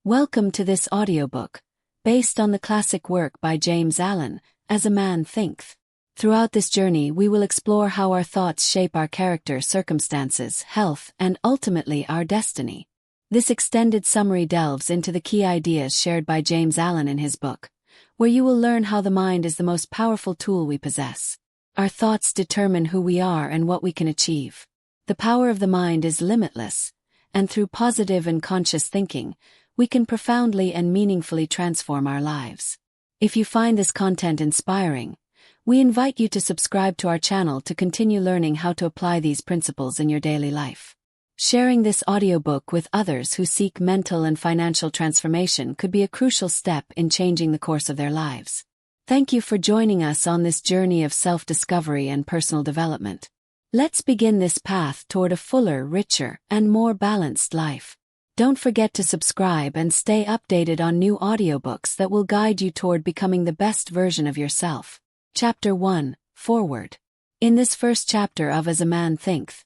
Welcome to this audiobook, based on the classic work by James Allen, As a Man Thinketh. Throughout this journey we will explore how our thoughts shape our character, circumstances, health, and ultimately our destiny. This extended summary delves into the key ideas shared by James Allen in his book, where you will learn how the mind is the most powerful tool we possess. Our thoughts determine who we are and what we can achieve. The power of the mind is limitless, and through positive and conscious thinking, we can profoundly and meaningfully transform our lives. If you find this content inspiring, we invite you to subscribe to our channel to continue learning how to apply these principles in your daily life. Sharing this audiobook with others who seek mental and financial transformation could be a crucial step in changing the course of their lives. Thank you for joining us on this journey of self-discovery and personal development. Let's begin this path toward a fuller, richer, and more balanced life. Don't forget to subscribe and stay updated on new audiobooks that will guide you toward becoming the best version of yourself. Chapter 1, Forward. In this first chapter of As a Man Thinketh,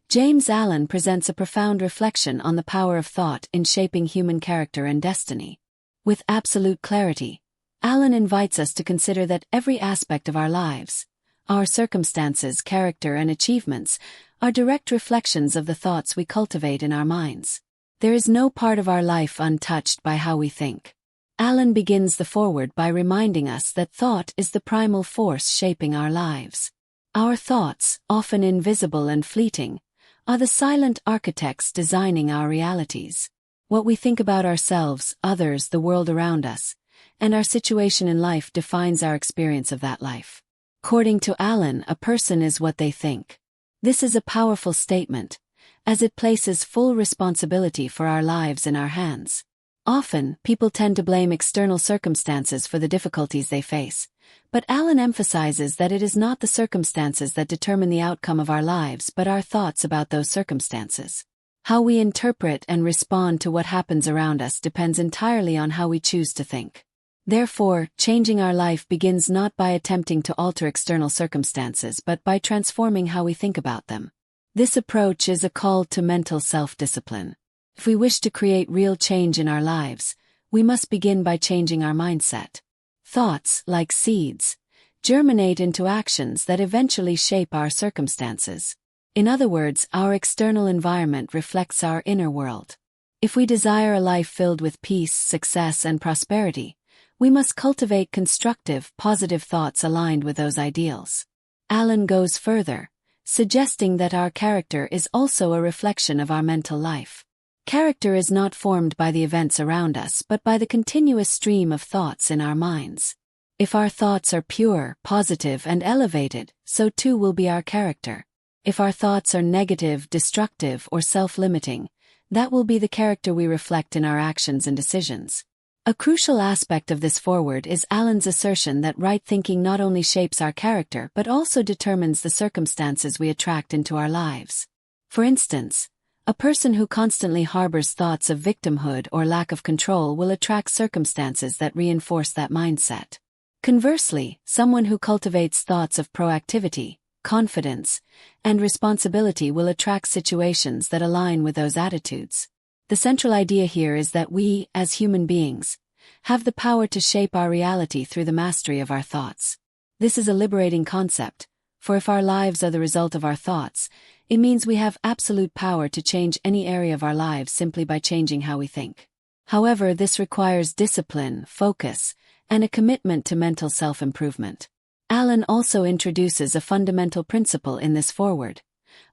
James Allen presents a profound reflection on the power of thought in shaping human character and destiny. With absolute clarity, Allen invites us to consider that every aspect of our lives, our circumstances, character, and achievements, are direct reflections of the thoughts we cultivate in our minds. There is no part of our life untouched by how we think. Allen begins the foreword by reminding us that thought is the primal force shaping our lives. Our thoughts, often invisible and fleeting, are the silent architects designing our realities. What we think about ourselves, others, the world around us, and our situation in life defines our experience of that life. According to Allen, a person is what they think. This is a powerful statement, as it places full responsibility for our lives in our hands. Often, people tend to blame external circumstances for the difficulties they face, but Allen emphasizes that it is not the circumstances that determine the outcome of our lives but our thoughts about those circumstances. How we interpret and respond to what happens around us depends entirely on how we choose to think. Therefore, changing our life begins not by attempting to alter external circumstances but by transforming how we think about them. This approach is a call to mental self-discipline. If we wish to create real change in our lives, we must begin by changing our mindset. Thoughts, like seeds, germinate into actions that eventually shape our circumstances. In other words, our external environment reflects our inner world. If we desire a life filled with peace, success, and prosperity, we must cultivate constructive, positive thoughts aligned with those ideals. Allen goes further, suggesting that our character is also a reflection of our mental life. Character is not formed by the events around us but by the continuous stream of thoughts in our minds. If our thoughts are pure, positive, and elevated, so too will be our character. If our thoughts are negative, destructive, or self-limiting, that will be the character we reflect in our actions and decisions. A crucial aspect of this foreword is Allen's assertion that right thinking not only shapes our character but also determines the circumstances we attract into our lives. For instance, a person who constantly harbors thoughts of victimhood or lack of control will attract circumstances that reinforce that mindset. Conversely, someone who cultivates thoughts of proactivity, confidence, and responsibility will attract situations that align with those attitudes. The central idea here is that we, as human beings, have the power to shape our reality through the mastery of our thoughts. This is a liberating concept, for if our lives are the result of our thoughts, it means we have absolute power to change any area of our lives simply by changing how we think. However, this requires discipline, focus, and a commitment to mental self-improvement. Allen also introduces a fundamental principle in this foreword.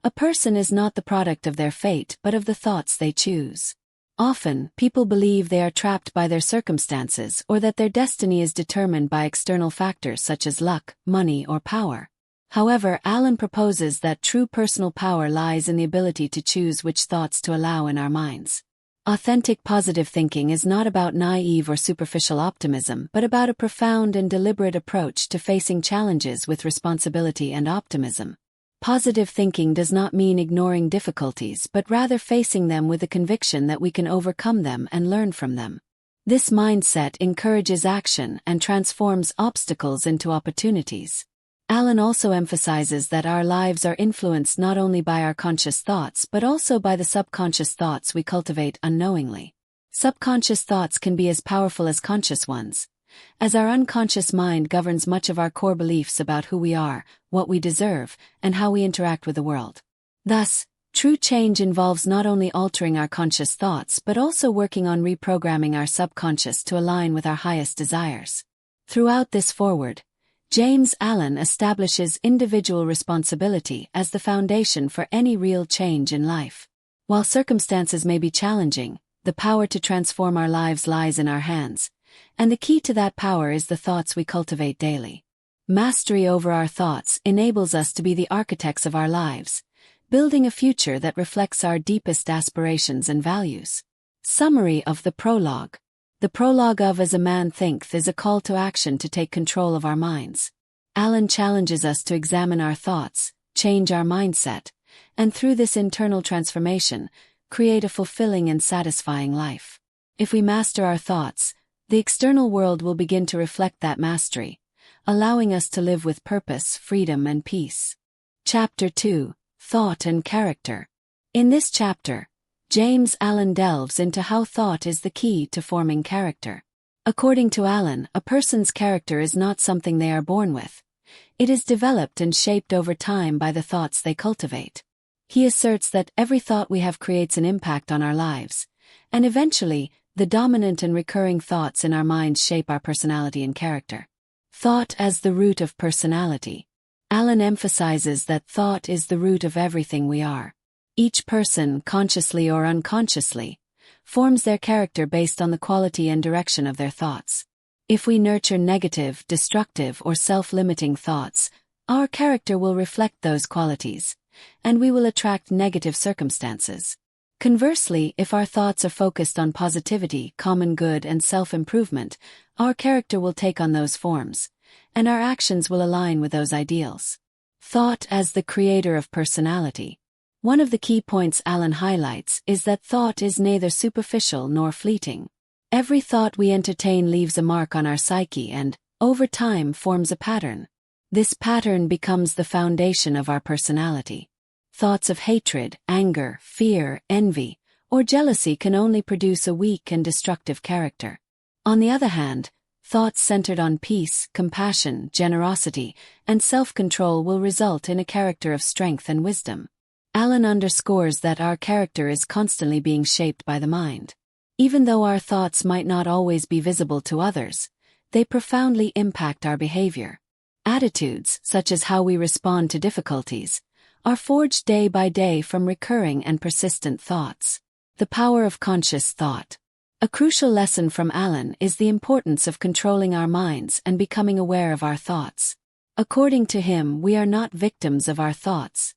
A person is not the product of their fate but of the thoughts they choose. Often, people believe they are trapped by their circumstances or that their destiny is determined by external factors such as luck, money, or power. However, Allen proposes that true personal power lies in the ability to choose which thoughts to allow in our minds. Authentic positive thinking is not about naive or superficial optimism but about a profound and deliberate approach to facing challenges with responsibility and optimism. Positive thinking does not mean ignoring difficulties but rather facing them with the conviction that we can overcome them and learn from them. This mindset encourages action and transforms obstacles into opportunities. Allen also emphasizes that our lives are influenced not only by our conscious thoughts but also by the subconscious thoughts we cultivate unknowingly. Subconscious thoughts can be as powerful as conscious ones, as our unconscious mind governs much of our core beliefs about who we are, what we deserve, and how we interact with the world. Thus, true change involves not only altering our conscious thoughts but also working on reprogramming our subconscious to align with our highest desires. Throughout this foreword, James Allen establishes individual responsibility as the foundation for any real change in life. While circumstances may be challenging, the power to transform our lives lies in our hands, and the key to that power is the thoughts we cultivate daily. Mastery over our thoughts enables us to be the architects of our lives, building a future that reflects our deepest aspirations and values. Summary of the prologue. The prologue of As a Man Thinketh is a call to action to take control of our minds. Allen challenges us to examine our thoughts, change our mindset, and through this internal transformation, create a fulfilling and satisfying life. If we master our thoughts, the external world will begin to reflect that mastery, allowing us to live with purpose, freedom, and peace. Chapter 2: Thought and Character. In this chapter, James Allen delves into how thought is the key to forming character. According to Allen, a person's character is not something they are born with. It is developed and shaped over time by the thoughts they cultivate. He asserts that every thought we have creates an impact on our lives, and eventually, the dominant and recurring thoughts in our minds shape our personality and character. Thought as the root of personality. Allen emphasizes that thought is the root of everything we are. Each person, consciously or unconsciously, forms their character based on the quality and direction of their thoughts. If we nurture negative, destructive, or self-limiting thoughts, our character will reflect those qualities, and we will attract negative circumstances. Conversely, if our thoughts are focused on positivity, common good, and self-improvement, our character will take on those forms, and our actions will align with those ideals. Thought as the creator of personality. One of the key points Allen highlights is that thought is neither superficial nor fleeting. Every thought we entertain leaves a mark on our psyche and, over time, forms a pattern. This pattern becomes the foundation of our personality. Thoughts of hatred, anger, fear, envy, or jealousy can only produce a weak and destructive character. On the other hand, thoughts centered on peace, compassion, generosity, and self-control will result in a character of strength and wisdom. Allen underscores that our character is constantly being shaped by the mind. Even though our thoughts might not always be visible to others, they profoundly impact our behavior. Attitudes, such as how we respond to difficulties, are forged day by day from recurring and persistent thoughts. The power of conscious thought. A crucial lesson from Allen is the importance of controlling our minds and becoming aware of our thoughts. According to him, we are not victims of our thoughts.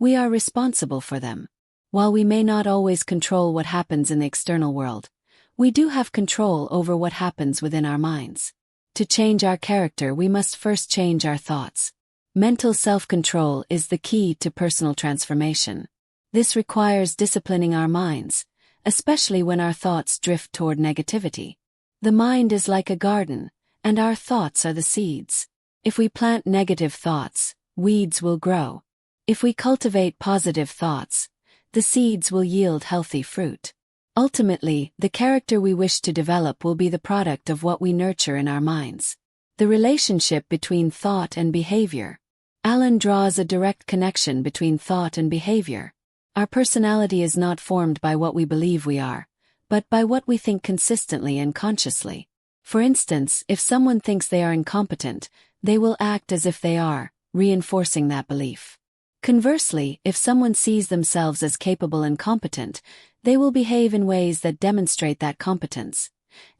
We are responsible for them. While we may not always control what happens in the external world, we do have control over what happens within our minds. To change our character, we must first change our thoughts. Mental self-control is the key to personal transformation. This requires disciplining our minds, especially when our thoughts drift toward negativity. The mind is like a garden, and our thoughts are the seeds. If we plant negative thoughts, weeds will grow. If we cultivate positive thoughts, the seeds will yield healthy fruit. Ultimately, the character we wish to develop will be the product of what we nurture in our minds. The relationship between thought and behavior. Allen draws a direct connection between thought and behavior. Our personality is not formed by what we believe we are, but by what we think consistently and consciously. For instance, if someone thinks they are incompetent, they will act as if they are, reinforcing that belief. Conversely, if someone sees themselves as capable and competent, they will behave in ways that demonstrate that competence,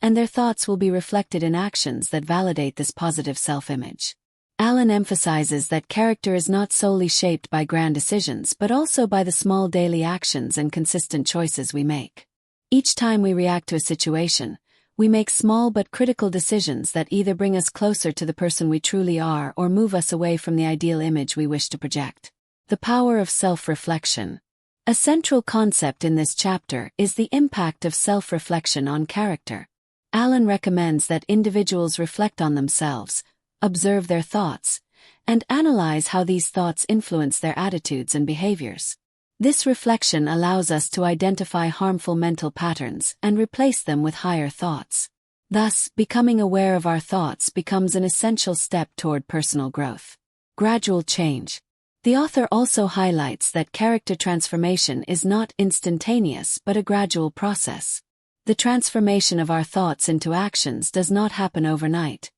and their thoughts will be reflected in actions that validate this positive self-image. Allen emphasizes that character is not solely shaped by grand decisions but also by the small daily actions and consistent choices we make. Each time we react to a situation, we make small but critical decisions that either bring us closer to the person we truly are or move us away from the ideal image we wish to project. The power of self-reflection. A central concept in this chapter is the impact of self-reflection on character. Allen recommends that individuals reflect on themselves, observe their thoughts, and analyze how these thoughts influence their attitudes and behaviors. This reflection allows us to identify harmful mental patterns and replace them with higher thoughts. Thus, becoming aware of our thoughts becomes an essential step toward personal growth. Gradual change. The author also highlights that character transformation is not instantaneous but a gradual process. The transformation of our thoughts into actions does not happen overnight.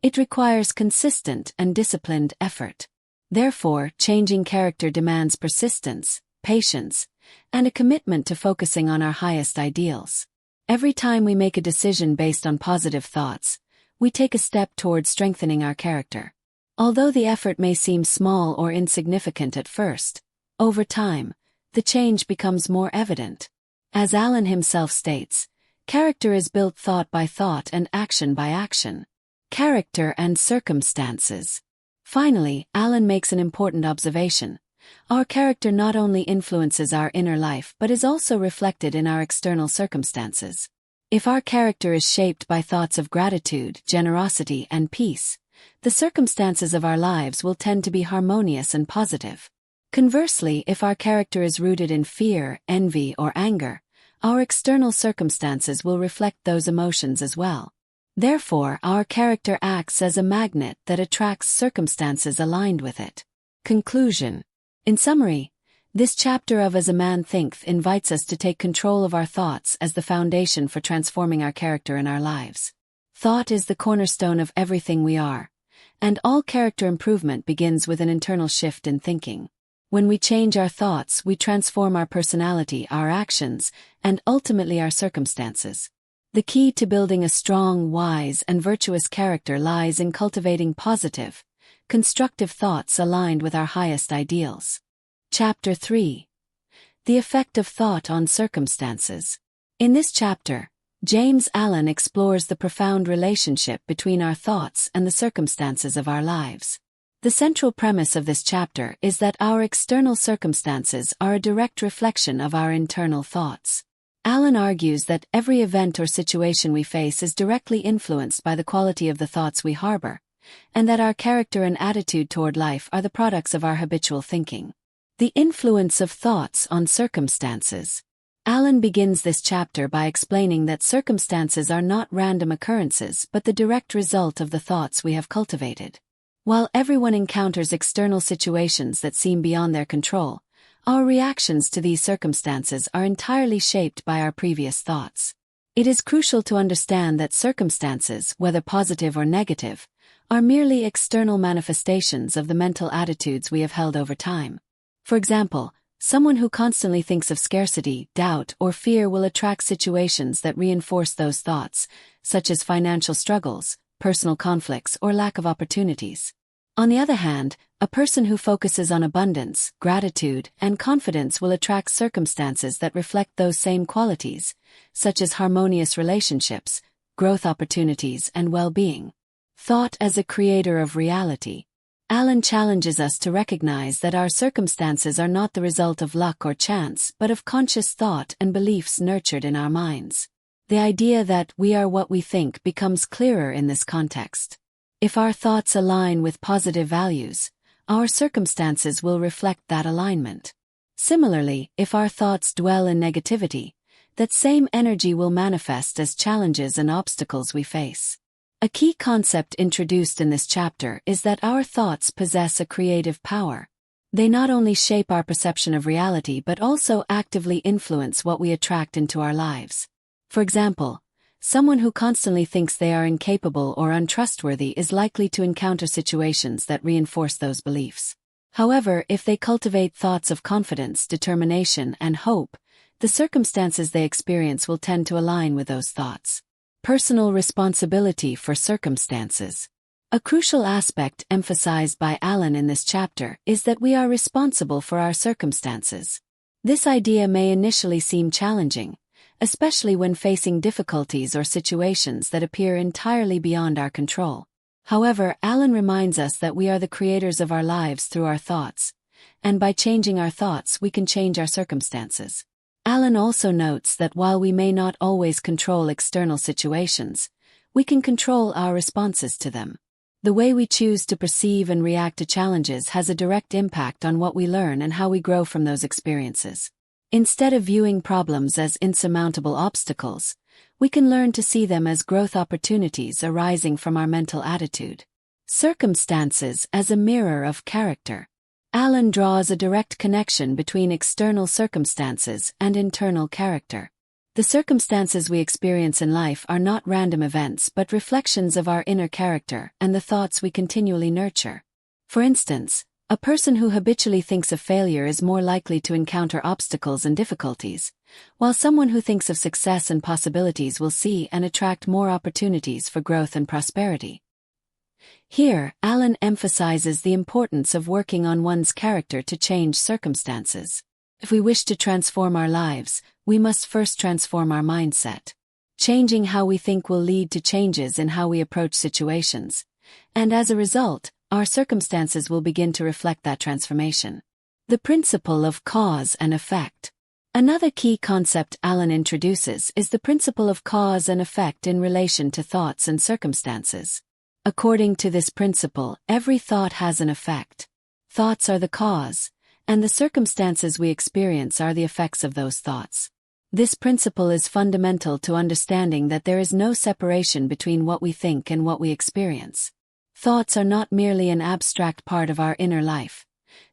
It requires consistent and disciplined effort. Therefore, changing character demands persistence, patience, and a commitment to focusing on our highest ideals. Every time we make a decision based on positive thoughts, we take a step toward strengthening our character. Although the effort may seem small or insignificant at first, over time, the change becomes more evident. As Allen himself states, character is built thought by thought and action by action. Character and circumstances. Finally, Allen makes an important observation. Our character not only influences our inner life but is also reflected in our external circumstances. If our character is shaped by thoughts of gratitude, generosity, and peace, the circumstances of our lives will tend to be harmonious and positive. Conversely, if our character is rooted in fear, envy, or anger, our external circumstances will reflect those emotions as well. Therefore, our character acts as a magnet that attracts circumstances aligned with it. Conclusion. In summary, this chapter of As a Man Thinketh invites us to take control of our thoughts as the foundation for transforming our character in our lives. Thought is the cornerstone of everything we are, and all character improvement begins with an internal shift in thinking. When we change our thoughts, we transform our personality, our actions, and ultimately our circumstances. The key to building a strong, wise, and virtuous character lies in cultivating positive, constructive thoughts aligned with our highest ideals. Chapter 3. The Effect of Thought on Circumstances. In this chapter, James Allen explores the profound relationship between our thoughts and the circumstances of our lives. The central premise of this chapter is that our external circumstances are a direct reflection of our internal thoughts. Allen argues that every event or situation we face is directly influenced by the quality of the thoughts we harbor, and that our character and attitude toward life are the products of our habitual thinking. The influence of thoughts on circumstances. Allen begins this chapter by explaining that circumstances are not random occurrences but the direct result of the thoughts we have cultivated. While everyone encounters external situations that seem beyond their control, our reactions to these circumstances are entirely shaped by our previous thoughts. It is crucial to understand that circumstances, whether positive or negative, are merely external manifestations of the mental attitudes we have held over time. For example, someone who constantly thinks of scarcity, doubt, or fear will attract situations that reinforce those thoughts, such as financial struggles, personal conflicts, or lack of opportunities. On the other hand, a person who focuses on abundance, gratitude, and confidence will attract circumstances that reflect those same qualities, such as harmonious relationships, growth opportunities, and well-being. Thought as a creator of reality. Allen challenges us to recognize that our circumstances are not the result of luck or chance but of conscious thought and beliefs nurtured in our minds. The idea that we are what we think becomes clearer in this context. If our thoughts align with positive values, our circumstances will reflect that alignment. Similarly, if our thoughts dwell in negativity, that same energy will manifest as challenges and obstacles we face. A key concept introduced in this chapter is that our thoughts possess a creative power. They not only shape our perception of reality but also actively influence what we attract into our lives. For example, someone who constantly thinks they are incapable or untrustworthy is likely to encounter situations that reinforce those beliefs. However, if they cultivate thoughts of confidence, determination, and hope, the circumstances they experience will tend to align with those thoughts. Personal responsibility for circumstances. A crucial aspect emphasized by Allen in this chapter is that we are responsible for our circumstances. This idea may initially seem challenging, especially when facing difficulties or situations that appear entirely beyond our control. However, Allen reminds us that we are the creators of our lives through our thoughts, and by changing our thoughts we can change our circumstances. Allen also notes that while we may not always control external situations, we can control our responses to them. The way we choose to perceive and react to challenges has a direct impact on what we learn and how we grow from those experiences. Instead of viewing problems as insurmountable obstacles, we can learn to see them as growth opportunities arising from our mental attitude. Circumstances as a mirror of character. Allen draws a direct connection between external circumstances and internal character. The circumstances we experience in life are not random events but reflections of our inner character and the thoughts we continually nurture. For instance, a person who habitually thinks of failure is more likely to encounter obstacles and difficulties, while someone who thinks of success and possibilities will see and attract more opportunities for growth and prosperity. Here, Allen emphasizes the importance of working on one's character to change circumstances. If we wish to transform our lives, we must first transform our mindset. Changing how we think will lead to changes in how we approach situations, and as a result, our circumstances will begin to reflect that transformation. The principle of cause and effect. Another key concept Allen introduces is the principle of cause and effect in relation to thoughts and circumstances. According to this principle, every thought has an effect. Thoughts are the cause, and the circumstances we experience are the effects of those thoughts. This principle is fundamental to understanding that there is no separation between what we think and what we experience. Thoughts are not merely an abstract part of our inner life.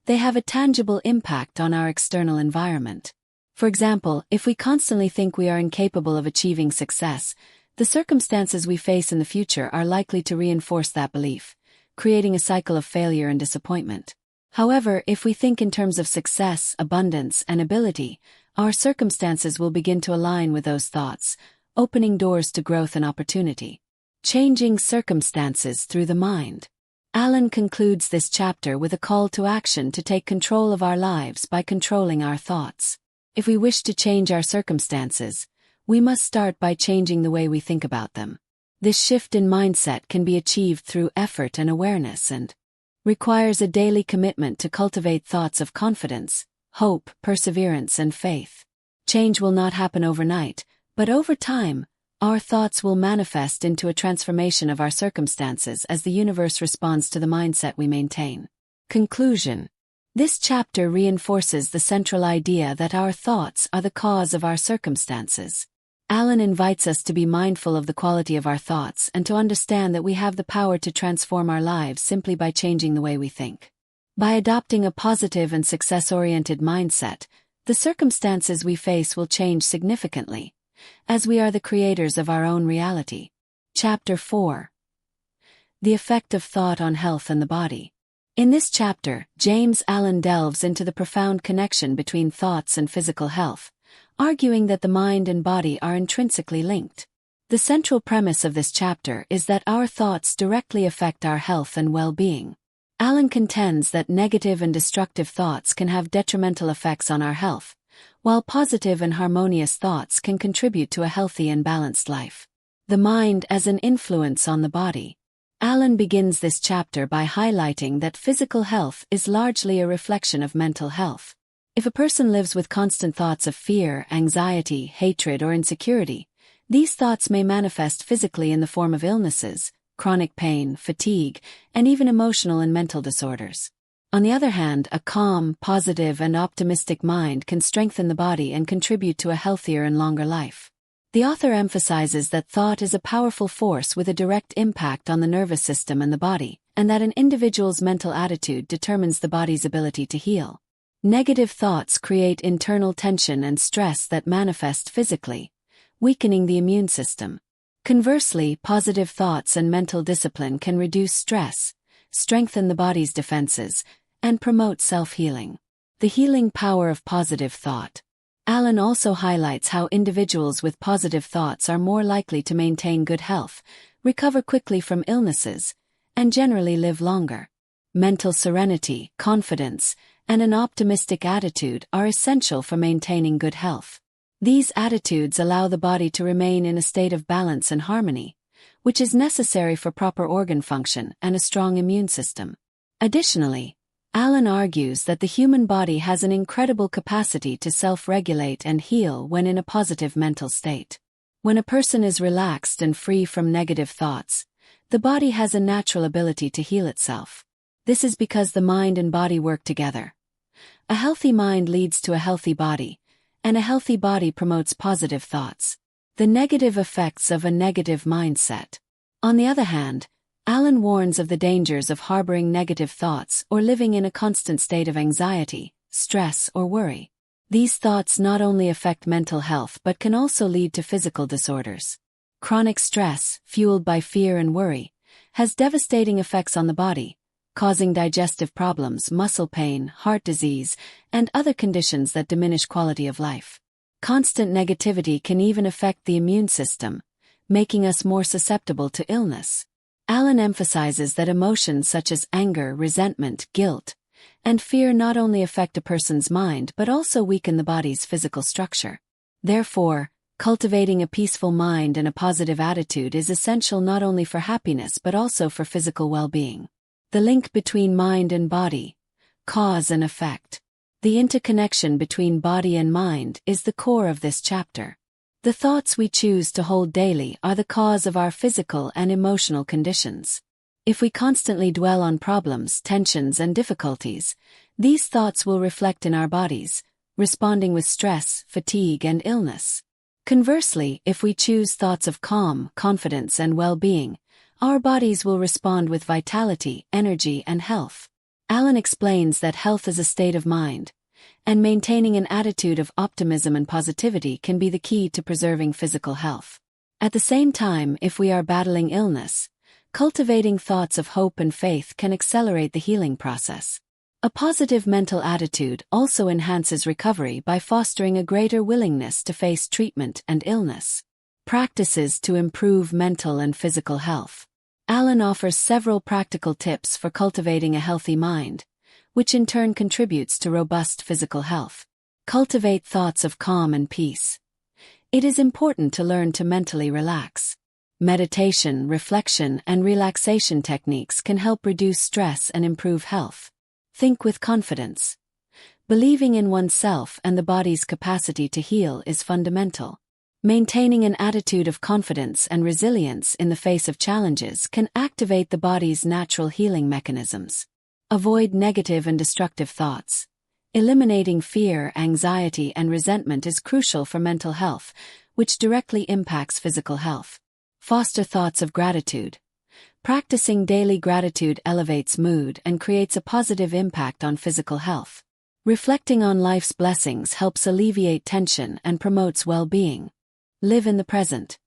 They have a tangible impact on our external environment. For example, if we constantly think we are incapable of achieving success, the circumstances we face in the future are likely to reinforce that belief, creating a cycle of failure and disappointment. However, if we think in terms of success, abundance, and ability, our circumstances will begin to align with those thoughts, opening doors to growth and opportunity. Changing circumstances through the mind. Allen concludes this chapter with a call to action to take control of our lives by controlling our thoughts. If we wish to change our circumstances, we must start by changing the way we think about them. This shift in mindset can be achieved through effort and awareness and requires a daily commitment to cultivate thoughts of confidence, hope, perseverance, and faith. Change will not happen overnight, but over time, our thoughts will manifest into a transformation of our circumstances as the universe responds to the mindset we maintain. Conclusion. This chapter reinforces the central idea that our thoughts are the cause of our circumstances. Allen invites us to be mindful of the quality of our thoughts and to understand that we have the power to transform our lives simply by changing the way we think. By adopting a positive and success-oriented mindset, the circumstances we face will change significantly, as we are the creators of our own reality. Chapter 4. The effect of thought on health and the body. In this chapter, James Allen delves into the profound connection between thoughts and physical health, arguing that the mind and body are intrinsically linked. The central premise of this chapter is that our thoughts directly affect our health and well-being. Allen contends that negative and destructive thoughts can have detrimental effects on our health, while positive and harmonious thoughts can contribute to a healthy and balanced life. The mind as an influence on the body. Allen begins this chapter by highlighting that physical health is largely a reflection of mental health. If a person lives with constant thoughts of fear, anxiety, hatred, or insecurity, these thoughts may manifest physically in the form of illnesses, chronic pain, fatigue, and even emotional and mental disorders. On the other hand, a calm, positive, and optimistic mind can strengthen the body and contribute to a healthier and longer life. The author emphasizes that thought is a powerful force with a direct impact on the nervous system and the body, and that an individual's mental attitude determines the body's ability to heal. Negative thoughts create internal tension and stress that manifest physically, weakening the immune system. Conversely, positive thoughts and mental discipline can reduce stress, strengthen the body's defenses, and promote self-healing. The healing power of positive thought. Allen also highlights how individuals with positive thoughts are more likely to maintain good health, recover quickly from illnesses, and generally live longer. Mental serenity, confidence, and an optimistic attitude are essential for maintaining good health. These attitudes allow the body to remain in a state of balance and harmony, which is necessary for proper organ function and a strong immune system. Additionally, Allen argues that the human body has an incredible capacity to self-regulate and heal when in a positive mental state. When a person is relaxed and free from negative thoughts, the body has a natural ability to heal itself. This is because the mind and body work together. A healthy mind leads to a healthy body, and a healthy body promotes positive thoughts. The negative effects of a negative mindset. On the other hand, Allen warns of the dangers of harboring negative thoughts or living in a constant state of anxiety, stress, or worry. These thoughts not only affect mental health but can also lead to physical disorders. Chronic stress, fueled by fear and worry, has devastating effects on the body, causing digestive problems, muscle pain, heart disease, and other conditions that diminish quality of life. Constant negativity can even affect the immune system, making us more susceptible to illness. Allen emphasizes that emotions such as anger, resentment, guilt, and fear not only affect a person's mind but also weaken the body's physical structure. Therefore, cultivating a peaceful mind and a positive attitude is essential not only for happiness but also for physical well-being. The link between mind and body, cause and effect. The interconnection between body and mind is the core of this chapter. The thoughts we choose to hold daily are the cause of our physical and emotional conditions. If we constantly dwell on problems, tensions, and difficulties, these thoughts will reflect in our bodies, responding with stress, fatigue, and illness. Conversely, if we choose thoughts of calm, confidence, and well-being, our bodies will respond with vitality, energy, and health. Allen explains that health is a state of mind, and maintaining an attitude of optimism and positivity can be the key to preserving physical health. At the same time, if we are battling illness, cultivating thoughts of hope and faith can accelerate the healing process. A positive mental attitude also enhances recovery by fostering a greater willingness to face treatment and illness. Practices to improve mental and physical health. Allen offers several practical tips for cultivating a healthy mind, which in turn contributes to robust physical health. Cultivate thoughts of calm and peace. It is important to learn to mentally relax. Meditation, reflection, and relaxation techniques can help reduce stress and improve health. Think with confidence. Believing in oneself and the body's capacity to heal is fundamental. Maintaining an attitude of confidence and resilience in the face of challenges can activate the body's natural healing mechanisms. Avoid negative and destructive thoughts. Eliminating fear, anxiety, and resentment is crucial for mental health, which directly impacts physical health. Foster thoughts of gratitude. Practicing daily gratitude elevates mood and creates a positive impact on physical health. Reflecting on life's blessings helps alleviate tension and promotes well-being. Live in the present.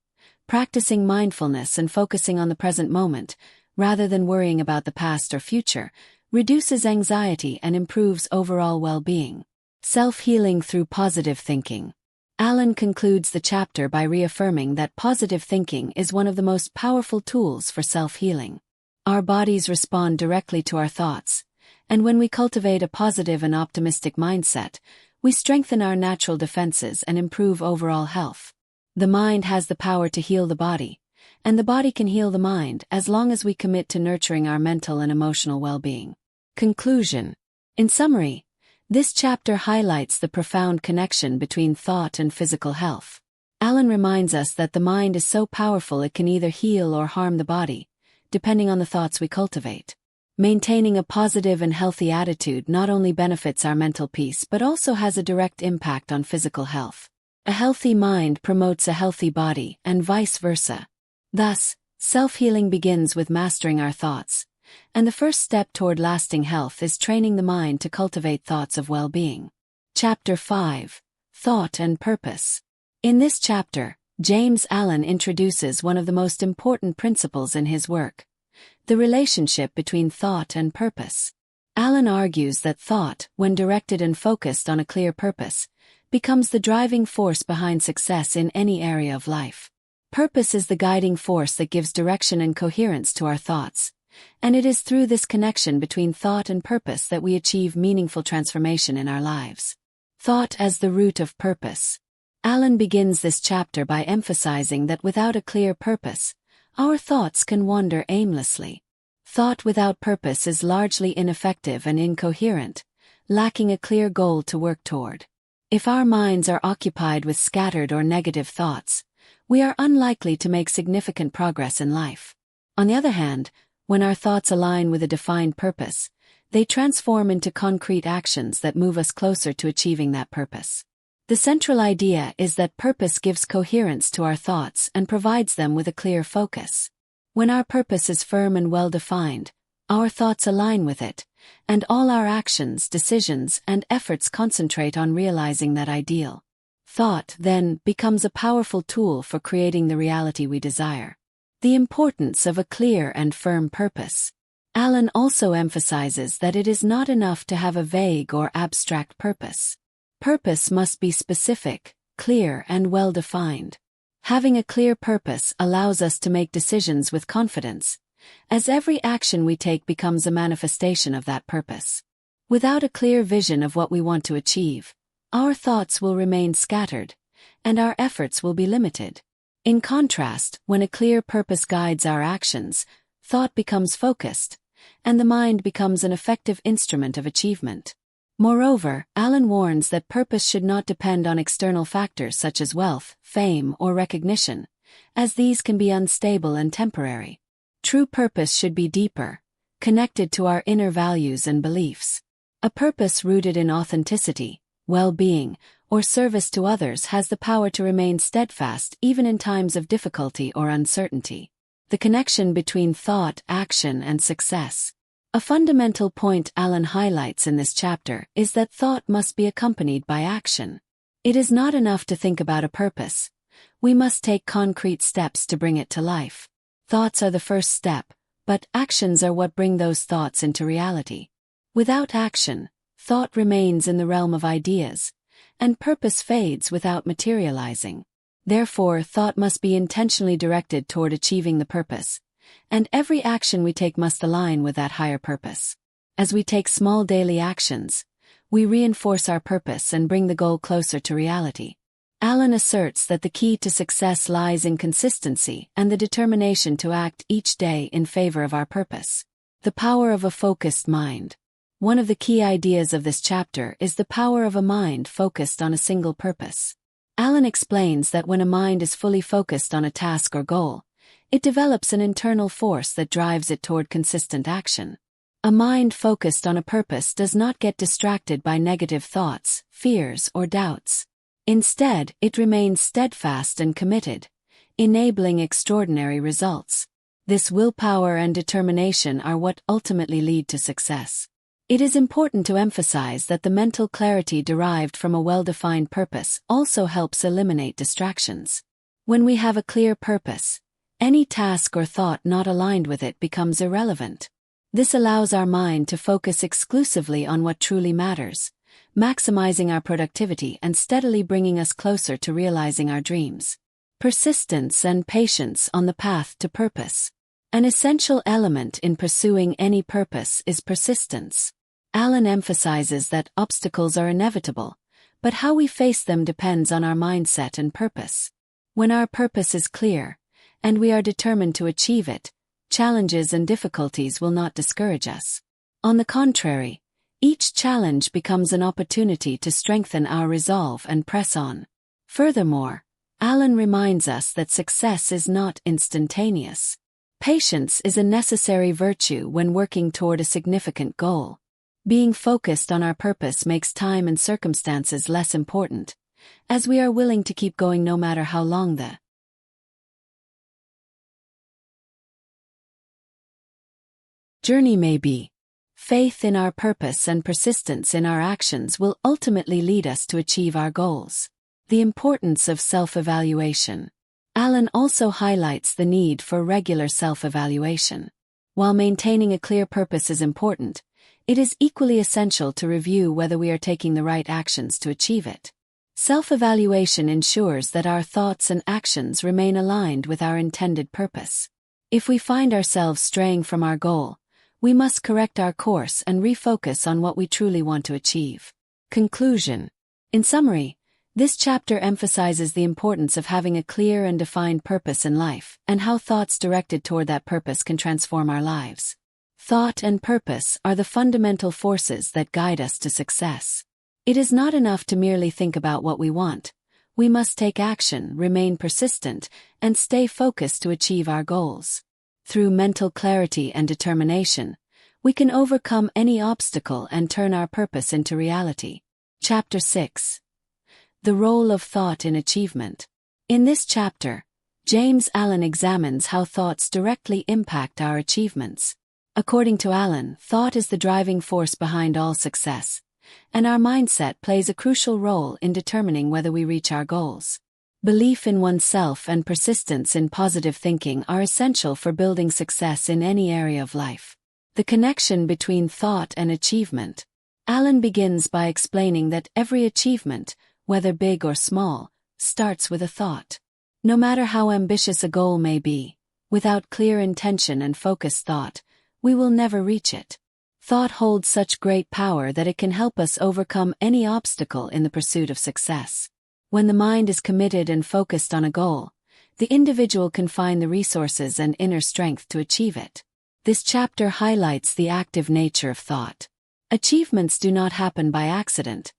Practicing mindfulness and focusing on the present moment, rather than worrying about the past or future, reduces anxiety and improves overall well-being. Self-healing through positive thinking. Allen concludes the chapter by reaffirming that positive thinking is one of the most powerful tools for self-healing. Our bodies respond directly to our thoughts, and when we cultivate a positive and optimistic mindset, we strengthen our natural defenses and improve overall health. The mind has the power to heal the body, and the body can heal the mind as long as we commit to nurturing our mental and emotional well-being. Conclusion. In summary, this chapter highlights the profound connection between thought and physical health. Allen reminds us that the mind is so powerful it can either heal or harm the body, depending on the thoughts we cultivate. Maintaining a positive and healthy attitude not only benefits our mental peace but also has a direct impact on physical health. A healthy mind promotes a healthy body, and vice versa. Thus, self-healing begins with mastering our thoughts, and the first step toward lasting health is training the mind to cultivate thoughts of well-being. Chapter 5. Thought and Purpose. In this chapter, James Allen introduces one of the most important principles in his work: the relationship between thought and purpose. Allen argues that thought, when directed and focused on a clear purpose, becomes the driving force behind success in any area of life. Purpose is the guiding force that gives direction and coherence to our thoughts, and it is through this connection between thought and purpose that we achieve meaningful transformation in our lives. Thought as the root of purpose. Allen begins this chapter by emphasizing that without a clear purpose, our thoughts can wander aimlessly. Thought without purpose is largely ineffective and incoherent, lacking a clear goal to work toward. If our minds are occupied with scattered or negative thoughts, we are unlikely to make significant progress in life. On the other hand, when our thoughts align with a defined purpose, they transform into concrete actions that move us closer to achieving that purpose. The central idea is that purpose gives coherence to our thoughts and provides them with a clear focus. When our purpose is firm and well-defined, our thoughts align with it, and all our actions, decisions, and efforts concentrate on realizing that ideal. Thought, then, becomes a powerful tool for creating the reality we desire. The importance of a clear and firm purpose. Allen also emphasizes that it is not enough to have a vague or abstract purpose. Purpose must be specific, clear, and well-defined. Having a clear purpose allows us to make decisions with confidence, as every action we take becomes a manifestation of that purpose. Without a clear vision of what we want to achieve, our thoughts will remain scattered, and our efforts will be limited. In contrast, when a clear purpose guides our actions, thought becomes focused, and the mind becomes an effective instrument of achievement. Moreover, Allen warns that purpose should not depend on external factors such as wealth, fame, or recognition, as these can be unstable and temporary. True purpose should be deeper, connected to our inner values and beliefs. A purpose rooted in authenticity, well-being, or service to others has the power to remain steadfast even in times of difficulty or uncertainty. The connection between thought, action, and success. A fundamental point Allen highlights in this chapter is that thought must be accompanied by action. It is not enough to think about a purpose. We must take concrete steps to bring it to life. Thoughts are the first step, but actions are what bring those thoughts into reality. Without action, thought remains in the realm of ideas, and purpose fades without materializing. Therefore, thought must be intentionally directed toward achieving the purpose, and every action we take must align with that higher purpose. As we take small daily actions, we reinforce our purpose and bring the goal closer to reality. Allen asserts that the key to success lies in consistency and the determination to act each day in favor of our purpose. The power of a focused mind. One of the key ideas of this chapter is the power of a mind focused on a single purpose. Allen explains that when a mind is fully focused on a task or goal, it develops an internal force that drives it toward consistent action. A mind focused on a purpose does not get distracted by negative thoughts, fears, or doubts. Instead, it remains steadfast and committed, enabling extraordinary results. This willpower and determination are what ultimately lead to success. It is important to emphasize that the mental clarity derived from a well-defined purpose also helps eliminate distractions. When we have a clear purpose, any task or thought not aligned with it becomes irrelevant. This allows our mind to focus exclusively on what truly matters, maximizing our productivity and steadily bringing us closer to realizing our dreams. Persistence and patience on the path to purpose. An essential element in pursuing any purpose is persistence. Allen emphasizes that obstacles are inevitable, but how we face them depends on our mindset and purpose. When our purpose is clear, and we are determined to achieve it, challenges and difficulties will not discourage us. On the contrary, each challenge becomes an opportunity to strengthen our resolve and press on. Furthermore, Allen reminds us that success is not instantaneous. Patience is a necessary virtue when working toward a significant goal. Being focused on our purpose makes time and circumstances less important, as we are willing to keep going no matter how long the journey may be. Faith in our purpose and persistence in our actions will ultimately lead us to achieve our goals. The importance of self-evaluation. Allen also highlights the need for regular self-evaluation. While maintaining a clear purpose is important, it is equally essential to review whether we are taking the right actions to achieve it. Self-evaluation ensures that our thoughts and actions remain aligned with our intended purpose. If we find ourselves straying from our goal, we must correct our course and refocus on what we truly want to achieve. Conclusion. In summary, this chapter emphasizes the importance of having a clear and defined purpose in life, and how thoughts directed toward that purpose can transform our lives. Thought and purpose are the fundamental forces that guide us to success. It is not enough to merely think about what we want. We must take action, remain persistent, and stay focused to achieve our goals. Through mental clarity and determination, we can overcome any obstacle and turn our purpose into reality. Chapter 6. The Role of Thought in Achievement. In this chapter, James Allen examines how thoughts directly impact our achievements. According to Allen, thought is the driving force behind all success, and our mindset plays a crucial role in determining whether we reach our goals. Belief in oneself and persistence in positive thinking are essential for building success in any area of life. The connection between thought and achievement. Allen begins by explaining that every achievement, whether big or small, starts with a thought. No matter how ambitious a goal may be, without clear intention and focused thought, we will never reach it. Thought holds such great power that it can help us overcome any obstacle in the pursuit of success. When the mind is committed and focused on a goal, the individual can find the resources and inner strength to achieve it. This chapter highlights the active nature of thought. Achievements do not happen by accident.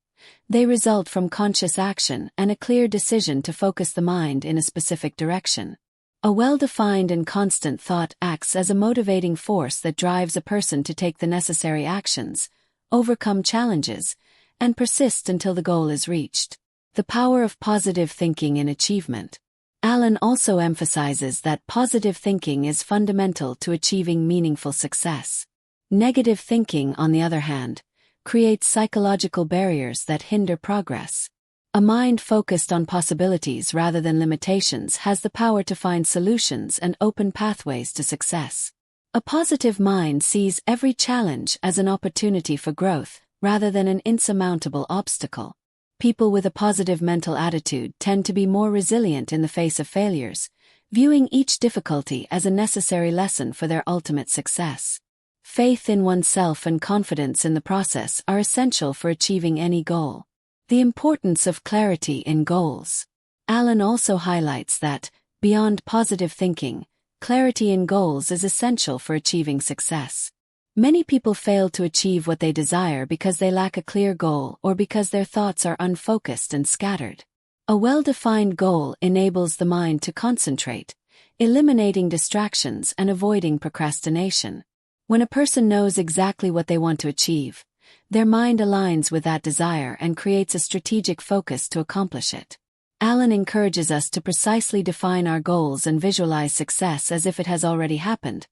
They result from conscious action and a clear decision to focus the mind in a specific direction. A well-defined and constant thought acts as a motivating force that drives a person to take the necessary actions, overcome challenges, and persist until the goal is reached. The power of positive thinking in achievement. Allen also emphasizes that positive thinking is fundamental to achieving meaningful success. Negative thinking, on the other hand, creates psychological barriers that hinder progress. A mind focused on possibilities rather than limitations has the power to find solutions and open pathways to success. A positive mind sees every challenge as an opportunity for growth, rather than an insurmountable obstacle. People with a positive mental attitude tend to be more resilient in the face of failures, viewing each difficulty as a necessary lesson for their ultimate success. Faith in oneself and confidence in the process are essential for achieving any goal. The importance of clarity in goals. Allen also highlights that, beyond positive thinking, clarity in goals is essential for achieving success. Many people fail to achieve what they desire because they lack a clear goal or because their thoughts are unfocused and scattered. A well-defined goal enables the mind to concentrate, eliminating distractions and avoiding procrastination. When a person knows exactly what they want to achieve, their mind aligns with that desire and creates a strategic focus to accomplish it. Allen encourages us to precisely define our goals and visualize success as if it has already happened,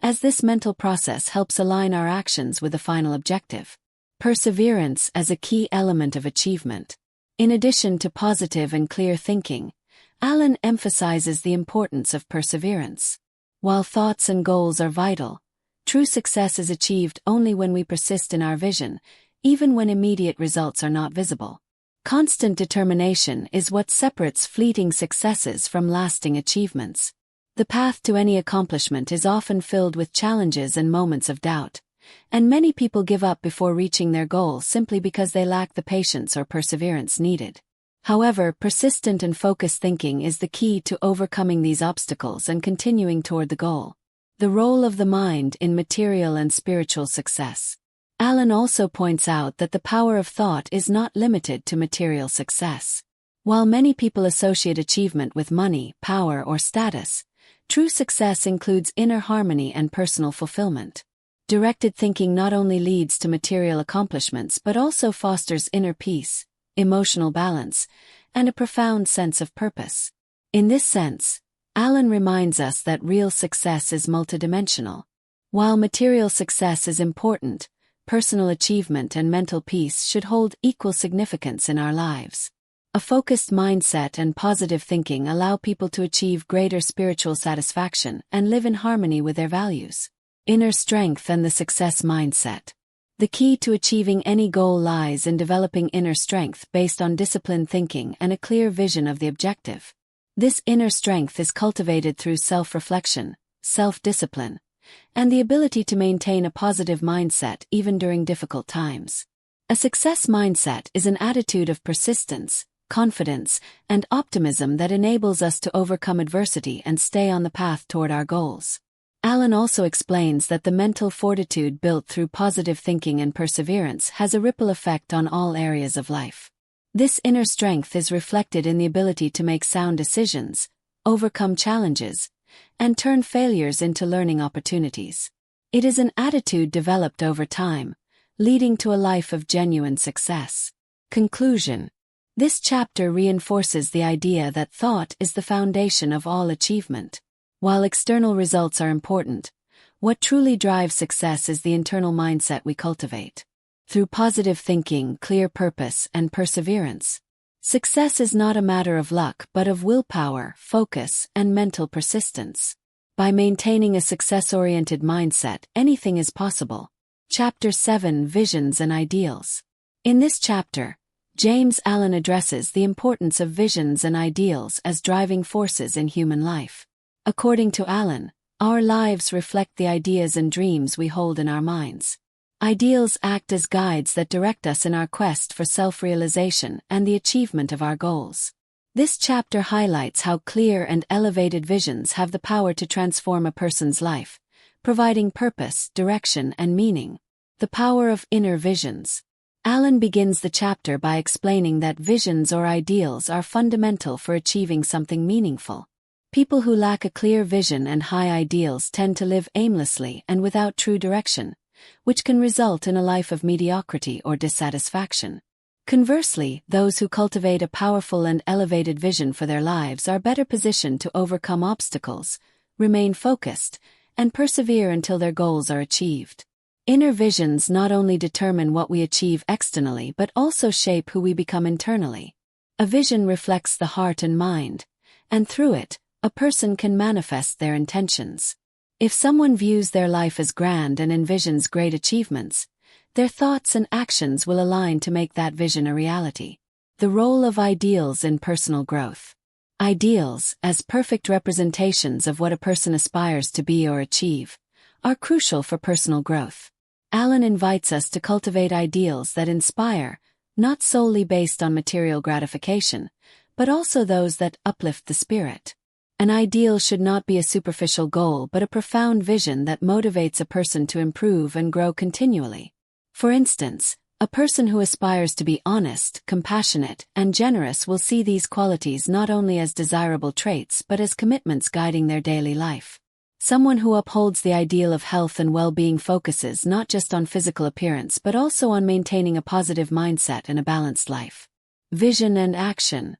as this mental process helps align our actions with the final objective. Perseverance as a key element of achievement. In addition to positive and clear thinking, Allen emphasizes the importance of perseverance. While thoughts and goals are vital, true success is achieved only when we persist in our vision, even when immediate results are not visible. Constant determination is what separates fleeting successes from lasting achievements. The path to any accomplishment is often filled with challenges and moments of doubt, and many people give up before reaching their goal simply because they lack the patience or perseverance needed. However, persistent and focused thinking is the key to overcoming these obstacles and continuing toward the goal. The role of the mind in material and spiritual success. Allen also points out that the power of thought is not limited to material success. While many people associate achievement with money, power, or status, true success includes inner harmony and personal fulfillment. Directed thinking not only leads to material accomplishments but also fosters inner peace, emotional balance, and a profound sense of purpose. In this sense, Allen reminds us that real success is multidimensional. While material success is important, personal achievement and mental peace should hold equal significance in our lives. A focused mindset and positive thinking allow people to achieve greater spiritual satisfaction and live in harmony with their values. Inner strength and the success mindset. The key to achieving any goal lies in developing inner strength based on disciplined thinking and a clear vision of the objective. This inner strength is cultivated through self-reflection, self-discipline, and the ability to maintain a positive mindset even during difficult times. A success mindset is an attitude of persistence, confidence, and optimism that enables us to overcome adversity and stay on the path toward our goals. Allen also explains that the mental fortitude built through positive thinking and perseverance has a ripple effect on all areas of life. This inner strength is reflected in the ability to make sound decisions, overcome challenges, and turn failures into learning opportunities. It is an attitude developed over time, leading to a life of genuine success. Conclusion. This chapter reinforces the idea that thought is the foundation of all achievement. While external results are important, what truly drives success is the internal mindset we cultivate. Through positive thinking, clear purpose, and perseverance, success is not a matter of luck but of willpower, focus, and mental persistence. By maintaining a success-oriented mindset, anything is possible. Chapter 7: Visions and Ideals. In this chapter, James Allen addresses the importance of visions and ideals as driving forces in human life. According to Allen, our lives reflect the ideas and dreams we hold in our minds. Ideals act as guides that direct us in our quest for self-realization and the achievement of our goals. This chapter highlights how clear and elevated visions have the power to transform a person's life, providing purpose, direction, and meaning. The power of inner visions. Allen begins the chapter by explaining that visions or ideals are fundamental for achieving something meaningful. People who lack a clear vision and high ideals tend to live aimlessly and without true direction, which can result in a life of mediocrity or dissatisfaction. Conversely, those who cultivate a powerful and elevated vision for their lives are better positioned to overcome obstacles, remain focused, and persevere until their goals are achieved. Inner visions not only determine what we achieve externally but also shape who we become internally. A vision reflects the heart and mind, and through it, a person can manifest their intentions. If someone views their life as grand and envisions great achievements, their thoughts and actions will align to make that vision a reality. The role of ideals in personal growth. Ideals, as perfect representations of what a person aspires to be or achieve, are crucial for personal growth. Allen invites us to cultivate ideals that inspire, not solely based on material gratification, but also those that uplift the spirit. An ideal should not be a superficial goal but a profound vision that motivates a person to improve and grow continually. For instance, a person who aspires to be honest, compassionate, and generous will see these qualities not only as desirable traits but as commitments guiding their daily life. Someone who upholds the ideal of health and well-being focuses not just on physical appearance but also on maintaining a positive mindset and a balanced life. Vision and action.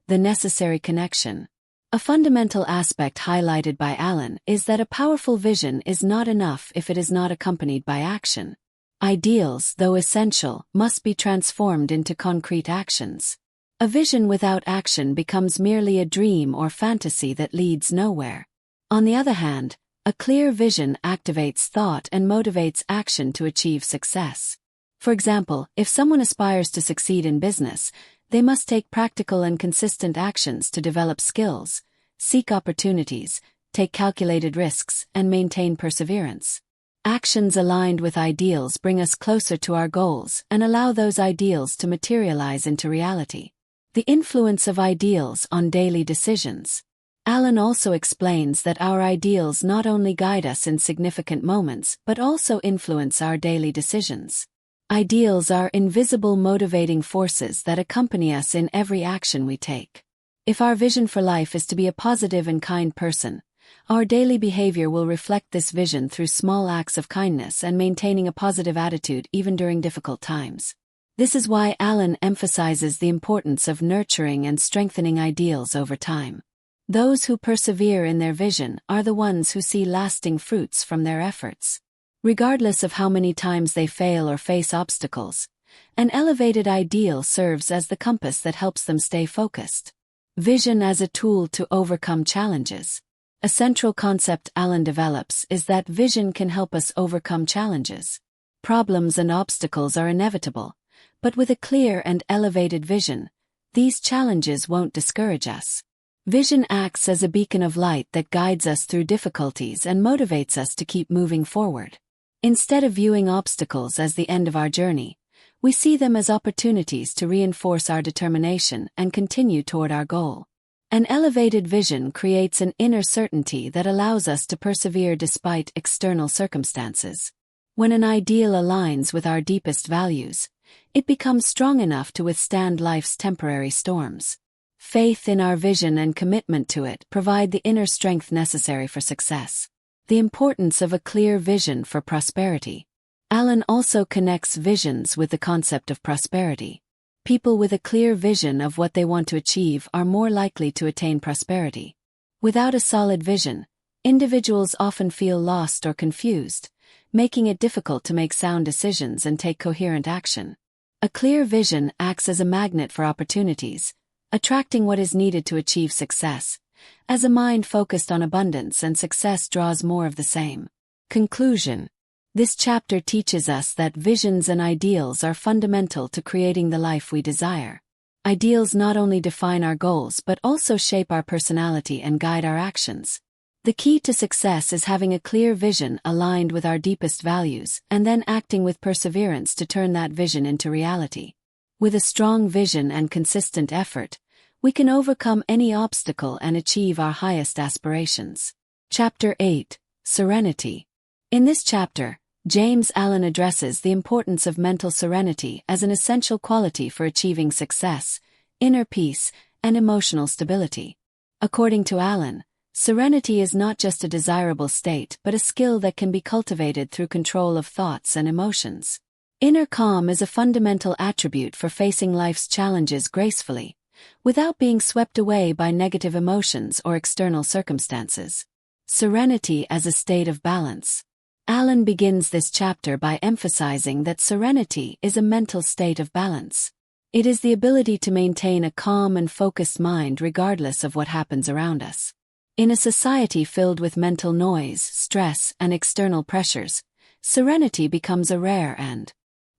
The necessary connection. A fundamental aspect highlighted by Allen is that a powerful vision is not enough if it is not accompanied by action. Ideals, though essential, must be transformed into concrete actions. A vision without action becomes merely a dream or fantasy that leads nowhere. On the other hand, a clear vision activates thought and motivates action to achieve success. For example, if someone aspires to succeed in business, they must take practical and consistent actions to develop skills, seek opportunities, take calculated risks, and maintain perseverance. Actions aligned with ideals bring us closer to our goals and allow those ideals to materialize into reality. The influence of ideals on daily decisions. Allen also explains that our ideals not only guide us in significant moments but also influence our daily decisions. Ideals are invisible motivating forces that accompany us in every action we take. If our vision for life is to be a positive and kind person, our daily behavior will reflect this vision through small acts of kindness and maintaining a positive attitude even during difficult times. This is why Allen emphasizes the importance of nurturing and strengthening ideals over time. Those who persevere in their vision are the ones who see lasting fruits from their efforts. Regardless of how many times they fail or face obstacles, an elevated ideal serves as the compass that helps them stay focused. Vision as a tool to overcome challenges. A central concept Allen develops is that vision can help us overcome challenges. Problems and obstacles are inevitable, but with a clear and elevated vision, these challenges won't discourage us. Vision acts as a beacon of light that guides us through difficulties and motivates us to keep moving forward. Instead of viewing obstacles as the end of our journey, we see them as opportunities to reinforce our determination and continue toward our goal. An elevated vision creates an inner certainty that allows us to persevere despite external circumstances. When an ideal aligns with our deepest values, it becomes strong enough to withstand life's temporary storms. Faith in our vision and commitment to it provide the inner strength necessary for success. The importance of a clear vision for prosperity. Allen also connects visions with the concept of prosperity. People with a clear vision of what they want to achieve are more likely to attain prosperity. Without a solid vision, individuals often feel lost or confused, making it difficult to make sound decisions and take coherent action. A clear vision acts as a magnet for opportunities, attracting what is needed to achieve success, as a mind focused on abundance and success draws more of the same. Conclusion. This chapter teaches us that visions and ideals are fundamental to creating the life we desire. Ideals not only define our goals but also shape our personality and guide our actions. The key to success is having a clear vision aligned with our deepest values and then acting with perseverance to turn that vision into reality. With a strong vision and consistent effort, we can overcome any obstacle and achieve our highest aspirations. Chapter 8. Serenity. In this chapter, James Allen addresses the importance of mental serenity as an essential quality for achieving success, inner peace, and emotional stability. According to Allen, serenity is not just a desirable state but a skill that can be cultivated through control of thoughts and emotions. Inner calm is a fundamental attribute for facing life's challenges gracefully, without being swept away by negative emotions or external circumstances. Serenity as a state of balance. Allen begins this chapter by emphasizing that serenity is a mental state of balance. It is the ability to maintain a calm and focused mind regardless of what happens around us. In a society filled with mental noise, stress, and external pressures, serenity becomes a rare and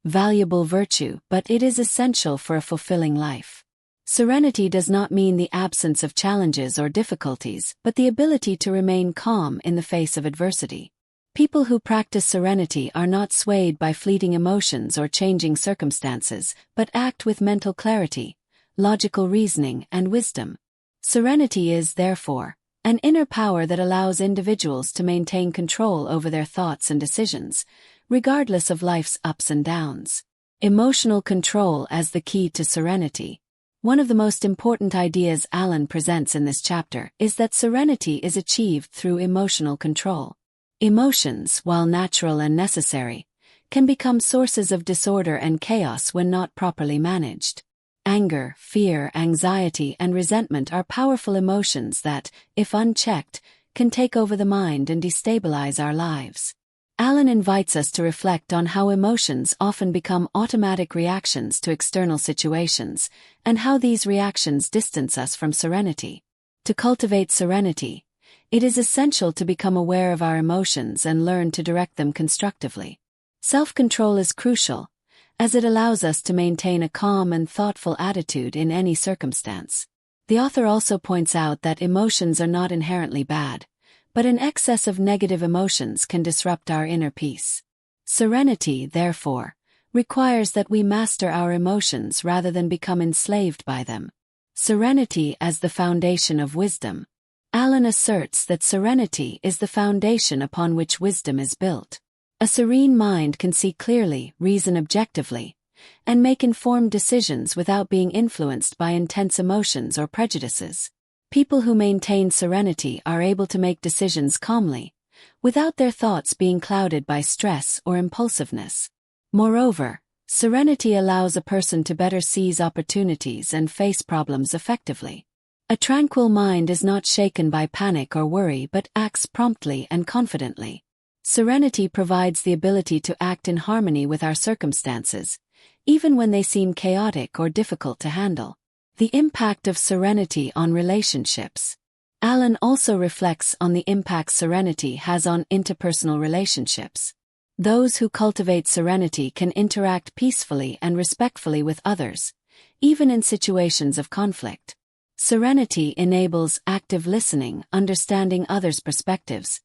valuable virtue, but it is essential for a fulfilling life. Serenity does not mean the absence of challenges or difficulties, but the ability to remain calm in the face of adversity. People who practice serenity are not swayed by fleeting emotions or changing circumstances, but act with mental clarity, logical reasoning, and wisdom. Serenity is, therefore, an inner power that allows individuals to maintain control over their thoughts and decisions, regardless of life's ups and downs. Emotional control as the key to serenity. One of the most important ideas Allen presents in this chapter is that serenity is achieved through emotional control. Emotions, while natural and necessary, can become sources of disorder and chaos when not properly managed. Anger, fear, anxiety, and resentment are powerful emotions that, if unchecked, can take over the mind and destabilize our lives. Allen invites us to reflect on how emotions often become automatic reactions to external situations, and how these reactions distance us from serenity. To cultivate serenity, it is essential to become aware of our emotions and learn to direct them constructively. Self-control is crucial, as it allows us to maintain a calm and thoughtful attitude in any circumstance. The author also points out that emotions are not inherently bad, but an excess of negative emotions can disrupt our inner peace. Serenity, therefore, requires that we master our emotions rather than become enslaved by them. Serenity as the foundation of wisdom. Allen asserts that serenity is the foundation upon which wisdom is built. A serene mind can see clearly, reason objectively, and make informed decisions without being influenced by intense emotions or prejudices. People who maintain serenity are able to make decisions calmly, without their thoughts being clouded by stress or impulsiveness. Moreover, serenity allows a person to better seize opportunities and face problems effectively. A tranquil mind is not shaken by panic or worry but acts promptly and confidently. Serenity provides the ability to act in harmony with our circumstances, even when they seem chaotic or difficult to handle. The impact of serenity on relationships. Allen also reflects on the impact serenity has on interpersonal relationships. Those who cultivate serenity can interact peacefully and respectfully with others, even in situations of conflict. Serenity enables active listening, understanding others' perspectives,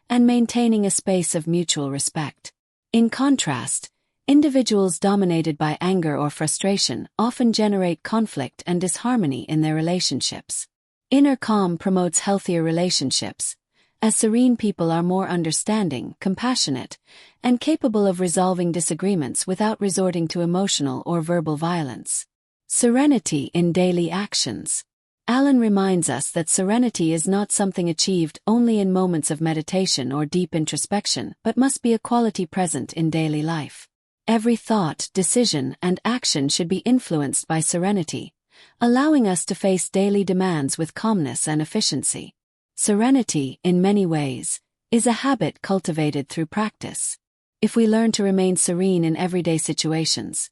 and maintaining a space of mutual respect. In contrast, individuals dominated by anger or frustration often generate conflict and disharmony in their relationships. Inner calm promotes healthier relationships, as serene people are more understanding, compassionate, and capable of resolving disagreements without resorting to emotional or verbal violence. Serenity in daily actions. Alan reminds us that serenity is not something achieved only in moments of meditation or deep introspection, but must be a quality present in daily life. Every thought, decision, and action should be influenced by serenity, allowing us to face daily demands with calmness and efficiency. Serenity, in many ways, is a habit cultivated through practice. If we learn to remain serene in everyday situations,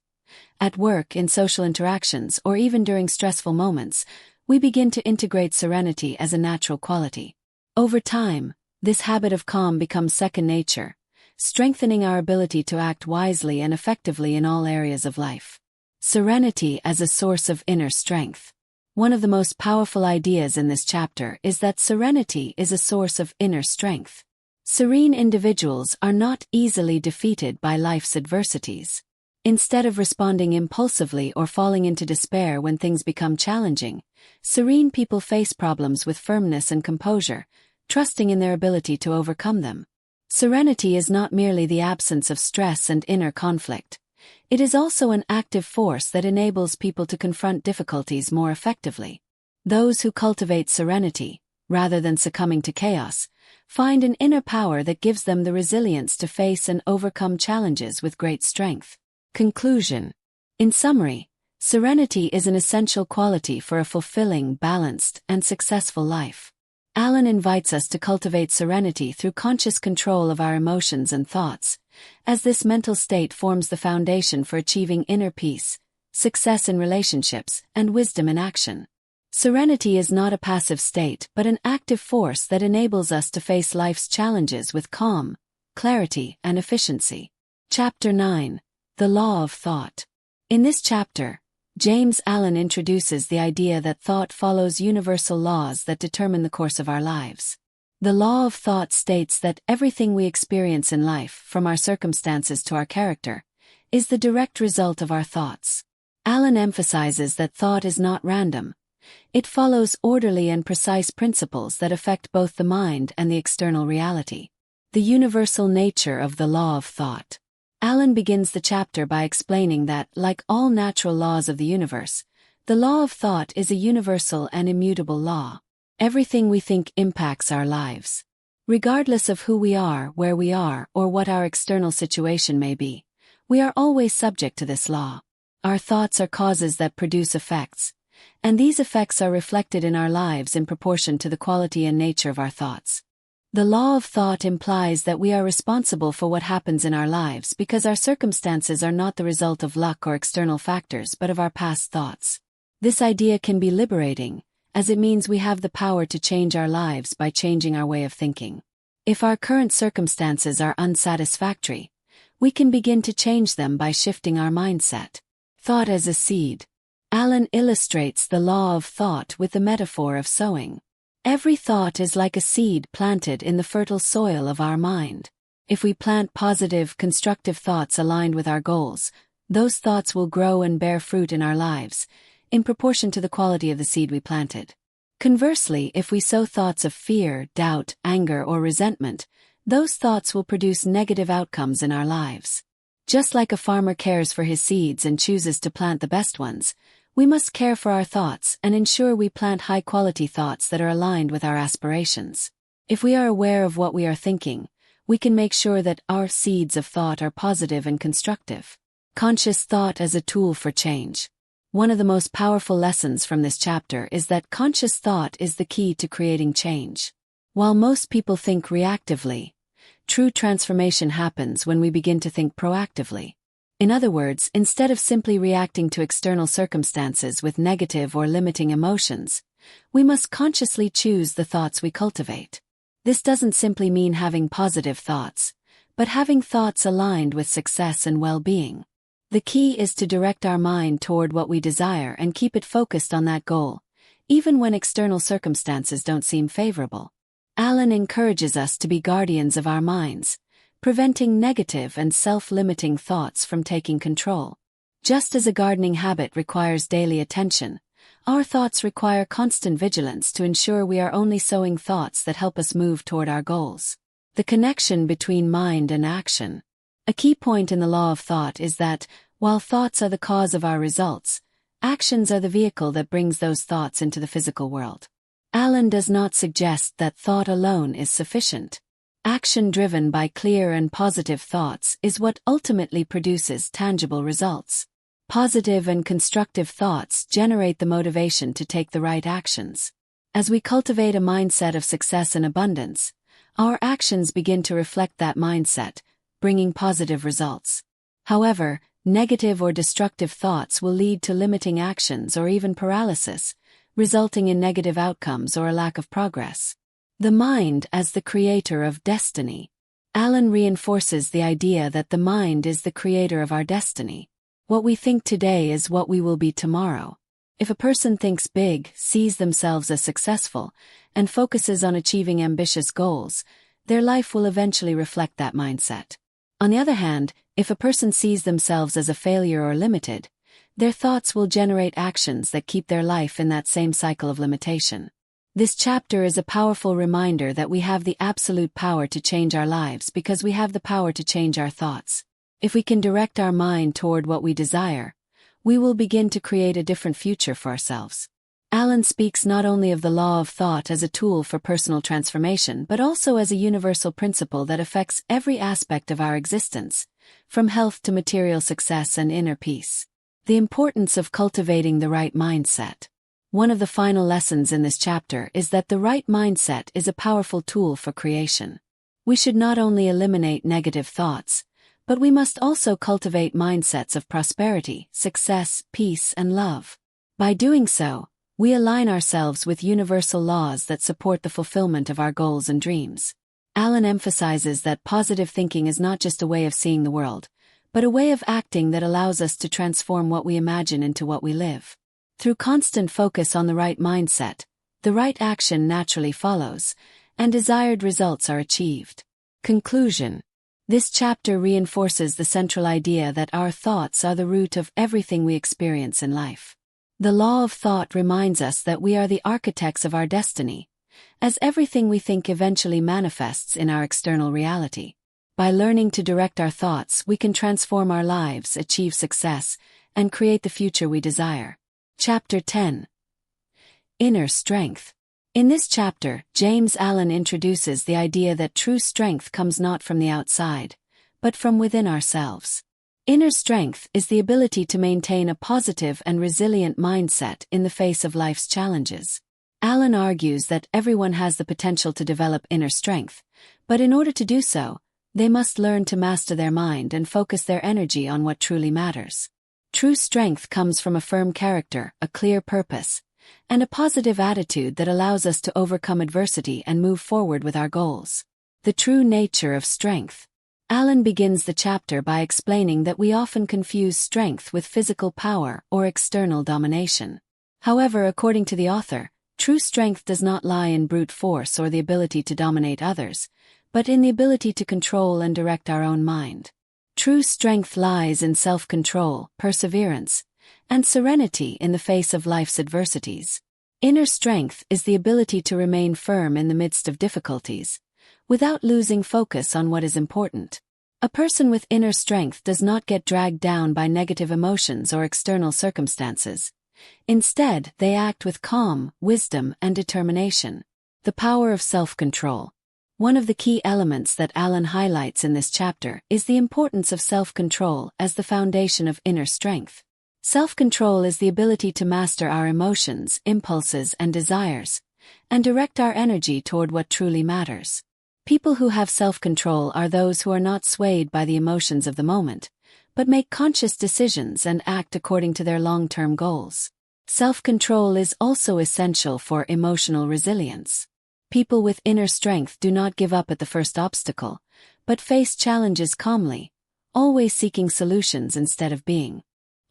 at work, in social interactions, or even during stressful moments, we begin to integrate serenity as a natural quality. Over time, this habit of calm becomes second nature, strengthening our ability to act wisely and effectively in all areas of life. Serenity as a source of inner strength. One of the most powerful ideas in this chapter is that serenity is a source of inner strength. Serene individuals are not easily defeated by life's adversities. Instead of responding impulsively or falling into despair when things become challenging, serene people face problems with firmness and composure, trusting in their ability to overcome them. Serenity is not merely the absence of stress and inner conflict. It is also an active force that enables people to confront difficulties more effectively. Those who cultivate serenity, rather than succumbing to chaos, find an inner power that gives them the resilience to face and overcome challenges with great strength. Conclusion. In summary, serenity is an essential quality for a fulfilling, balanced, and successful life. Alan invites us to cultivate serenity through conscious control of our emotions and thoughts, as this mental state forms the foundation for achieving inner peace, success in relationships, and wisdom in action. Serenity is not a passive state but an active force that enables us to face life's challenges with calm, clarity, and efficiency. Chapter 9. The Law of Thought. In this chapter, James Allen introduces the idea that thought follows universal laws that determine the course of our lives. The law of thought states that everything we experience in life, from our circumstances to our character, is the direct result of our thoughts. Allen emphasizes that thought is not random. It follows orderly and precise principles that affect both the mind and the external reality. The universal nature of the law of thought. Allen begins the chapter by explaining that, like all natural laws of the universe, the law of thought is a universal and immutable law. Everything we think impacts our lives. Regardless of who we are, where we are, or what our external situation may be, we are always subject to this law. Our thoughts are causes that produce effects, and these effects are reflected in our lives in proportion to the quality and nature of our thoughts. The law of thought implies that we are responsible for what happens in our lives because our circumstances are not the result of luck or external factors but of our past thoughts. This idea can be liberating, as it means we have the power to change our lives by changing our way of thinking. If our current circumstances are unsatisfactory, we can begin to change them by shifting our mindset. Thought as a seed. Allen illustrates the law of thought with the metaphor of sowing. Every thought is like a seed planted in the fertile soil of our mind. If we plant positive, constructive thoughts aligned with our goals, those thoughts will grow and bear fruit in our lives, in proportion to the quality of the seed we planted. Conversely, if we sow thoughts of fear, doubt, anger, or resentment, those thoughts will produce negative outcomes in our lives. Just like a farmer cares for his seeds and chooses to plant the best ones, we must care for our thoughts and ensure we plant high-quality thoughts that are aligned with our aspirations. If we are aware of what we are thinking, we can make sure that our seeds of thought are positive and constructive. Conscious thought as a tool for change. One of the most powerful lessons from this chapter is that conscious thought is the key to creating change. While most people think reactively, true transformation happens when we begin to think proactively. In other words, instead of simply reacting to external circumstances with negative or limiting emotions, we must consciously choose the thoughts we cultivate. This doesn't simply mean having positive thoughts, but having thoughts aligned with success and well-being. The key is to direct our mind toward what we desire and keep it focused on that goal, even when external circumstances don't seem favorable. Allen encourages us to be guardians of our minds, preventing negative and self-limiting thoughts from taking control. Just as a gardening habit requires daily attention, our thoughts require constant vigilance to ensure we are only sowing thoughts that help us move toward our goals. The connection between mind and action. A key point in the law of thought is that, while thoughts are the cause of our results, Actions are the vehicle that brings those thoughts into the physical world. Alan does not suggest that thought alone is sufficient. Action driven by clear and positive thoughts is what ultimately produces tangible results. Positive and constructive thoughts generate the motivation to take the right actions. As we cultivate a mindset of success and abundance, our actions begin to reflect that mindset, bringing positive results. However, negative or destructive thoughts will lead to limiting actions or even paralysis, resulting in negative outcomes or a lack of progress. The mind as the creator of destiny. Alan reinforces the idea that the mind is the creator of our destiny. What we think today is what we will be tomorrow. If a person thinks big, sees themselves as successful, and focuses on achieving ambitious goals, their life will eventually reflect that mindset. On the other hand, if a person sees themselves as a failure or limited, their thoughts will generate actions that keep their life in that same cycle of limitation. This chapter is a powerful reminder that we have the absolute power to change our lives because we have the power to change our thoughts. If we can direct our mind toward what we desire, we will begin to create a different future for ourselves. Alan speaks not only of the law of thought as a tool for personal transformation but also as a universal principle that affects every aspect of our existence, from health to material success and inner peace. The importance of cultivating the right mindset. One of the final lessons in this chapter is that the right mindset is a powerful tool for creation. We should not only eliminate negative thoughts, but we must also cultivate mindsets of prosperity, success, peace, and love. By doing so, we align ourselves with universal laws that support the fulfillment of our goals and dreams. Alan emphasizes that positive thinking is not just a way of seeing the world, but a way of acting that allows us to transform what we imagine into what we live. Through constant focus on the right mindset, the right action naturally follows, and desired results are achieved. Conclusion. This chapter reinforces the central idea that our thoughts are the root of everything we experience in life. The law of thought reminds us that we are the architects of our destiny, as everything we think eventually manifests in our external reality. By learning to direct our thoughts, we can transform our lives, achieve success, and create the future we desire. Chapter 10. Inner Strength. In this chapter, James Allen introduces the idea that true strength comes not from the outside, but from within ourselves. Inner strength is the ability to maintain a positive and resilient mindset in the face of life's challenges. Allen argues that everyone has the potential to develop inner strength, but in order to do so, they must learn to master their mind and focus their energy on what truly matters. True strength comes from a firm character, a clear purpose, and a positive attitude that allows us to overcome adversity and move forward with our goals. The true nature of strength. Allen begins the chapter by explaining that we often confuse strength with physical power or external domination. However, according to the author, true strength does not lie in brute force or the ability to dominate others, but in the ability to control and direct our own mind. True strength lies in self-control, perseverance, and serenity in the face of life's adversities. Inner strength is the ability to remain firm in the midst of difficulties, without losing focus on what is important. A person with inner strength does not get dragged down by negative emotions or external circumstances. Instead, they act with calm, wisdom, and determination. The power of self-control. One of the key elements that Allen highlights in this chapter is the importance of self-control as the foundation of inner strength. Self-control is the ability to master our emotions, impulses, and desires, and direct our energy toward what truly matters. People who have self-control are those who are not swayed by the emotions of the moment, but make conscious decisions and act according to their long-term goals. Self-control is also essential for emotional resilience. People with inner strength do not give up at the first obstacle, but face challenges calmly, always seeking solutions instead of being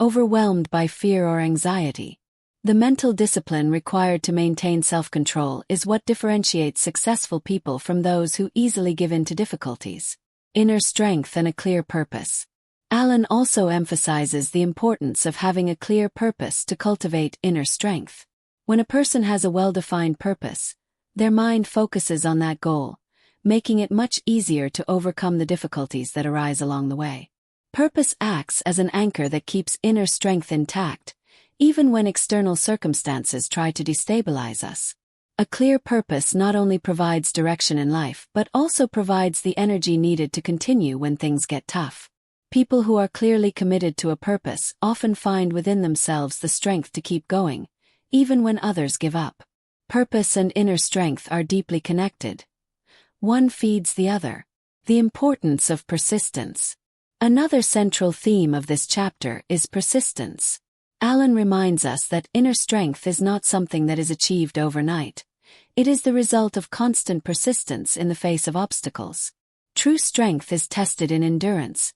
overwhelmed by fear or anxiety. The mental discipline required to maintain self-control is what differentiates successful people from those who easily give in to difficulties. Inner strength and a clear purpose. Allen also emphasizes the importance of having a clear purpose to cultivate inner strength. When a person has a well-defined purpose, their mind focuses on that goal, making it much easier to overcome the difficulties that arise along the way. Purpose acts as an anchor that keeps inner strength intact, even when external circumstances try to destabilize us. A clear purpose not only provides direction in life but also provides the energy needed to continue when things get tough. People who are clearly committed to a purpose often find within themselves the strength to keep going, even when others give up. Purpose and inner strength are deeply connected. One feeds the other. The importance of persistence. Another central theme of this chapter is persistence. Alan reminds us that inner strength is not something that is achieved overnight. It is the result of constant persistence in the face of obstacles. True strength is tested in endurance,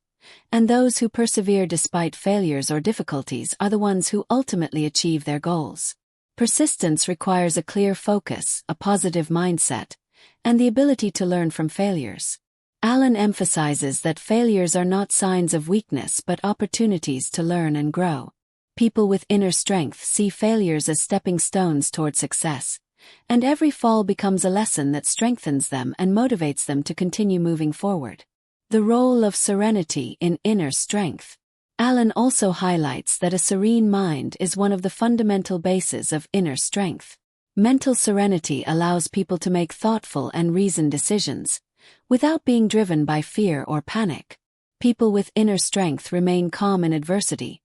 and those who persevere despite failures or difficulties are the ones who ultimately achieve their goals. Persistence requires a clear focus, a positive mindset, and the ability to learn from failures. Alan emphasizes that failures are not signs of weakness but opportunities to learn and grow. People with inner strength see failures as stepping stones toward success, and every fall becomes a lesson that strengthens them and motivates them to continue moving forward. The role of serenity in inner strength. Alan also highlights that a serene mind is one of the fundamental bases of inner strength. Mental serenity allows people to make thoughtful and reasoned decisions, without being driven by fear or panic. People with inner strength remain calm in adversity,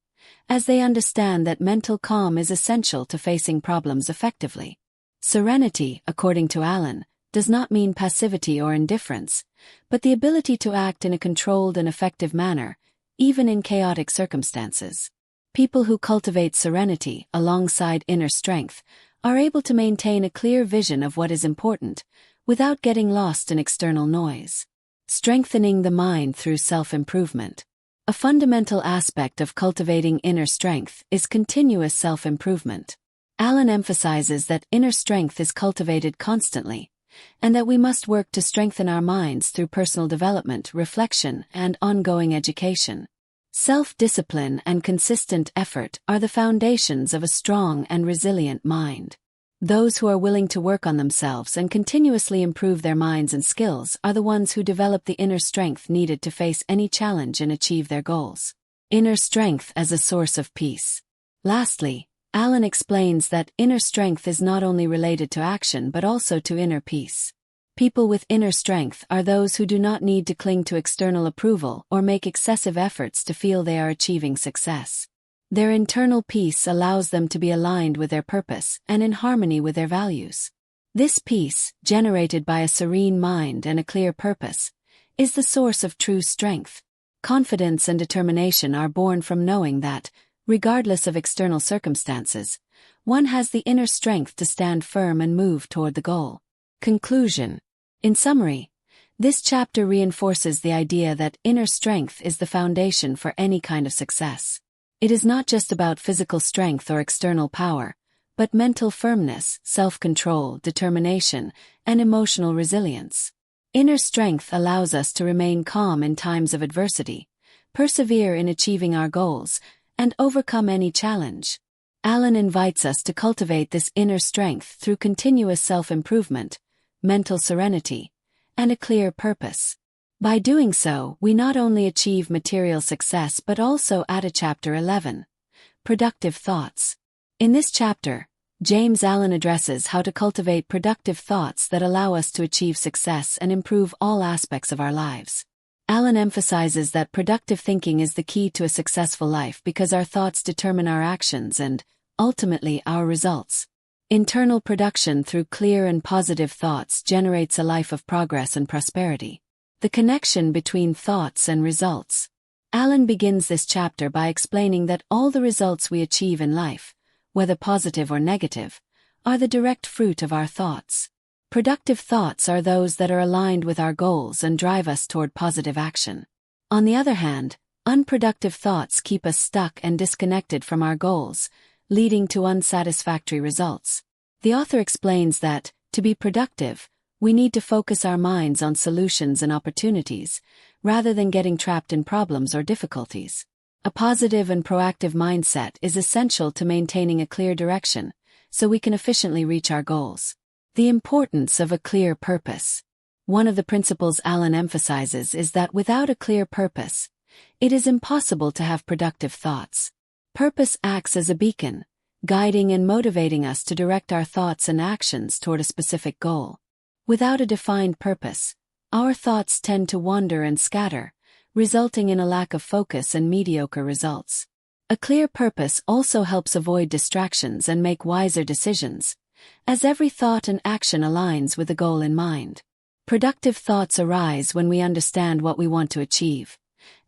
as they understand that mental calm is essential to facing problems effectively. Serenity, according to Alan, does not mean passivity or indifference, but the ability to act in a controlled and effective manner, even in chaotic circumstances. People who cultivate serenity alongside inner strength are able to maintain a clear vision of what is important, without getting lost in external noise. Strengthening the mind through self-improvement. A fundamental aspect of cultivating inner strength is continuous self-improvement. Alan emphasizes that inner strength is cultivated constantly, and that we must work to strengthen our minds through personal development, reflection, and ongoing education. Self-discipline and consistent effort are the foundations of a strong and resilient mind. Those who are willing to work on themselves and continuously improve their minds and skills are the ones who develop the inner strength needed to face any challenge and achieve their goals. Inner strength as a source of peace. Lastly, Alan explains that inner strength is not only related to action but also to inner peace. People with inner strength are those who do not need to cling to external approval or make excessive efforts to feel they are achieving success. Their internal peace allows them to be aligned with their purpose and in harmony with their values. This peace, generated by a serene mind and a clear purpose, is the source of true strength. Confidence and determination are born from knowing that, regardless of external circumstances, one has the inner strength to stand firm and move toward the goal. Conclusion. In summary, this chapter reinforces the idea that inner strength is the foundation for any kind of success. It is not just about physical strength or external power, but mental firmness, self-control, determination, and emotional resilience. Inner strength allows us to remain calm in times of adversity, persevere in achieving our goals, and overcome any challenge. Alan invites us to cultivate this inner strength through continuous self-improvement, mental serenity, and a clear purpose. By doing so, we not only achieve material success but also add a Chapter 11, Productive Thoughts. In this chapter, James Allen addresses how to cultivate productive thoughts that allow us to achieve success and improve all aspects of our lives. Allen emphasizes that productive thinking is the key to a successful life because our thoughts determine our actions and, ultimately, our results. Internal production through clear and positive thoughts generates a life of progress and prosperity. The connection between thoughts and results. Allen begins this chapter by explaining that all the results we achieve in life, whether positive or negative, are the direct fruit of our thoughts. Productive thoughts are those that are aligned with our goals and drive us toward positive action. On the other hand, unproductive thoughts keep us stuck and disconnected from our goals, leading to unsatisfactory results. The author explains that, to be productive, we need to focus our minds on solutions and opportunities, rather than getting trapped in problems or difficulties. A positive and proactive mindset is essential to maintaining a clear direction, so we can efficiently reach our goals. The importance of a clear purpose. One of the principles Allen emphasizes is that without a clear purpose, it is impossible to have productive thoughts. Purpose acts as a beacon, guiding and motivating us to direct our thoughts and actions toward a specific goal. Without a defined purpose, our thoughts tend to wander and scatter, resulting in a lack of focus and mediocre results. A clear purpose also helps avoid distractions and make wiser decisions, as every thought and action aligns with the goal in mind. Productive thoughts arise when we understand what we want to achieve,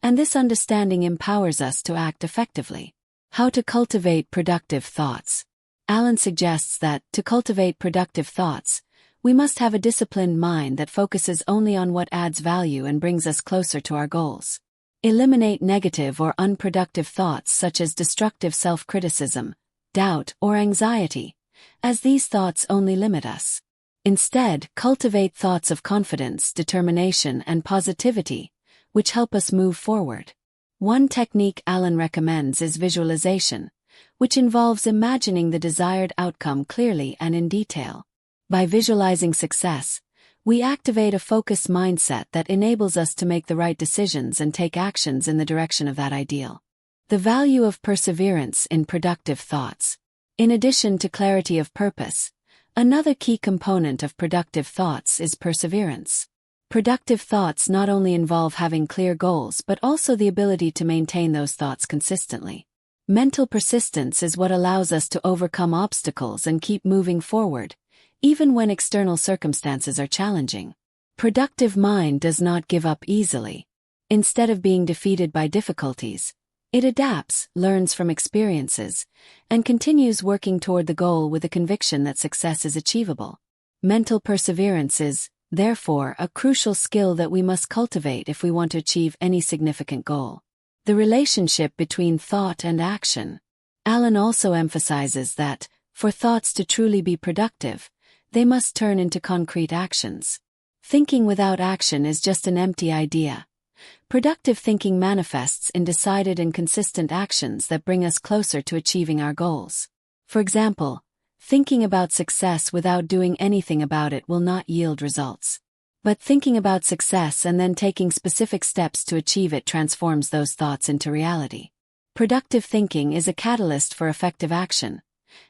and this understanding empowers us to act effectively. How to cultivate productive thoughts. Alan suggests that, to cultivate productive thoughts, we must have a disciplined mind that focuses only on what adds value and brings us closer to our goals. Eliminate negative or unproductive thoughts such as destructive self-criticism, doubt, or anxiety, as these thoughts only limit us. Instead, cultivate thoughts of confidence, determination, and positivity, which help us move forward. One technique Alan recommends is visualization, which involves imagining the desired outcome clearly and in detail. By visualizing success, we activate a focused mindset that enables us to make the right decisions and take actions in the direction of that ideal. The value of perseverance in productive thoughts. In addition to clarity of purpose, another key component of productive thoughts is perseverance. Productive thoughts not only involve having clear goals but also the ability to maintain those thoughts consistently. Mental persistence is what allows us to overcome obstacles and keep moving forward, even when external circumstances are challenging. Productive mind does not give up easily. Instead of being defeated by difficulties, it adapts, learns from experiences, and continues working toward the goal with a conviction that success is achievable. Mental perseverance is, therefore, a crucial skill that we must cultivate if we want to achieve any significant goal. The relationship between thought and action. Alan also emphasizes that, for thoughts to truly be productive, they must turn into concrete actions. Thinking without action is just an empty idea. Productive thinking manifests in decided and consistent actions that bring us closer to achieving our goals. For example, thinking about success without doing anything about it will not yield results. But thinking about success and then taking specific steps to achieve it transforms those thoughts into reality. Productive thinking is a catalyst for effective action,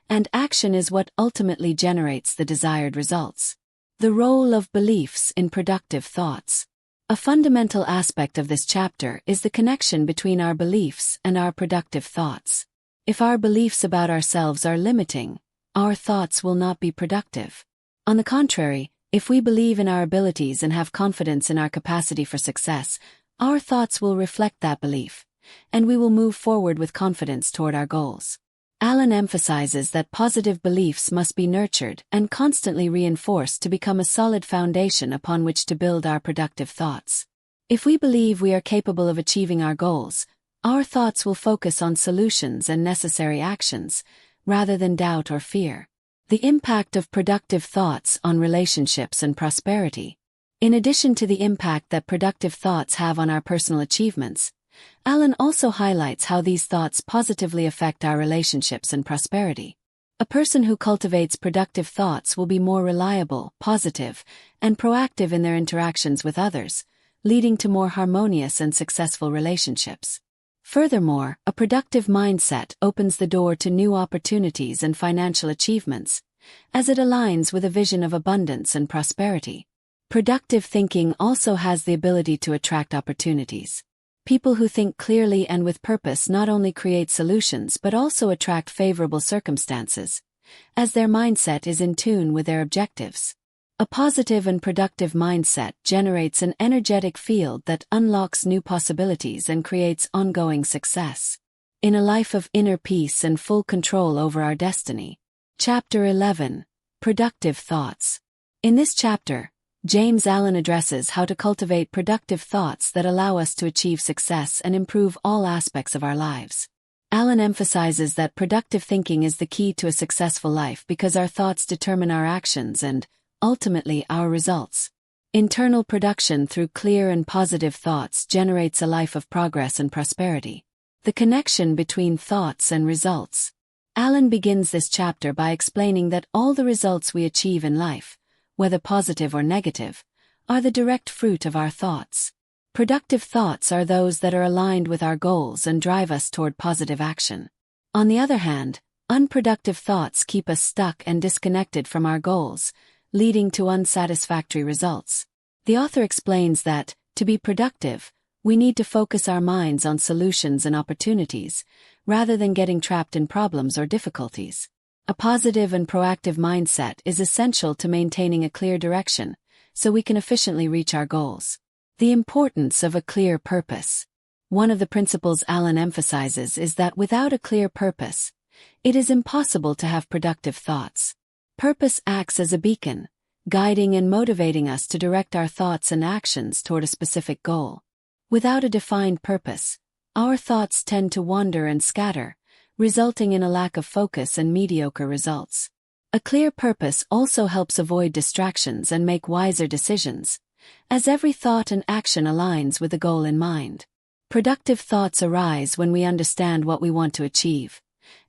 and action is what ultimately generates the desired results. The role of beliefs in productive thoughts. A fundamental aspect of this chapter is the connection between our beliefs and our productive thoughts. If our beliefs about ourselves are limiting, our thoughts will not be productive. On the contrary, if we believe in our abilities and have confidence in our capacity for success, our thoughts will reflect that belief, and we will move forward with confidence toward our goals. Alan emphasizes that positive beliefs must be nurtured and constantly reinforced to become a solid foundation upon which to build our productive thoughts. If we believe we are capable of achieving our goals, our thoughts will focus on solutions and necessary actions, rather than doubt or fear. The impact of productive thoughts on relationships and prosperity. In addition to the impact that productive thoughts have on our personal achievements, Alan also highlights how these thoughts positively affect our relationships and prosperity. A person who cultivates productive thoughts will be more reliable, positive, and proactive in their interactions with others, leading to more harmonious and successful relationships. Furthermore, a productive mindset opens the door to new opportunities and financial achievements, as it aligns with a vision of abundance and prosperity. Productive thinking also has the ability to attract opportunities. People who think clearly and with purpose not only create solutions but also attract favorable circumstances, as their mindset is in tune with their objectives. A positive and productive mindset generates an energetic field that unlocks new possibilities and creates ongoing success. In a life of inner peace and full control over our destiny. Chapter 11. Productive Thoughts. In this chapter, James Allen addresses how to cultivate productive thoughts that allow us to achieve success and improve all aspects of our lives. Allen emphasizes that productive thinking is the key to a successful life because our thoughts determine our actions and, ultimately, our results. Internal production through clear and positive thoughts generates a life of progress and prosperity. The connection between thoughts and results. Allen begins this chapter by explaining that all the results we achieve in life, whether positive or negative, are the direct fruit of our thoughts. Productive thoughts are those that are aligned with our goals and drive us toward positive action. On the other hand, unproductive thoughts keep us stuck and disconnected from our goals, leading to unsatisfactory results. The author explains that, to be productive, we need to focus our minds on solutions and opportunities, rather than getting trapped in problems or difficulties. A positive and proactive mindset is essential to maintaining a clear direction, so we can efficiently reach our goals. The importance of a clear purpose. One of the principles Alan emphasizes is that without a clear purpose, it is impossible to have productive thoughts. Purpose acts as a beacon, guiding and motivating us to direct our thoughts and actions toward a specific goal. Without a defined purpose, our thoughts tend to wander and scatter, resulting in a lack of focus and mediocre results. A clear purpose also helps avoid distractions and make wiser decisions, as every thought and action aligns with the goal in mind. Productive thoughts arise when we understand what we want to achieve,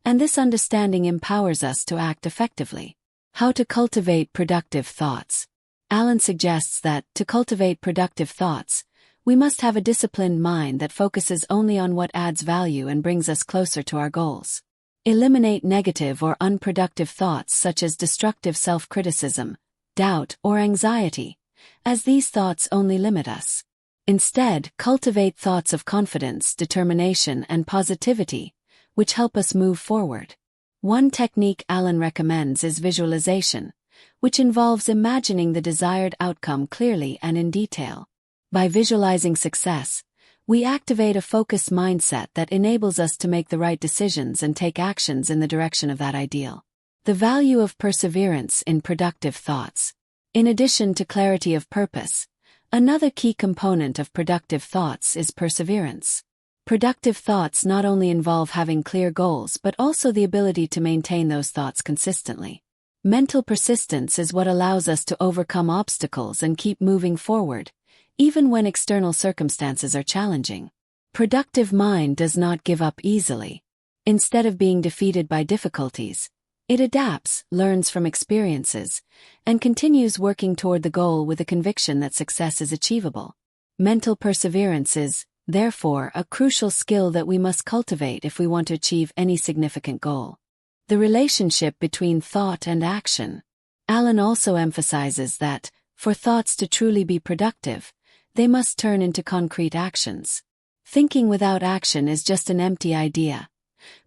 and this understanding empowers us to act effectively. How to cultivate productive thoughts. Alan suggests that, to cultivate productive thoughts, we must have a disciplined mind that focuses only on what adds value and brings us closer to our goals. Eliminate negative or unproductive thoughts such as destructive self-criticism, doubt, or anxiety, as these thoughts only limit us. Instead, cultivate thoughts of confidence, determination, and positivity, which help us move forward. One technique Alan recommends is visualization, which involves imagining the desired outcome clearly and in detail. By visualizing success, we activate a focused mindset that enables us to make the right decisions and take actions in the direction of that ideal. The value of perseverance in productive thoughts. In addition to clarity of purpose, another key component of productive thoughts is perseverance. Productive thoughts not only involve having clear goals but also the ability to maintain those thoughts consistently. Mental persistence is what allows us to overcome obstacles and keep moving forward, even when external circumstances are challenging. Productive mind does not give up easily. Instead of being defeated by difficulties, it adapts, learns from experiences, and continues working toward the goal with a conviction that success is achievable. Mental perseverance is, therefore, a crucial skill that we must cultivate if we want to achieve any significant goal. The relationship between thought and action. Alan also emphasizes that, for thoughts to truly be productive, they must turn into concrete actions. Thinking without action is just an empty idea.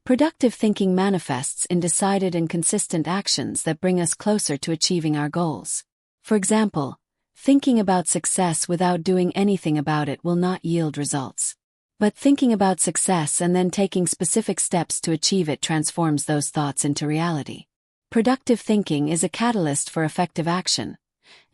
Productive thinking manifests in decided and consistent actions that bring us closer to achieving our goals. For example, thinking about success without doing anything about it will not yield results. But thinking about success and then taking specific steps to achieve it transforms those thoughts into reality. Productive thinking is a catalyst for effective action,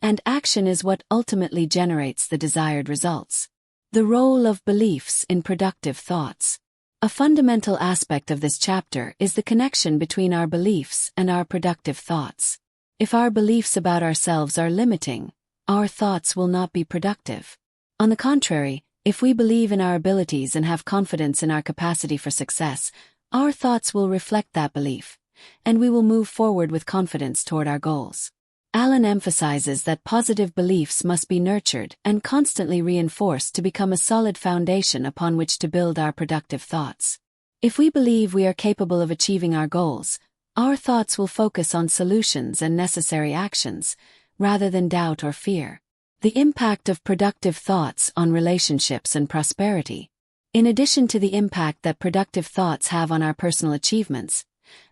and action is what ultimately generates the desired results. The role of beliefs in productive thoughts. A fundamental aspect of this chapter is the connection between our beliefs and our productive thoughts. If our beliefs about ourselves are limiting, our thoughts will not be productive. On the contrary, if we believe in our abilities and have confidence in our capacity for success, our thoughts will reflect that belief, and we will move forward with confidence toward our goals. Alan emphasizes that positive beliefs must be nurtured and constantly reinforced to become a solid foundation upon which to build our productive thoughts. If we believe we are capable of achieving our goals, our thoughts will focus on solutions and necessary actions, rather than doubt or fear. The impact of productive thoughts on relationships and prosperity. In addition to the impact that productive thoughts have on our personal achievements,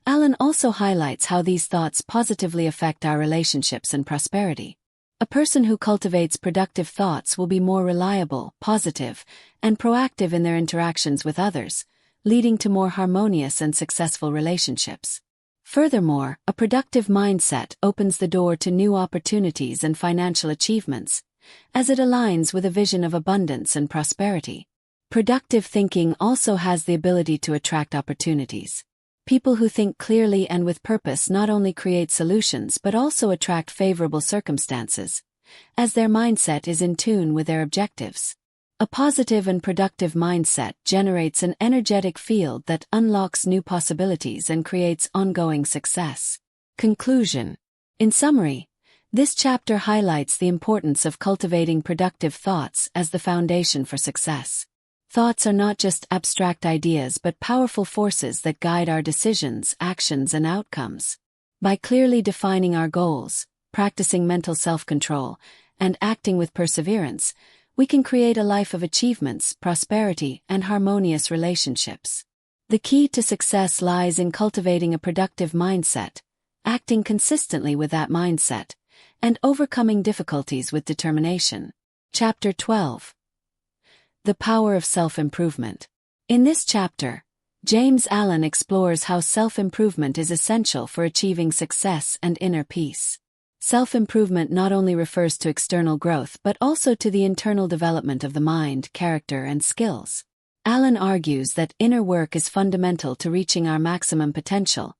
Alan also highlights how these thoughts positively affect our relationships and prosperity. A person who cultivates productive thoughts will be more reliable, positive, and proactive in their interactions with others, leading to more harmonious and successful relationships. Furthermore, a productive mindset opens the door to new opportunities and financial achievements, as it aligns with a vision of abundance and prosperity. Productive thinking also has the ability to attract opportunities. People who think clearly and with purpose not only create solutions but also attract favorable circumstances, as their mindset is in tune with their objectives. A positive and productive mindset generates an energetic field that unlocks new possibilities and creates ongoing success. Conclusion. In summary, this chapter highlights the importance of cultivating productive thoughts as the foundation for success. Thoughts are not just abstract ideas but powerful forces that guide our decisions, actions, and outcomes. By clearly defining our goals, practicing mental self-control, and acting with perseverance, we can create a life of achievements, prosperity, and harmonious relationships. The key to success lies in cultivating a productive mindset, acting consistently with that mindset, and overcoming difficulties with determination. Chapter 12. The Power of Self-Improvement. In this chapter, James Allen explores how self-improvement is essential for achieving success and inner peace. Self-improvement not only refers to external growth but also to the internal development of the mind, character, and skills. Allen argues that inner work is fundamental to reaching our maximum potential,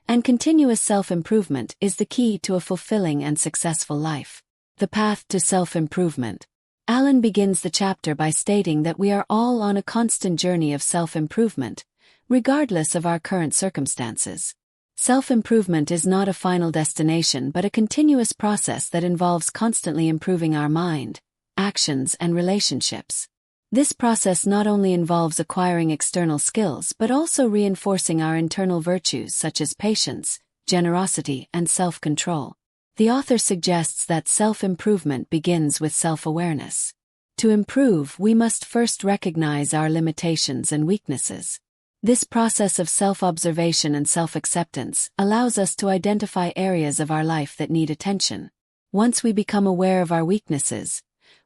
and continuous self-improvement is the key to a fulfilling and successful life. The path to self-improvement. Allen begins the chapter by stating that we are all on a constant journey of self-improvement, regardless of our current circumstances. Self-improvement is not a final destination but a continuous process that involves constantly improving our mind, actions, and relationships. This process not only involves acquiring external skills but also reinforcing our internal virtues such as patience, generosity, and self-control. The author suggests that self-improvement begins with self-awareness. To improve, we must first recognize our limitations and weaknesses. This process of self-observation and self-acceptance allows us to identify areas of our life that need attention. Once we become aware of our weaknesses,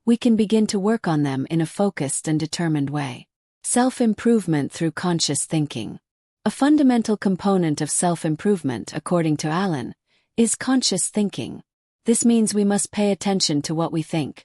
we can begin to work on them in a focused and determined way. Self-improvement through conscious thinking. A fundamental component of self-improvement, according to Allen, is conscious thinking. This means we must pay attention to what we think,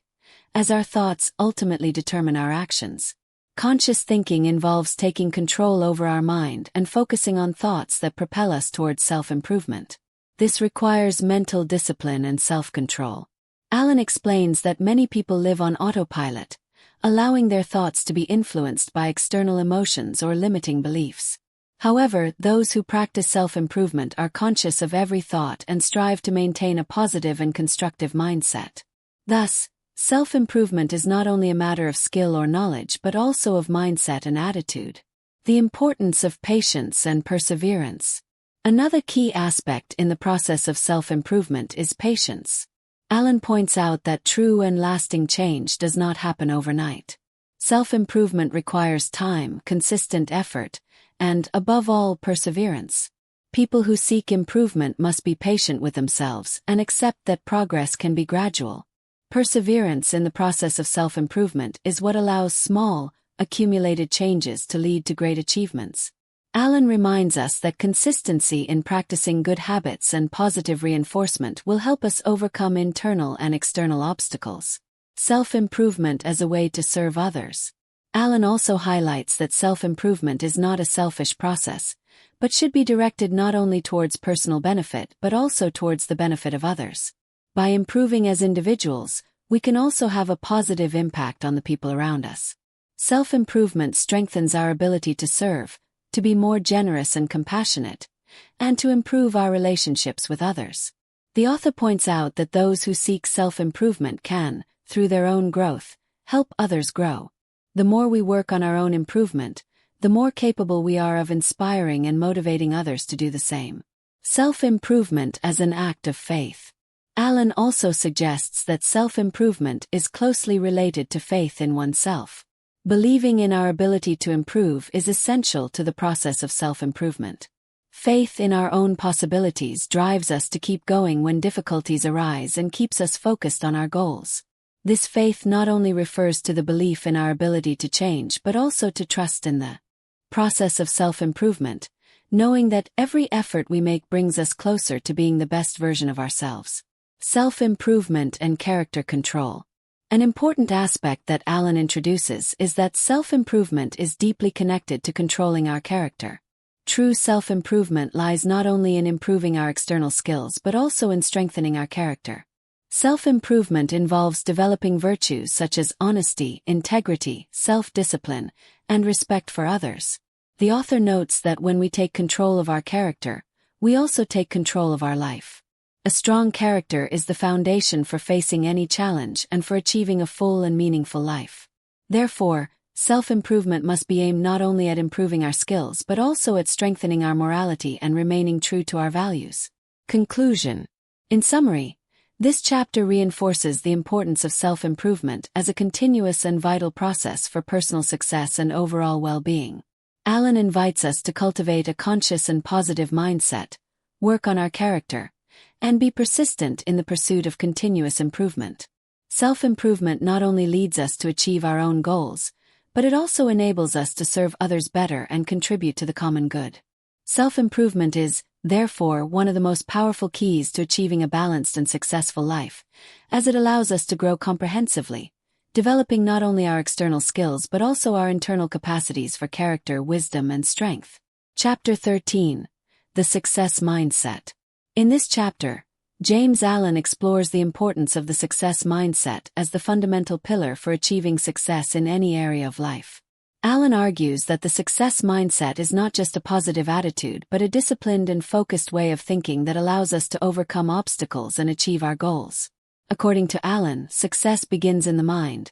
as our thoughts ultimately determine our actions. Conscious thinking involves taking control over our mind and focusing on thoughts that propel us towards self-improvement. This requires mental discipline and self-control. Allen explains that many people live on autopilot, allowing their thoughts to be influenced by external emotions or limiting beliefs. However, those who practice self-improvement are conscious of every thought and strive to maintain a positive and constructive mindset. Thus, self-improvement is not only a matter of skill or knowledge but also of mindset and attitude. The importance of patience and perseverance. Another key aspect in the process of self-improvement is patience. Allen points out that true and lasting change does not happen overnight. Self-improvement requires time, consistent effort, and, above all, perseverance. People who seek improvement must be patient with themselves and accept that progress can be gradual. Perseverance in the process of self-improvement is what allows small, accumulated changes to lead to great achievements. Allen reminds us that consistency in practicing good habits and positive reinforcement will help us overcome internal and external obstacles. Self-improvement as a way to serve others. Allen also highlights that self-improvement is not a selfish process, but should be directed not only towards personal benefit but also towards the benefit of others. By improving as individuals, we can also have a positive impact on the people around us. Self-improvement strengthens our ability to serve, to be more generous and compassionate, and to improve our relationships with others. The author points out that those who seek self-improvement can, through their own growth, help others grow. The more we work on our own improvement, the more capable we are of inspiring and motivating others to do the same. Self-improvement as an act of faith. Allen also suggests that self-improvement is closely related to faith in oneself. Believing in our ability to improve is essential to the process of self-improvement. Faith in our own possibilities drives us to keep going when difficulties arise and keeps us focused on our goals. This faith not only refers to the belief in our ability to change but also to trust in the process of self-improvement, knowing that every effort we make brings us closer to being the best version of ourselves. Self-improvement and character control. An important aspect that Allen introduces is that self-improvement is deeply connected to controlling our character. True self-improvement lies not only in improving our external skills but also in strengthening our character. Self-improvement involves developing virtues such as honesty, integrity, self-discipline, and respect for others. The author notes that when we take control of our character, we also take control of our life. A strong character is the foundation for facing any challenge and for achieving a full and meaningful life. Therefore, Self-improvement must be aimed not only at improving our skills but also at strengthening our morality and remaining true to our values. Conclusion. In summary, this chapter reinforces the importance of self-improvement as a continuous and vital process for personal success and overall well-being. Allen invites us to cultivate a conscious and positive mindset, work on our character, and be persistent in the pursuit of continuous improvement. Self-improvement not only leads us to achieve our own goals, but it also enables us to serve others better and contribute to the common good. Self-improvement is, therefore, one of the most powerful keys to achieving a balanced and successful life, as it allows us to grow comprehensively, developing not only our external skills but also our internal capacities for character, wisdom, and strength. Chapter 13. The Success Mindset. In this chapter, James Allen explores the importance of the success mindset as the fundamental pillar for achieving success in any area of life. Allen argues that the success mindset is not just a positive attitude but a disciplined and focused way of thinking that allows us to overcome obstacles and achieve our goals. According to Allen, success begins in the mind,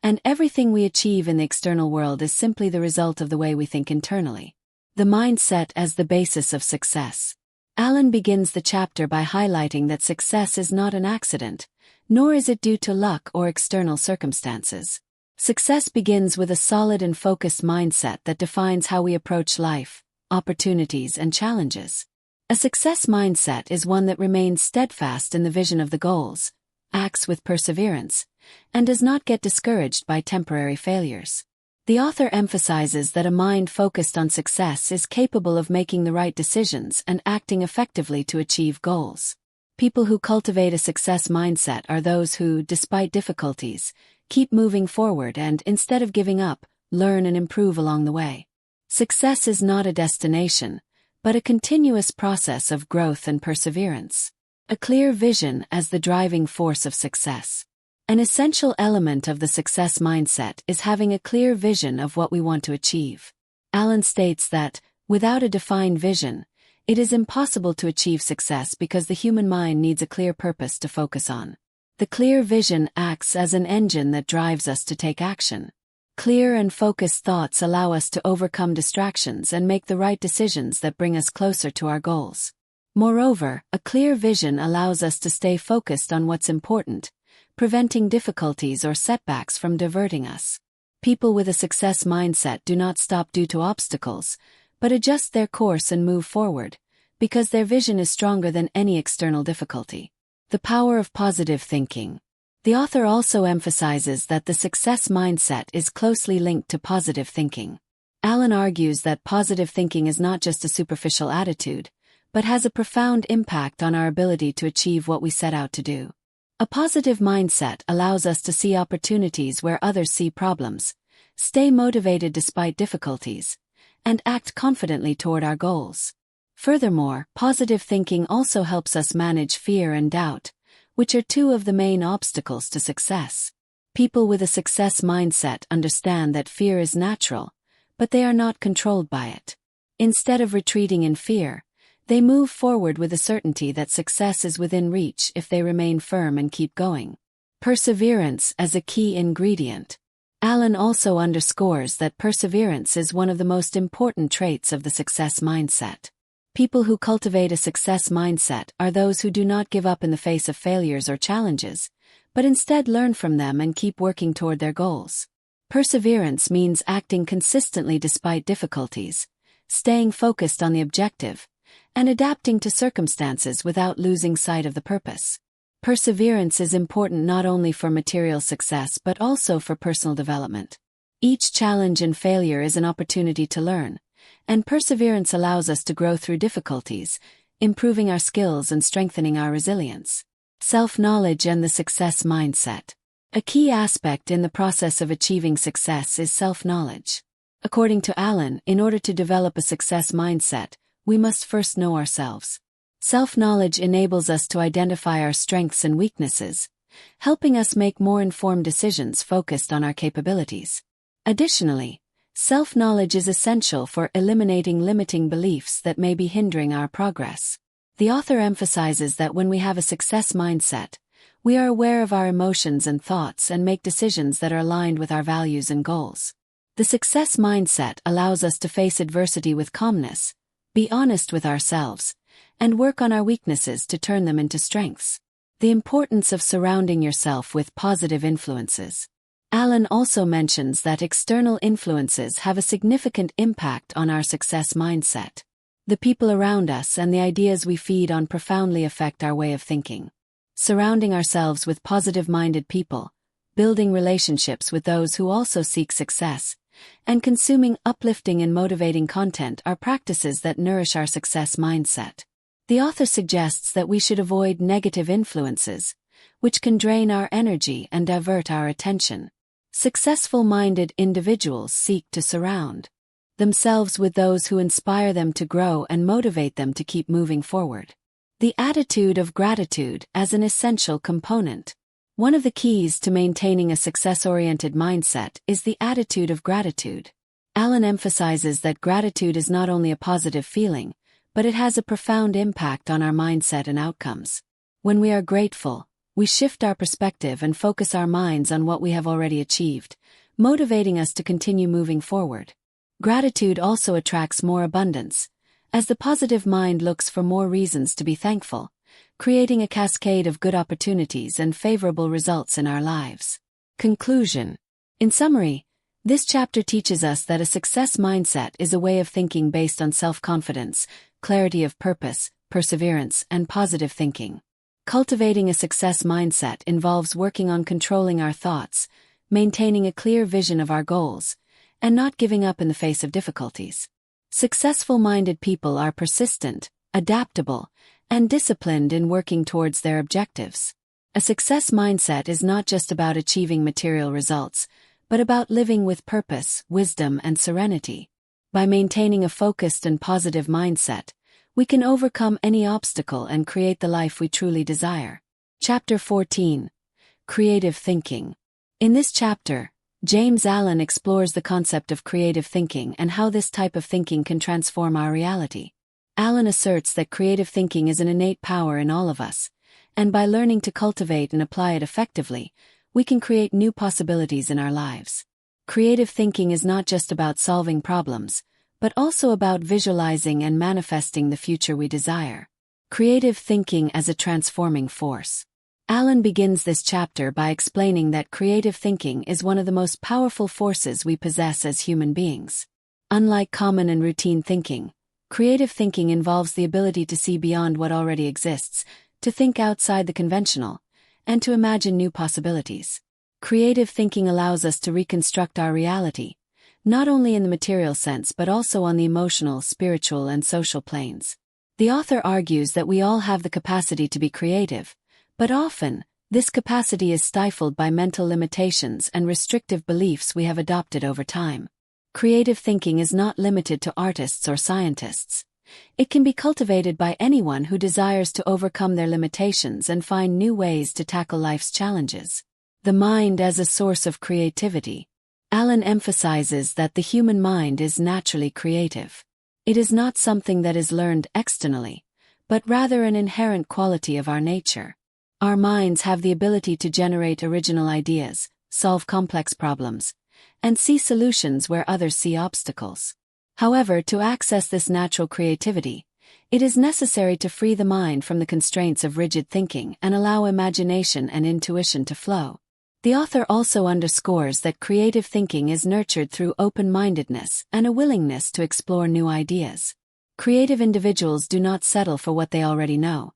and everything we achieve in the external world is simply the result of the way we think internally. The mindset as the basis of success. Allen begins the chapter by highlighting that success is not an accident, nor is it due to luck or external circumstances. Success begins with a solid and focused mindset that defines how we approach life, opportunities, and challenges. A success mindset is one that remains steadfast in the vision of the goals, acts with perseverance, and does not get discouraged by temporary failures. The author emphasizes that a mind focused on success is capable of making the right decisions and acting effectively to achieve goals. People who cultivate a success mindset are those who, despite difficulties, keep moving forward and, instead of giving up, learn and improve along the way. Success is not a destination, but a continuous process of growth and perseverance. A clear vision as the driving force of success. An essential element of the success mindset is having a clear vision of what we want to achieve. Allen states that, without a defined vision, it is impossible to achieve success because the human mind needs a clear purpose to focus on. The clear vision acts as an engine that drives us to take action. Clear and focused thoughts allow us to overcome distractions and make the right decisions that bring us closer to our goals. Moreover, a clear vision allows us to stay focused on what's important, preventing difficulties or setbacks from diverting us. People with a success mindset do not stop due to obstacles, but adjust their course and move forward, because their vision is stronger than any external difficulty. The power of positive thinking. The author also emphasizes that the success mindset is closely linked to positive thinking. Allen argues that positive thinking is not just a superficial attitude, but has a profound impact on our ability to achieve what we set out to do. A positive mindset allows us to see opportunities where others see problems, stay motivated despite difficulties, and act confidently toward our goals. Furthermore, positive thinking also helps us manage fear and doubt, which are two of the main obstacles to success. People with a success mindset understand that fear is natural, but they are not controlled by it. Instead of retreating in fear, they move forward with a certainty that success is within reach if they remain firm and keep going. Perseverance as a key ingredient. Allen also underscores that perseverance is one of the most important traits of the success mindset. People who cultivate a success mindset are those who do not give up in the face of failures or challenges, but instead learn from them and keep working toward their goals. Perseverance means acting consistently despite difficulties, staying focused on the objective, and adapting to circumstances without losing sight of the purpose. Perseverance is important not only for material success but also for personal development. Each challenge and failure is an opportunity to learn, and perseverance allows us to grow through difficulties, improving our skills and strengthening our resilience. Self-knowledge and the success mindset. A key aspect in the process of achieving success is self-knowledge. According to Allen, in order to develop a success mindset, we must first know ourselves. Self-knowledge enables us to identify our strengths and weaknesses, helping us make more informed decisions focused on our capabilities. Additionally, self-knowledge is essential for eliminating limiting beliefs that may be hindering our progress. The author emphasizes that when we have a success mindset, we are aware of our emotions and thoughts and make decisions that are aligned with our values and goals. The success mindset allows us to face adversity with calmness, be honest with ourselves, and work on our weaknesses to turn them into strengths. The importance of surrounding yourself with positive influences. Alan also mentions that external influences have a significant impact on our success mindset. The people around us and the ideas we feed on profoundly affect our way of thinking. Surrounding ourselves with positive-minded people, building relationships with those who also seek success, and consuming uplifting and motivating content are practices that nourish our success mindset. The author suggests that we should avoid negative influences, which can drain our energy and divert our attention. Successful-minded individuals seek to surround themselves with those who inspire them to grow and motivate them to keep moving forward. The attitude of gratitude as an essential component. One of the keys to maintaining a success-oriented mindset is the attitude of gratitude. Alan emphasizes that gratitude is not only a positive feeling, but it has a profound impact on our mindset and outcomes. When we are grateful, we shift our perspective and focus our minds on what we have already achieved, motivating us to continue moving forward. Gratitude also attracts more abundance, as the positive mind looks for more reasons to be thankful, creating a cascade of good opportunities and favorable results in our lives. Conclusion. In summary, this chapter teaches us that a success mindset is a way of thinking based on self-confidence, clarity of purpose, perseverance, and positive thinking. Cultivating a success mindset involves working on controlling our thoughts, maintaining a clear vision of our goals, and not giving up in the face of difficulties. Successful-minded people are persistent, adaptable, and disciplined in working towards their objectives. A success mindset is not just about achieving material results, but about living with purpose, wisdom, and serenity. By maintaining a focused and positive mindset, we can overcome any obstacle and create the life we truly desire. Chapter 14. Creative Thinking. In this chapter, James Allen explores the concept of creative thinking and how this type of thinking can transform our reality. Allen asserts that creative thinking is an innate power in all of us, and by learning to cultivate and apply it effectively, we can create new possibilities in our lives. Creative thinking is not just about solving problems, but also about visualizing and manifesting the future we desire. Creative thinking as a transforming force. Allen begins this chapter by explaining that creative thinking is one of the most powerful forces we possess as human beings. Unlike common and routine thinking, creative thinking involves the ability to see beyond what already exists, to think outside the conventional, and to imagine new possibilities. Creative thinking allows us to reconstruct our reality, not only in the material sense but also on the emotional, spiritual, and social planes. The author argues that we all have the capacity to be creative, but often, this capacity is stifled by mental limitations and restrictive beliefs we have adopted over time. Creative thinking is not limited to artists or scientists. It can be cultivated by anyone who desires to overcome their limitations and find new ways to tackle life's challenges. The mind as a source of creativity. Allen emphasizes that the human mind is naturally creative. It is not something that is learned externally, but rather an inherent quality of our nature. Our minds have the ability to generate original ideas, solve complex problems, and see solutions where others see obstacles. However, to access this natural creativity, it is necessary to free the mind from the constraints of rigid thinking and allow imagination and intuition to flow. The author also underscores that creative thinking is nurtured through open-mindedness and a willingness to explore new ideas. Creative individuals do not settle for what they already know.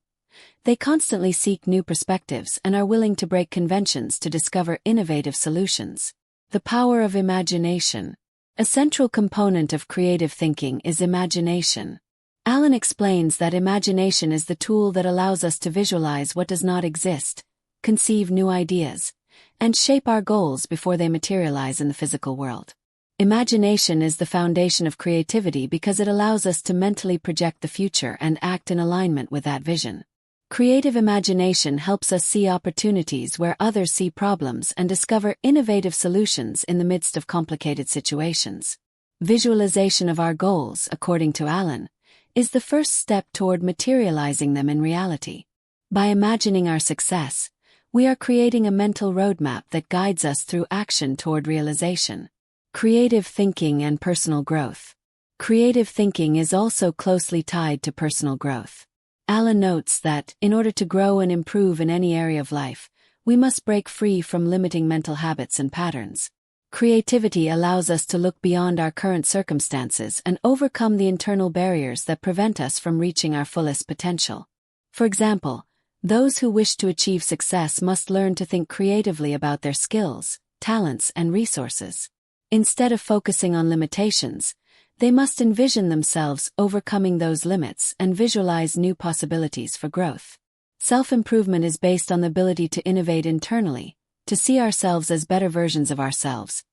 They constantly seek new perspectives and are willing to break conventions to discover innovative solutions. The power of imagination. A central component of creative thinking is imagination. Allen explains that imagination is the tool that allows us to visualize what does not exist, conceive new ideas, and shape our goals before they materialize in the physical world. Imagination is the foundation of creativity because it allows us to mentally project the future and act in alignment with that vision. Creative imagination helps us see opportunities where others see problems and discover innovative solutions in the midst of complicated situations. Visualization of our goals, according to Allen, is the first step toward materializing them in reality. By imagining our success, we are creating a mental roadmap that guides us through action toward realization. Creative thinking and personal growth. Creative thinking is also closely tied to personal growth. Alan notes that, in order to grow and improve in any area of life, we must break free from limiting mental habits and patterns. Creativity allows us to look beyond our current circumstances and overcome the internal barriers that prevent us from reaching our fullest potential. For example, those who wish to achieve success must learn to think creatively about their skills, talents, and resources. Instead of focusing on limitations, they must envision themselves overcoming those limits and visualize new possibilities for growth. Self-improvement is based on the ability to innovate internally, to see ourselves as better versions of ourselves,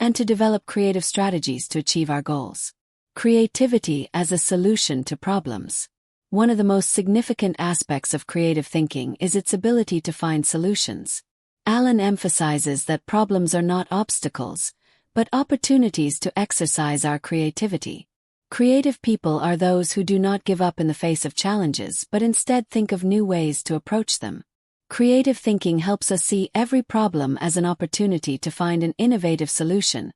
and to develop creative strategies to achieve our goals. Creativity as a solution to problems. One of the most significant aspects of creative thinking is its ability to find solutions. Alan emphasizes that problems are not obstacles, but opportunities to exercise our creativity. Creative people are those who do not give up in the face of challenges but instead think of new ways to approach them. Creative thinking helps us see every problem as an opportunity to find an innovative solution,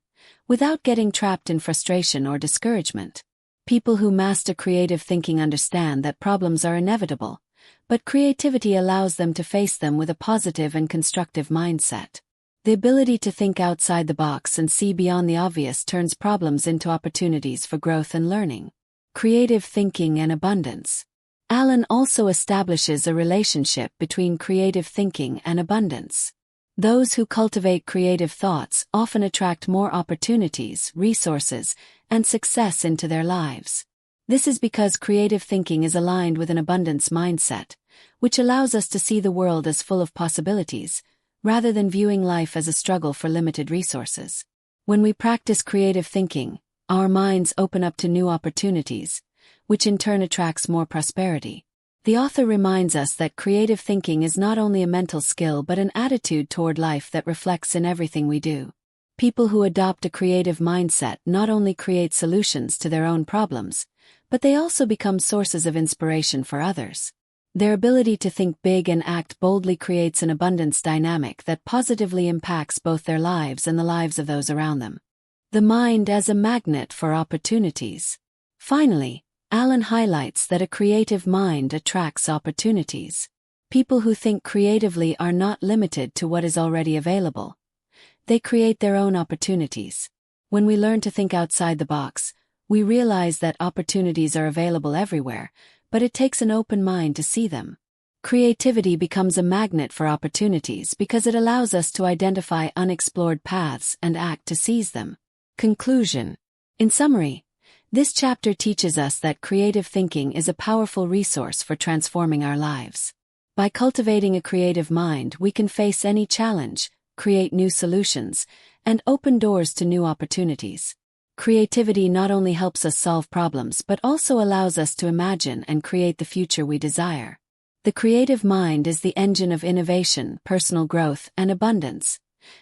without getting trapped in frustration or discouragement. People who master creative thinking understand that problems are inevitable, but creativity allows them to face them with a positive and constructive mindset. The ability to think outside the box and see beyond the obvious turns problems into opportunities for growth and learning. Creative thinking and abundance. Alan also establishes a relationship between creative thinking and abundance. Those who cultivate creative thoughts often attract more opportunities, resources, and success into their lives. This is because creative thinking is aligned with an abundance mindset, which allows us to see the world as full of possibilities, rather than viewing life as a struggle for limited resources. When we practice creative thinking, our minds open up to new opportunities, which in turn attracts more prosperity. The author reminds us that creative thinking is not only a mental skill but an attitude toward life that reflects in everything we do. People who adopt a creative mindset not only create solutions to their own problems, but they also become sources of inspiration for others. Their ability to think big and act boldly creates an abundance dynamic that positively impacts both their lives and the lives of those around them. The mind as a magnet for opportunities. Finally, Alan highlights that a creative mind attracts opportunities. People who think creatively are not limited to what is already available. They create their own opportunities. When we learn to think outside the box, we realize that opportunities are available everywhere, but it takes an open mind to see them. Creativity becomes a magnet for opportunities because it allows us to identify unexplored paths and act to seize them. Conclusion. In summary, this chapter teaches us that creative thinking is a powerful resource for transforming our lives. By cultivating a creative mind, we can face any challenge, create new solutions, and open doors to new opportunities. Creativity not only helps us solve problems but also allows us to imagine and create the future we desire. The creative mind is the engine of innovation, personal growth, and abundance,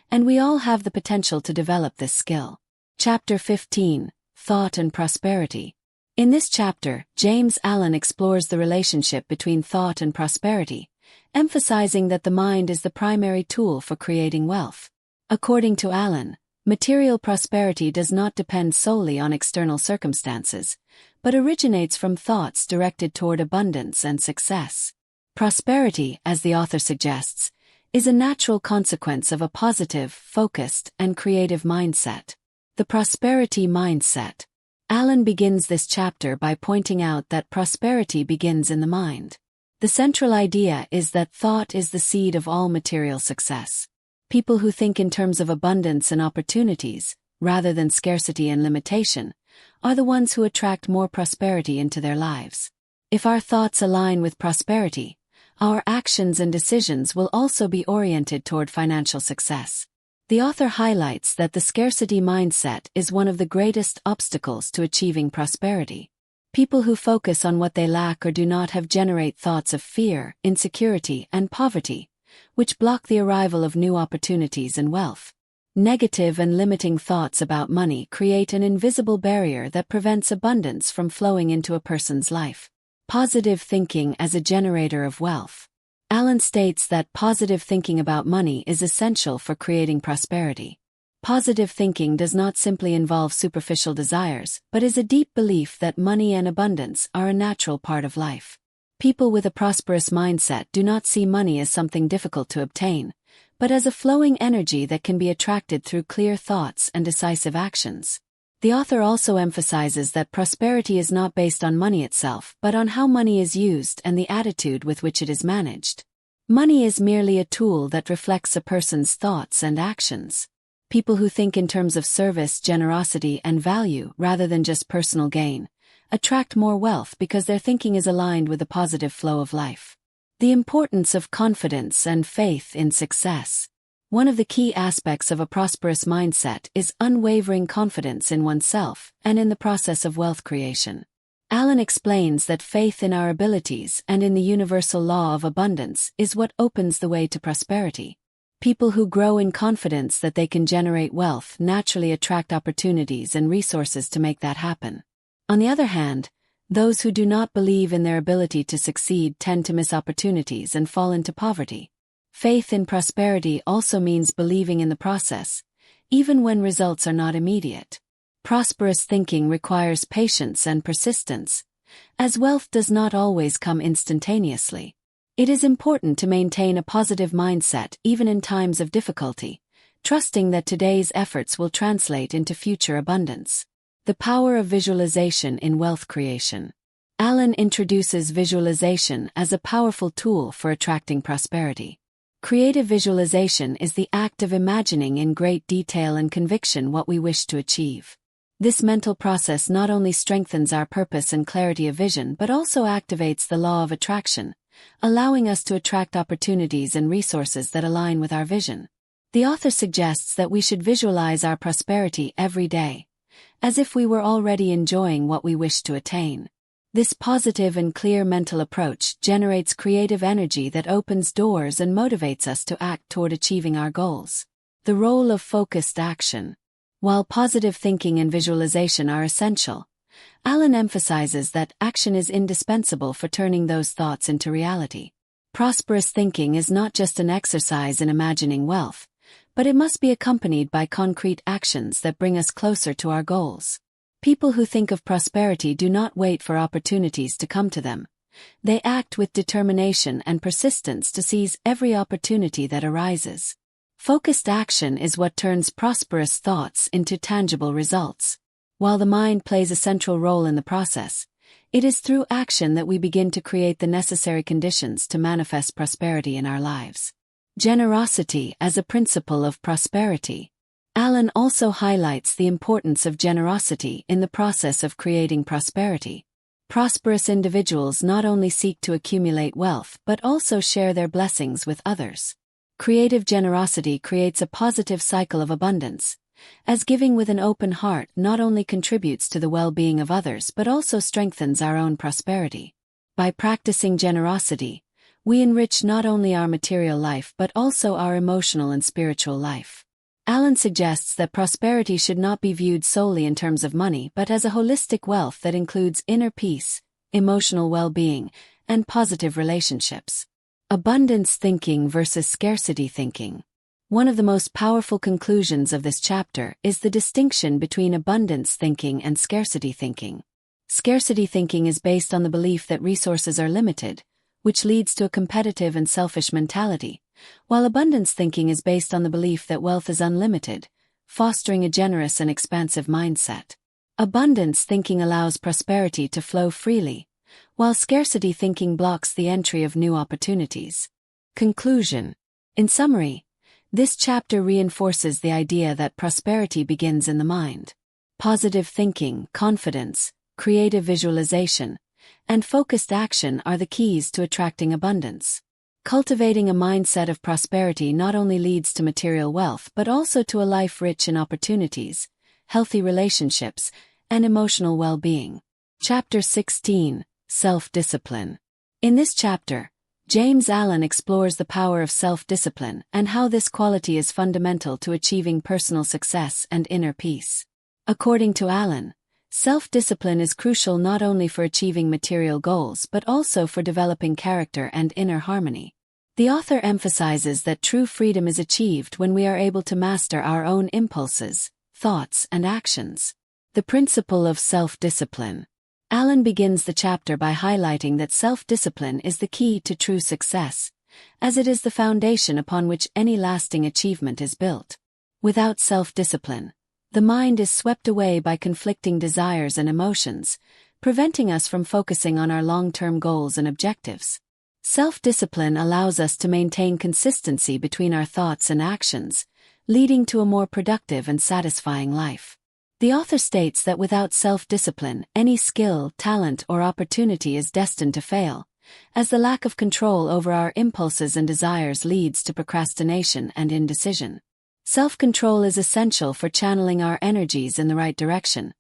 and we all have the potential to develop this skill. Chapter 15. Thought and Prosperity. In this chapter, James Allen explores the relationship between thought and prosperity, emphasizing that the mind is the primary tool for creating wealth. According to Allen, material prosperity does not depend solely on external circumstances, but originates from thoughts directed toward abundance and success. Prosperity, as the author suggests, is a natural consequence of a positive, focused, and creative mindset. The prosperity mindset. Allen begins this chapter by pointing out that prosperity begins in the mind. The central idea is that thought is the seed of all material success. People who think in terms of abundance and opportunities, rather than scarcity and limitation, are the ones who attract more prosperity into their lives. If our thoughts align with prosperity, our actions and decisions will also be oriented toward financial success. The author highlights that the scarcity mindset is one of the greatest obstacles to achieving prosperity. People who focus on what they lack or do not have generate thoughts of fear, insecurity, and poverty, which block the arrival of new opportunities and wealth. Negative and limiting thoughts about money create an invisible barrier that prevents abundance from flowing into a person's life. Positive thinking as a generator of wealth. Allen states that positive thinking about money is essential for creating prosperity. Positive thinking does not simply involve superficial desires, but is a deep belief that money and abundance are a natural part of life. People with a prosperous mindset do not see money as something difficult to obtain, but as a flowing energy that can be attracted through clear thoughts and decisive actions. The author also emphasizes that prosperity is not based on money itself, but on how money is used and the attitude with which it is managed. Money is merely a tool that reflects a person's thoughts and actions. People who think in terms of service, generosity, and value rather than just personal gain attract more wealth because their thinking is aligned with the positive flow of life. The importance of confidence and faith in success. One of the key aspects of a prosperous mindset is unwavering confidence in oneself and in the process of wealth creation. Allen explains that faith in our abilities and in the universal law of abundance is what opens the way to prosperity. People who grow in confidence that they can generate wealth naturally attract opportunities and resources to make that happen. On the other hand, those who do not believe in their ability to succeed tend to miss opportunities and fall into poverty. Faith in prosperity also means believing in the process, even when results are not immediate. Prosperous thinking requires patience and persistence, as wealth does not always come instantaneously. It is important to maintain a positive mindset even in times of difficulty, trusting that today's efforts will translate into future abundance. The power of visualization in wealth creation. Allen introduces visualization as a powerful tool for attracting prosperity. Creative visualization is the act of imagining in great detail and conviction what we wish to achieve. This mental process not only strengthens our purpose and clarity of vision but also activates the law of attraction, allowing us to attract opportunities and resources that align with our vision. The author suggests that we should visualize our prosperity every day, as if we were already enjoying what we wish to attain. This positive and clear mental approach generates creative energy that opens doors and motivates us to act toward achieving our goals. The role of focused action. While positive thinking and visualization are essential, Allen emphasizes that action is indispensable for turning those thoughts into reality. Prosperous thinking is not just an exercise in imagining wealth, but it must be accompanied by concrete actions that bring us closer to our goals. People who think of prosperity do not wait for opportunities to come to them. They act with determination and persistence to seize every opportunity that arises. Focused action is what turns prosperous thoughts into tangible results. While the mind plays a central role in the process, it is through action that we begin to create the necessary conditions to manifest prosperity in our lives. Generosity as a principle of prosperity. Allen also highlights the importance of generosity in the process of creating prosperity. Prosperous individuals not only seek to accumulate wealth but also share their blessings with others. Creative generosity creates a positive cycle of abundance, as giving with an open heart not only contributes to the well-being of others but also strengthens our own prosperity. By practicing generosity, we enrich not only our material life but also our emotional and spiritual life. Allen suggests that prosperity should not be viewed solely in terms of money but as a holistic wealth that includes inner peace, emotional well-being, and positive relationships. Abundance thinking versus scarcity thinking. One of the most powerful conclusions of this chapter is the distinction between abundance thinking and scarcity thinking. Scarcity thinking is based on the belief that resources are limited, which leads to a competitive and selfish mentality, while abundance thinking is based on the belief that wealth is unlimited, fostering a generous and expansive mindset. Abundance thinking allows prosperity to flow freely, while scarcity thinking blocks the entry of new opportunities. Conclusion. In summary, this chapter reinforces the idea that prosperity begins in the mind. Positive thinking, confidence, creative visualization, and focused action are the keys to attracting abundance. Cultivating a mindset of prosperity not only leads to material wealth but also to a life rich in opportunities, healthy relationships, and emotional well-being. Chapter 16. Self-discipline. In this chapter, James Allen explores the power of self-discipline and how this quality is fundamental to achieving personal success and inner peace. According to Allen, self-discipline is crucial not only for achieving material goals but also for developing character and inner harmony. The author emphasizes that true freedom is achieved when we are able to master our own impulses, thoughts, and actions. The principle of self-discipline. Alan begins the chapter by highlighting that self-discipline is the key to true success, as it is the foundation upon which any lasting achievement is built. Without self-discipline, the mind is swept away by conflicting desires and emotions, preventing us from focusing on our long-term goals and objectives. Self-discipline allows us to maintain consistency between our thoughts and actions, leading to a more productive and satisfying life. The author states that without self-discipline, any skill, talent, or opportunity is destined to fail, as the lack of control over our impulses and desires leads to procrastination and indecision. Self-control is essential for channeling our energies in the right direction,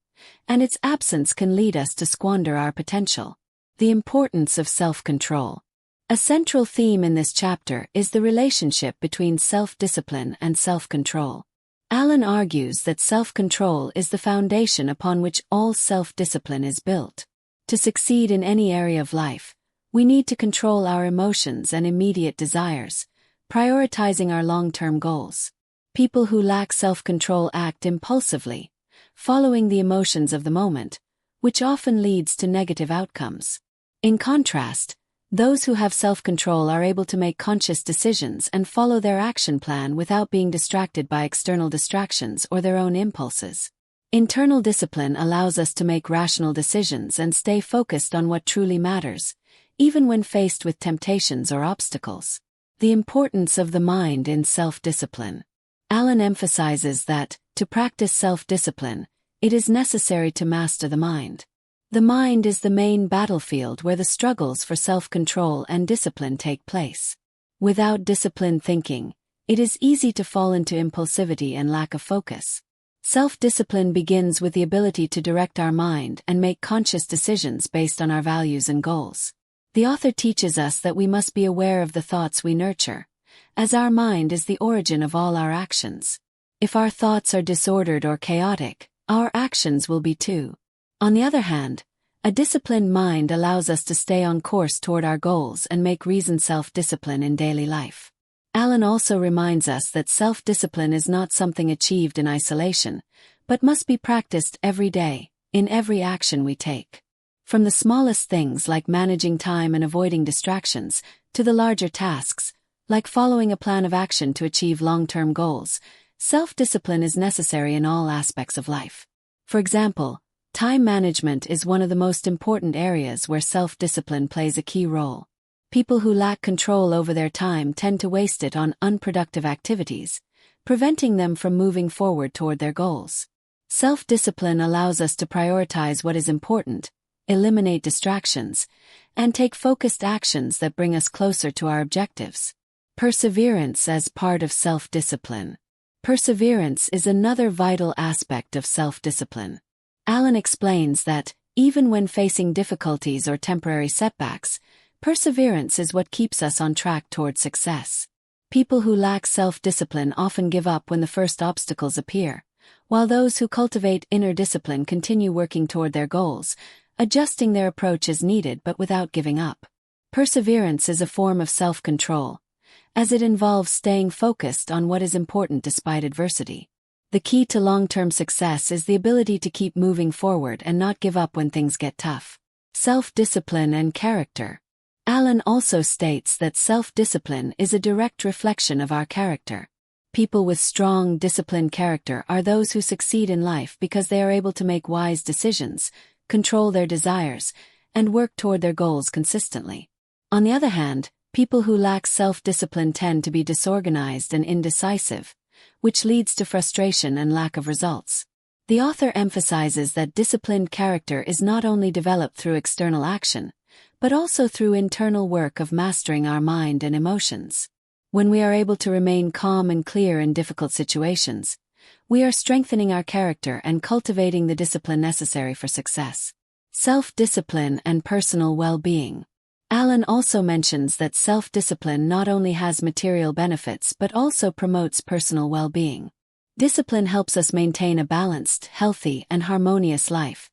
and its absence can lead us to squander our potential. The importance of self-control. A central theme in this chapter is the relationship between self-discipline and self-control. Alan argues that self-control is the foundation upon which all self-discipline is built. To succeed in any area of life, we need to control our emotions and immediate desires, prioritizing our long-term goals. People who lack self-control act impulsively, following the emotions of the moment, which often leads to negative outcomes. In contrast, those who have self-control are able to make conscious decisions and follow their action plan without being distracted by external distractions or their own impulses. Internal discipline allows us to make rational decisions and stay focused on what truly matters, even when faced with temptations or obstacles. The importance of the mind in self-discipline. Alan emphasizes that, to practice self-discipline, it is necessary to master the mind. The mind is the main battlefield where the struggles for self-control and discipline take place. Without disciplined thinking, it is easy to fall into impulsivity and lack of focus. Self-discipline begins with the ability to direct our mind and make conscious decisions based on our values and goals. The author teaches us that we must be aware of the thoughts we nurture, as our mind is the origin of all our actions. If our thoughts are disordered or chaotic, our actions will be too. On the other hand, a disciplined mind allows us to stay on course toward our goals and make reasoned self-discipline in daily life. Alan also reminds us that self-discipline is not something achieved in isolation, but must be practiced every day, in every action we take. From the smallest things like managing time and avoiding distractions, to the larger tasks, like following a plan of action to achieve long-term goals, self-discipline is necessary in all aspects of life. For example, time management is one of the most important areas where self-discipline plays a key role. People who lack control over their time tend to waste it on unproductive activities, preventing them from moving forward toward their goals. Self-discipline allows us to prioritize what is important, eliminate distractions, and take focused actions that bring us closer to our objectives. Perseverance as part of self-discipline. Perseverance is another vital aspect of self-discipline. Alan explains that, even when facing difficulties or temporary setbacks, perseverance is what keeps us on track toward success. People who lack self-discipline often give up when the first obstacles appear, while those who cultivate inner discipline continue working toward their goals, adjusting their approach as needed but without giving up. Perseverance is a form of self-control, as it involves staying focused on what is important despite adversity. The key to long-term success is the ability to keep moving forward and not give up when things get tough. Self-discipline and character. Alan also states that self-discipline is a direct reflection of our character. People with strong, disciplined character are those who succeed in life because they are able to make wise decisions, control their desires, and work toward their goals consistently. On the other hand, people who lack self-discipline tend to be disorganized and indecisive, which leads to frustration and lack of results. The author emphasizes that disciplined character is not only developed through external action, but also through internal work of mastering our mind and emotions. When we are able to remain calm and clear in difficult situations, we are strengthening our character and cultivating the discipline necessary for success. Self-discipline and personal well-being. Alan also mentions that self-discipline not only has material benefits but also promotes personal well-being. Discipline helps us maintain a balanced, healthy, and harmonious life,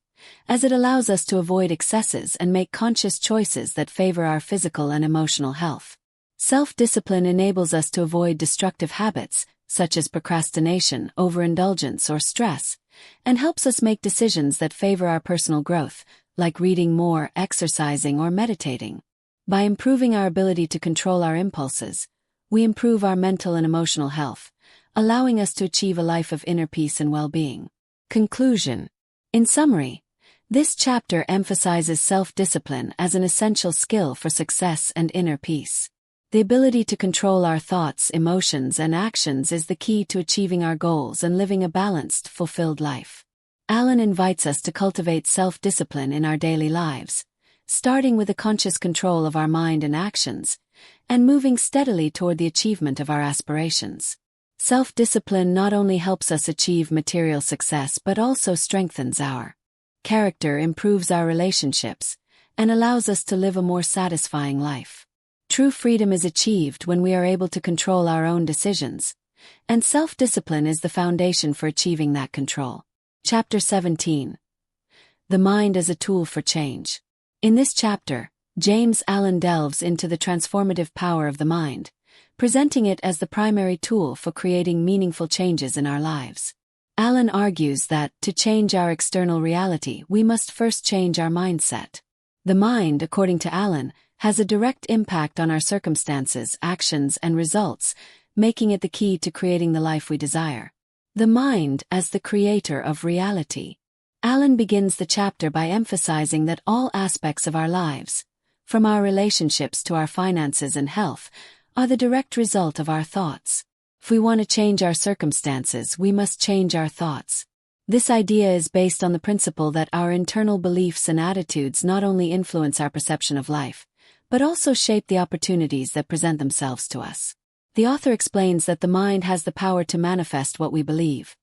as it allows us to avoid excesses and make conscious choices that favor our physical and emotional health. Self-discipline enables us to avoid destructive habits, such as procrastination, overindulgence, or stress, and helps us make decisions that favor our personal growth, like reading more, exercising, or meditating. By improving our ability to control our impulses, we improve our mental and emotional health, allowing us to achieve a life of inner peace and well-being. Conclusion. In summary, this chapter emphasizes self-discipline as an essential skill for success and inner peace. The ability to control our thoughts, emotions, and actions is the key to achieving our goals and living a balanced, fulfilled life. Alan invites us to cultivate self-discipline in our daily lives, starting with a conscious control of our mind and actions, and moving steadily toward the achievement of our aspirations. Self-discipline not only helps us achieve material success but also strengthens our character, improves our relationships, and allows us to live a more satisfying life. True freedom is achieved when we are able to control our own decisions, and self-discipline is the foundation for achieving that control. Chapter 17. The Mind as a Tool for Change. In this chapter, James Allen delves into the transformative power of the mind, presenting it as the primary tool for creating meaningful changes in our lives. Allen argues that, to change our external reality, we must first change our mindset. The mind, according to Allen, has a direct impact on our circumstances, actions, and results, making it the key to creating the life we desire. The mind as the creator of reality. Allen begins the chapter by emphasizing that all aspects of our lives, from our relationships to our finances and health, are the direct result of our thoughts. If we want to change our circumstances, we must change our thoughts. This idea is based on the principle that our internal beliefs and attitudes not only influence our perception of life, but also shape the opportunities that present themselves to us. The author explains that the mind has the power to manifest what we believe,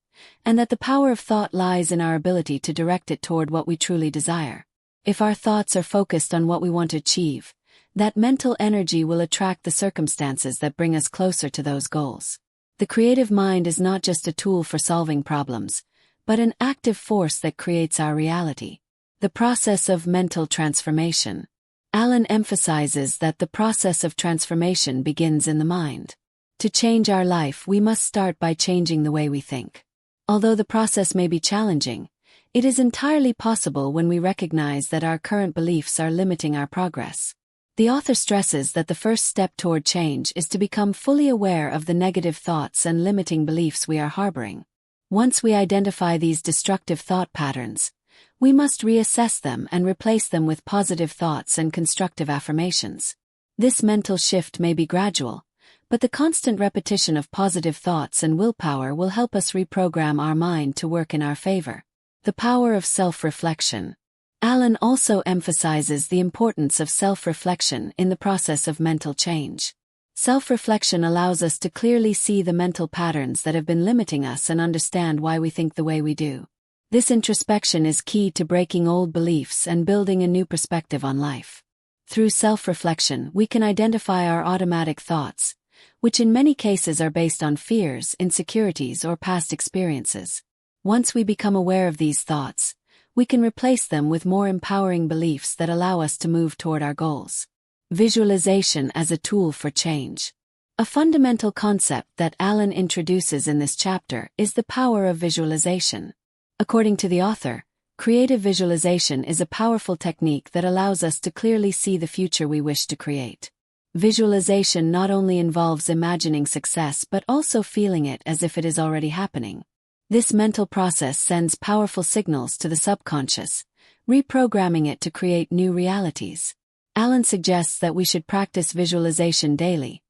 and that the power of thought lies in our ability to direct it toward what we truly desire. If our thoughts are focused on what we want to achieve, that mental energy will attract the circumstances that bring us closer to those goals. The creative mind is not just a tool for solving problems, but an active force that creates our reality. The process of mental transformation. Allen emphasizes that the process of transformation begins in the mind. To change our life, we must start by changing the way we think. Although the process may be challenging, it is entirely possible when we recognize that our current beliefs are limiting our progress. The author stresses that the first step toward change is to become fully aware of the negative thoughts and limiting beliefs we are harboring. Once we identify these destructive thought patterns, we must reassess them and replace them with positive thoughts and constructive affirmations. This mental shift may be gradual, but the constant repetition of positive thoughts and willpower will help us reprogram our mind to work in our favor. The power of self-reflection. Allen also emphasizes the importance of self-reflection in the process of mental change. Self-reflection allows us to clearly see the mental patterns that have been limiting us and understand why we think the way we do. This introspection is key to breaking old beliefs and building a new perspective on life. Through self-reflection, we can identify our automatic thoughts, which in many cases are based on fears, insecurities, or past experiences. Once we become aware of these thoughts, we can replace them with more empowering beliefs that allow us to move toward our goals. Visualization as a tool for change. A fundamental concept that Allen introduces in this chapter is the power of visualization. According to the author, creative visualization is a powerful technique that allows us to clearly see the future we wish to create. Visualization not only involves imagining success but also feeling it as if it is already happening. This mental process sends powerful signals to the subconscious, reprogramming it to create new realities. Allen suggests that we should practice visualization daily,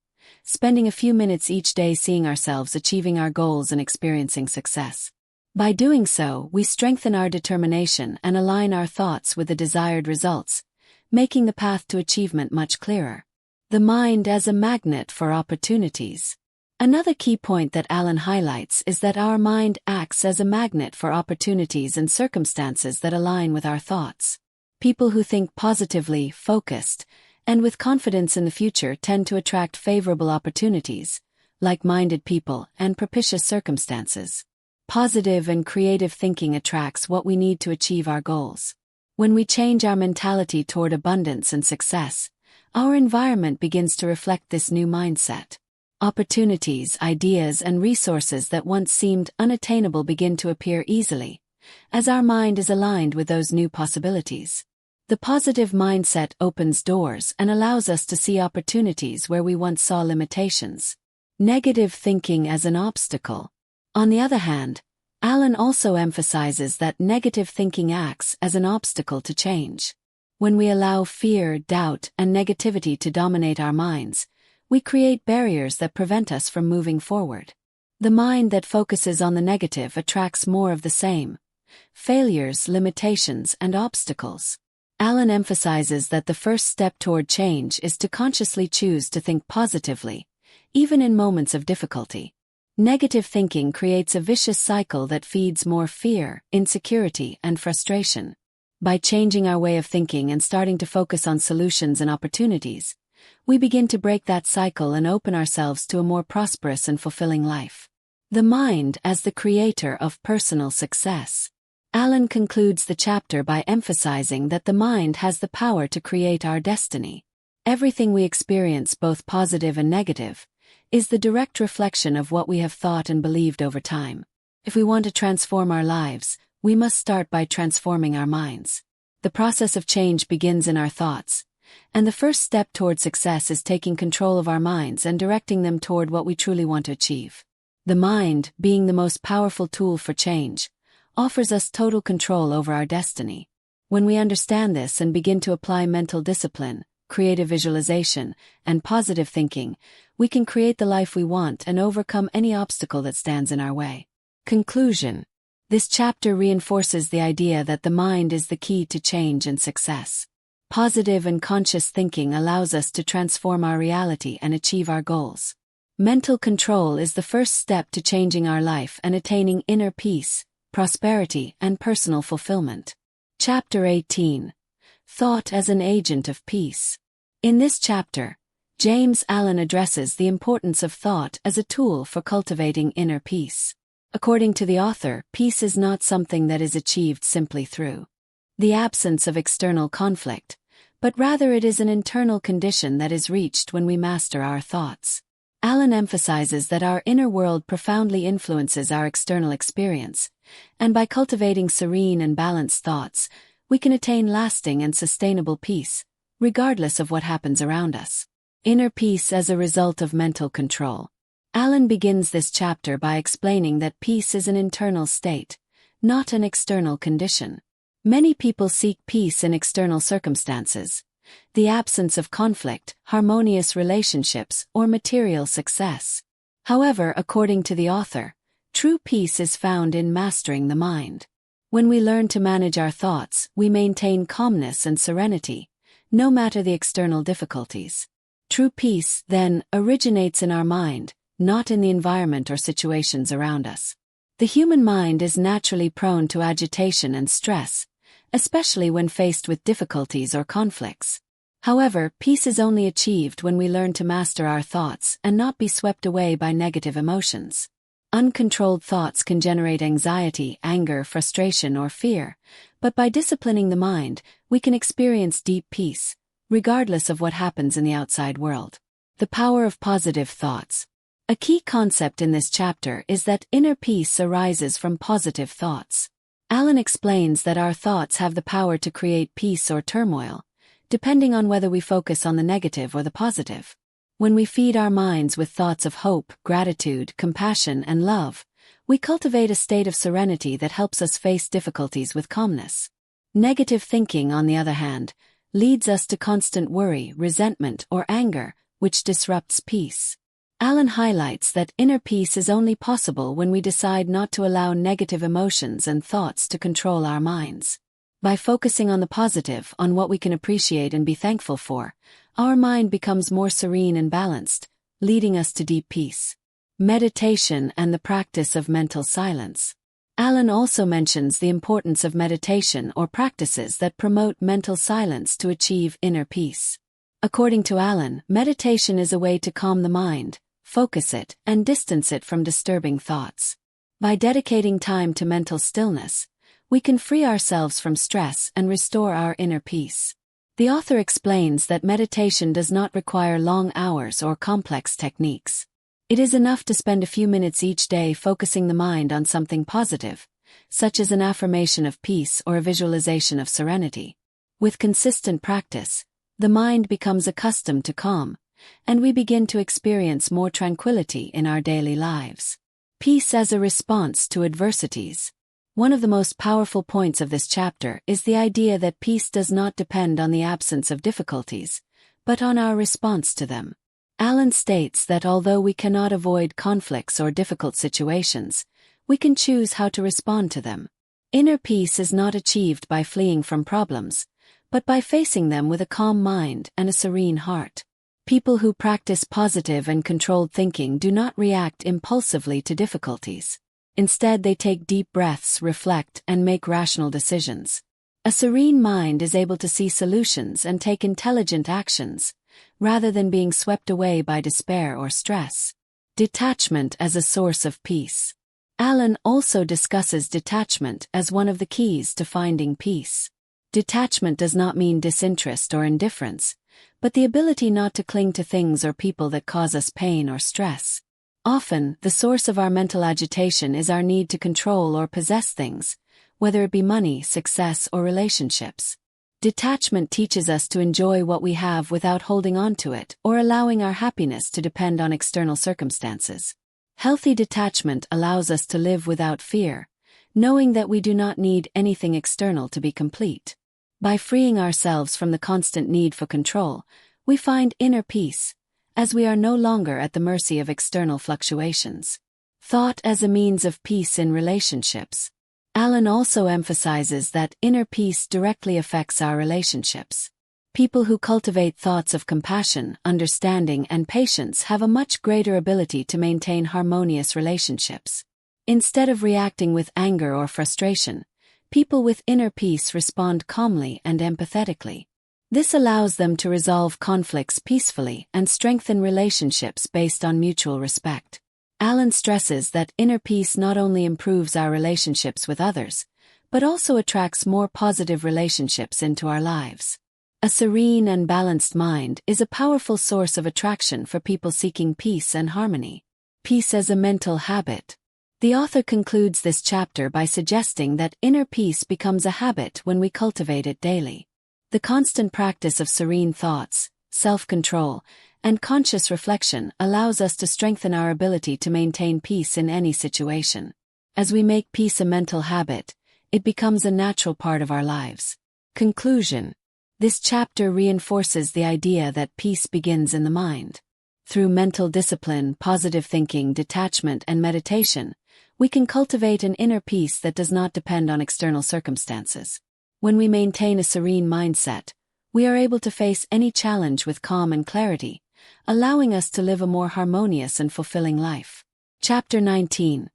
spending a few minutes each day seeing ourselves achieving our goals and experiencing success. By doing so, we strengthen our determination and align our thoughts with the desired results, making the path to achievement much clearer. The mind as a magnet for opportunities. Another key point that Allen highlights is that our mind acts as a magnet for opportunities and circumstances that align with our thoughts. People who think positively, focused, and with confidence in the future tend to attract favorable opportunities, like-minded people, and propitious circumstances. Positive and creative thinking attracts what we need to achieve our goals. When we change our mentality toward abundance and success, our environment begins to reflect this new mindset. Opportunities, ideas, and resources that once seemed unattainable begin to appear easily, as our mind is aligned with those new possibilities. The positive mindset opens doors and allows us to see opportunities where we once saw limitations. Negative thinking as an obstacle. On the other hand, Allen also emphasizes that negative thinking acts as an obstacle to change. When we allow fear, doubt, and negativity to dominate our minds, we create barriers that prevent us from moving forward. The mind that focuses on the negative attracts more of the same: failures, limitations, and obstacles. Allen emphasizes that the first step toward change is to consciously choose to think positively, even in moments of difficulty. Negative thinking creates a vicious cycle that feeds more fear, insecurity, and frustration. By changing our way of thinking and starting to focus on solutions and opportunities, we begin to break that cycle and open ourselves to a more prosperous and fulfilling life. The mind as the creator of personal success. Allen concludes the chapter by emphasizing that the mind has the power to create our destiny. Everything we experience, both positive and negative, is the direct reflection of what we have thought and believed over time. If we want to transform our lives, we must start by transforming our minds. The process of change begins in our thoughts, and the first step toward success is taking control of our minds and directing them toward what we truly want to achieve. The mind, being the most powerful tool for change, offers us total control over our destiny. When we understand this and begin to apply mental discipline, creative visualization, and positive thinking, we can create the life we want and overcome any obstacle that stands in our way. Conclusion. This chapter reinforces the idea that the mind is the key to change and success. Positive and conscious thinking allows us to transform our reality and achieve our goals. Mental control is the first step to changing our life and attaining inner peace, prosperity, and personal fulfillment. Chapter 18. Thought as an agent of peace. In this chapter, James Allen addresses the importance of thought as a tool for cultivating inner peace. According to the author, peace is not something that is achieved simply through the absence of external conflict, but rather it is an internal condition that is reached when we master our thoughts. Allen emphasizes that our inner world profoundly influences our external experience, and by cultivating serene and balanced thoughts, we can attain lasting and sustainable peace, regardless of what happens around us. Inner peace as a result of mental control. Allen begins this chapter by explaining that peace is an internal state, not an external condition. Many people seek peace in external circumstances, the absence of conflict, harmonious relationships, or material success. However, according to the author, true peace is found in mastering the mind. When we learn to manage our thoughts, we maintain calmness and serenity, no matter the external difficulties. True peace, then, originates in our mind, not in the environment or situations around us. The human mind is naturally prone to agitation and stress, especially when faced with difficulties or conflicts. However, peace is only achieved when we learn to master our thoughts and not be swept away by negative emotions. Uncontrolled thoughts can generate anxiety, anger, frustration, or fear, but by disciplining the mind, we can experience deep peace, regardless of what happens in the outside world. The power of positive thoughts. A key concept in this chapter is that inner peace arises from positive thoughts. Allen explains that our thoughts have the power to create peace or turmoil, depending on whether we focus on the negative or the positive. When we feed our minds with thoughts of hope, gratitude, compassion, and love, we cultivate a state of serenity that helps us face difficulties with calmness. Negative thinking, on the other hand, leads us to constant worry, resentment, or anger, which disrupts peace. Allen highlights that inner peace is only possible when we decide not to allow negative emotions and thoughts to control our minds. By focusing on the positive, on what we can appreciate and be thankful for, our mind becomes more serene and balanced, leading us to deep peace. Meditation and the practice of mental silence. Allen also mentions the importance of meditation or practices that promote mental silence to achieve inner peace. According to Allen, meditation is a way to calm the mind, focus it, and distance it from disturbing thoughts. By dedicating time to mental stillness, we can free ourselves from stress and restore our inner peace. The author explains that meditation does not require long hours or complex techniques. It is enough to spend a few minutes each day focusing the mind on something positive, such as an affirmation of peace or a visualization of serenity. With consistent practice, the mind becomes accustomed to calm, and we begin to experience more tranquility in our daily lives. Peace as a response to adversities. One of the most powerful points of this chapter is the idea that peace does not depend on the absence of difficulties, but on our response to them. Allen states that although we cannot avoid conflicts or difficult situations, we can choose how to respond to them. Inner peace is not achieved by fleeing from problems, but by facing them with a calm mind and a serene heart. People who practice positive and controlled thinking do not react impulsively to difficulties. Instead, they take deep breaths, reflect, and make rational decisions. A serene mind is able to see solutions and take intelligent actions, rather than being swept away by despair or stress. Detachment as a source of peace. Allen also discusses detachment as one of the keys to finding peace. Detachment does not mean disinterest or indifference, but the ability not to cling to things or people that cause us pain or stress. Often, the source of our mental agitation is our need to control or possess things, whether it be money, success, or relationships. Detachment teaches us to enjoy what we have without holding on to it or allowing our happiness to depend on external circumstances. Healthy detachment allows us to live without fear, knowing that we do not need anything external to be complete. By freeing ourselves from the constant need for control, we find inner peace, as we are no longer at the mercy of external fluctuations. Thought as a means of peace in relationships. Allen also emphasizes that inner peace directly affects our relationships. People who cultivate thoughts of compassion, understanding, and patience have a much greater ability to maintain harmonious relationships. Instead of reacting with anger or frustration, people with inner peace respond calmly and empathetically. This allows them to resolve conflicts peacefully and strengthen relationships based on mutual respect. Allen stresses that inner peace not only improves our relationships with others, but also attracts more positive relationships into our lives. A serene and balanced mind is a powerful source of attraction for people seeking peace and harmony. Peace as a mental habit. The author concludes this chapter by suggesting that inner peace becomes a habit when we cultivate it daily. The constant practice of serene thoughts, self-control, and conscious reflection allows us to strengthen our ability to maintain peace in any situation. As we make peace a mental habit, it becomes a natural part of our lives. Conclusion. This chapter reinforces the idea that peace begins in the mind. Through mental discipline, positive thinking, detachment, and meditation, we can cultivate an inner peace that does not depend on external circumstances. When we maintain a serene mindset, we are able to face any challenge with calm and clarity, allowing us to live a more harmonious and fulfilling life. Chapter 19.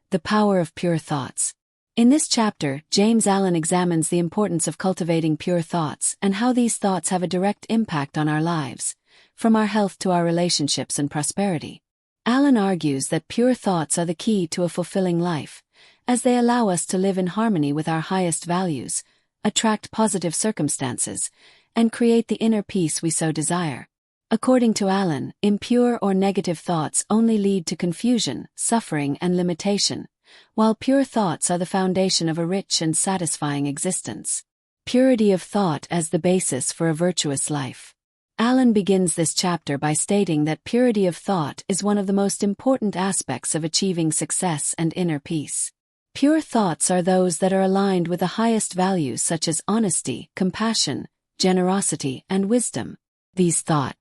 The Power of Pure Thoughts. In this chapter, James Allen examines the importance of cultivating pure thoughts and how these thoughts have a direct impact on our lives, from our health to our relationships and prosperity. Allen argues that pure thoughts are the key to a fulfilling life, as they allow us to live in harmony with our highest values, attract positive circumstances, and create the inner peace we so desire. According to Allen, impure or negative thoughts only lead to confusion, suffering, and limitation, while pure thoughts are the foundation of a rich and satisfying existence. Purity of thought as the basis for a virtuous life. Allen begins this chapter by stating that purity of thought is one of the most important aspects of achieving success and inner peace. Pure thoughts are those that are aligned with the highest values such as honesty, compassion, generosity, and wisdom. These thoughts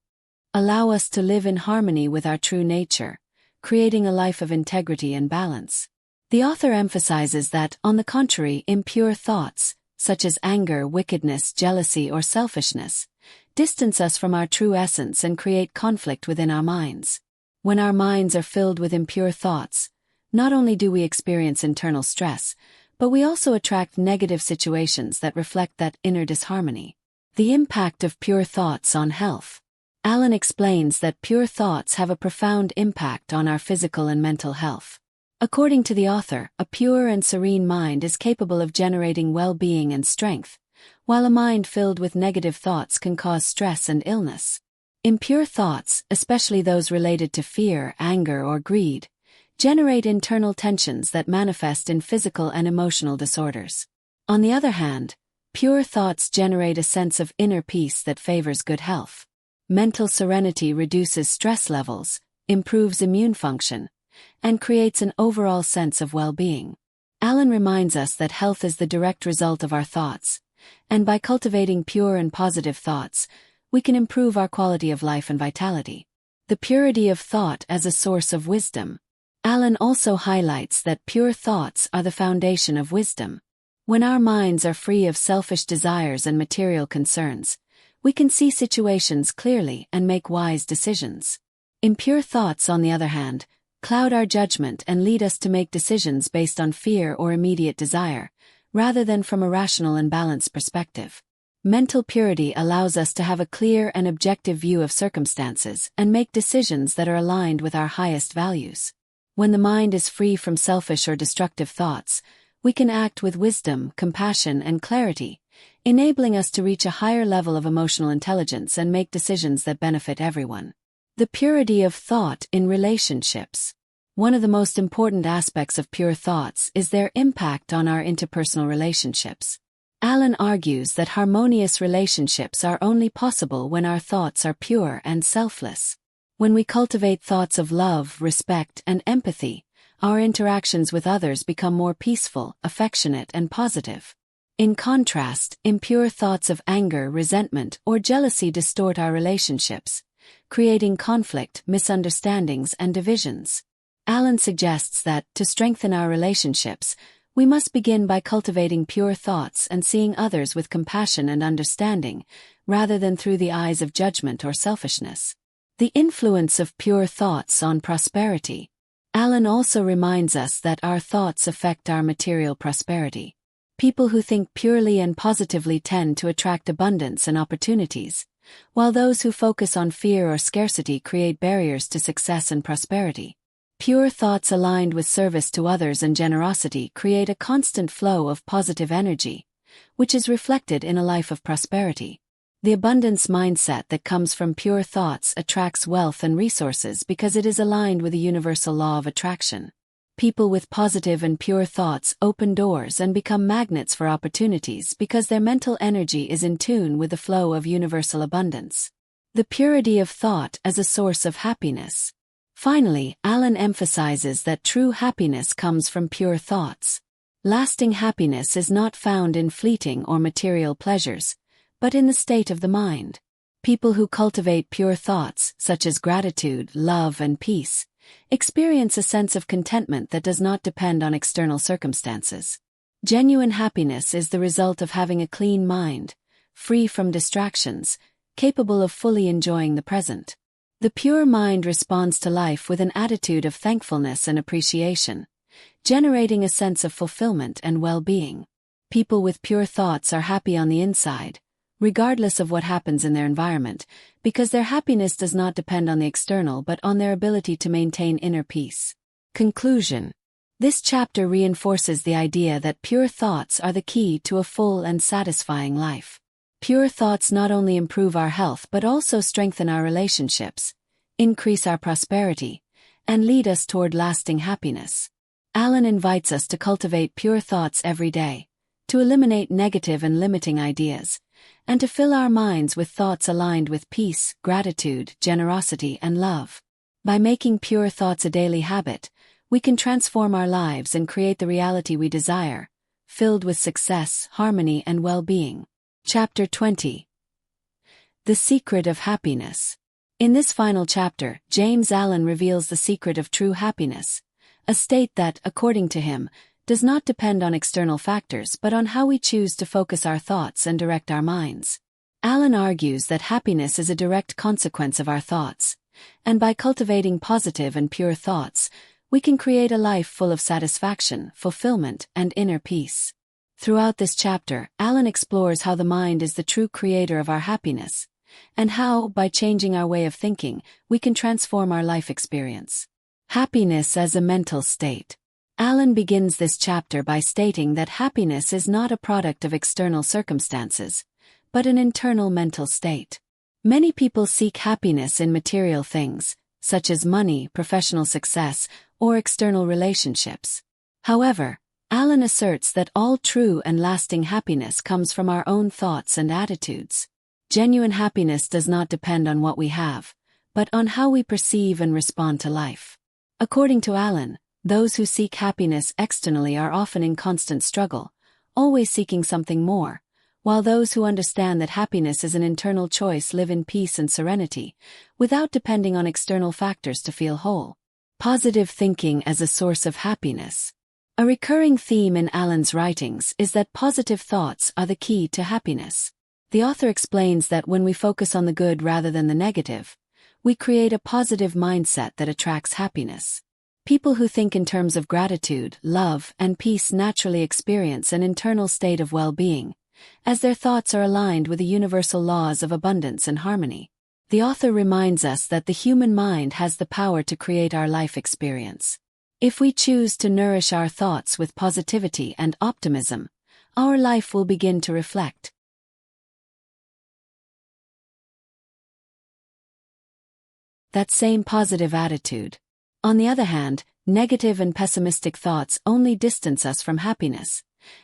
allow us to live in harmony with our true nature, creating a life of integrity and balance. The author emphasizes that, on the contrary, impure thoughts, such as anger, wickedness, jealousy, or selfishness, distance us from our true essence and create conflict within our minds. When our minds are filled with impure thoughts, not only do we experience internal stress, but we also attract negative situations that reflect that inner disharmony. The impact of pure thoughts on health. Allen explains that pure thoughts have a profound impact on our physical and mental health. According to the author, a pure and serene mind is capable of generating well-being and strength, while a mind filled with negative thoughts can cause stress and illness. Impure thoughts, especially those related to fear, anger, or greed, generate internal tensions that manifest in physical and emotional disorders. On the other hand, pure thoughts generate a sense of inner peace that favors good health. Mental serenity reduces stress levels, improves immune function, and creates an overall sense of well-being. Alan reminds us that health is the direct result of our thoughts, and by cultivating pure and positive thoughts, we can improve our quality of life and vitality. The purity of thought as a source of wisdom. Alan also highlights that pure thoughts are the foundation of wisdom. When our minds are free of selfish desires and material concerns, we can see situations clearly and make wise decisions. Impure thoughts, on the other hand, cloud our judgment and lead us to make decisions based on fear or immediate desire, rather than from a rational and balanced perspective. Mental purity allows us to have a clear and objective view of circumstances and make decisions that are aligned with our highest values. When the mind is free from selfish or destructive thoughts, we can act with wisdom, compassion, and clarity, enabling us to reach a higher level of emotional intelligence and make decisions that benefit everyone. The purity of thought in relationships. One of the most important aspects of pure thoughts is their impact on our interpersonal relationships. Alan argues that harmonious relationships are only possible when our thoughts are pure and selfless. When we cultivate thoughts of love, respect, and empathy, our interactions with others become more peaceful, affectionate, and positive. In contrast, impure thoughts of anger, resentment, or jealousy distort our relationships, creating conflict, misunderstandings, and divisions. Alan suggests that, to strengthen our relationships, we must begin by cultivating pure thoughts and seeing others with compassion and understanding, rather than through the eyes of judgment or selfishness. The influence of pure thoughts on prosperity. Alan also reminds us that our thoughts affect our material prosperity. People who think purely and positively tend to attract abundance and opportunities, while those who focus on fear or scarcity create barriers to success and prosperity. Pure thoughts aligned with service to others and generosity create a constant flow of positive energy, which is reflected in a life of prosperity. The abundance mindset that comes from pure thoughts attracts wealth and resources because it is aligned with the universal law of attraction. People with positive and pure thoughts open doors and become magnets for opportunities because their mental energy is in tune with the flow of universal abundance. The purity of thought as a source of happiness. Finally, Alan emphasizes that true happiness comes from pure thoughts. Lasting happiness is not found in fleeting or material pleasures, but in the state of the mind. People who cultivate pure thoughts, such as gratitude, love, and peace, experience a sense of contentment that does not depend on external circumstances. Genuine happiness is the result of having a clean mind, free from distractions, capable of fully enjoying the present. The pure mind responds to life with an attitude of thankfulness and appreciation, generating a sense of fulfillment and well-being. People with pure thoughts are happy on the inside, regardless of what happens in their environment, because their happiness does not depend on the external but on their ability to maintain inner peace. Conclusion. This chapter reinforces the idea that pure thoughts are the key to a full and satisfying life. Pure thoughts not only improve our health but also strengthen our relationships, increase our prosperity, and lead us toward lasting happiness. Alan invites us to cultivate pure thoughts every day, to eliminate negative and limiting ideas, and to fill our minds with thoughts aligned with peace, gratitude, generosity, and love. By making pure thoughts a daily habit, we can transform our lives and create the reality we desire, filled with success, harmony, and well-being. Chapter 20. The Secret of Happiness. In this final chapter, James Allen reveals the secret of true happiness, a state that, according to him, does not depend on external factors but on how we choose to focus our thoughts and direct our minds. Allen argues that happiness is a direct consequence of our thoughts, and by cultivating positive and pure thoughts, we can create a life full of satisfaction, fulfillment, and inner peace. Throughout this chapter, Allen explores how the mind is the true creator of our happiness, and how, by changing our way of thinking, we can transform our life experience. Happiness as a mental state. Alan begins this chapter by stating that happiness is not a product of external circumstances, but an internal mental state. Many people seek happiness in material things, such as money, professional success, or external relationships. However, Alan asserts that all true and lasting happiness comes from our own thoughts and attitudes. Genuine happiness does not depend on what we have, but on how we perceive and respond to life. According to Alan, those who seek happiness externally are often in constant struggle, always seeking something more, while those who understand that happiness is an internal choice live in peace and serenity, without depending on external factors to feel whole. Positive thinking as a source of happiness. A recurring theme in Alan's writings is that positive thoughts are the key to happiness. The author explains that when we focus on the good rather than the negative, we create a positive mindset that attracts happiness. People who think in terms of gratitude, love, and peace naturally experience an internal state of well-being, as their thoughts are aligned with the universal laws of abundance and harmony. The author reminds us that the human mind has the power to create our life experience. If we choose to nourish our thoughts with positivity and optimism, our life will begin to reflect that same positive attitude. On the other hand, negative and pessimistic thoughts only distance us from happiness,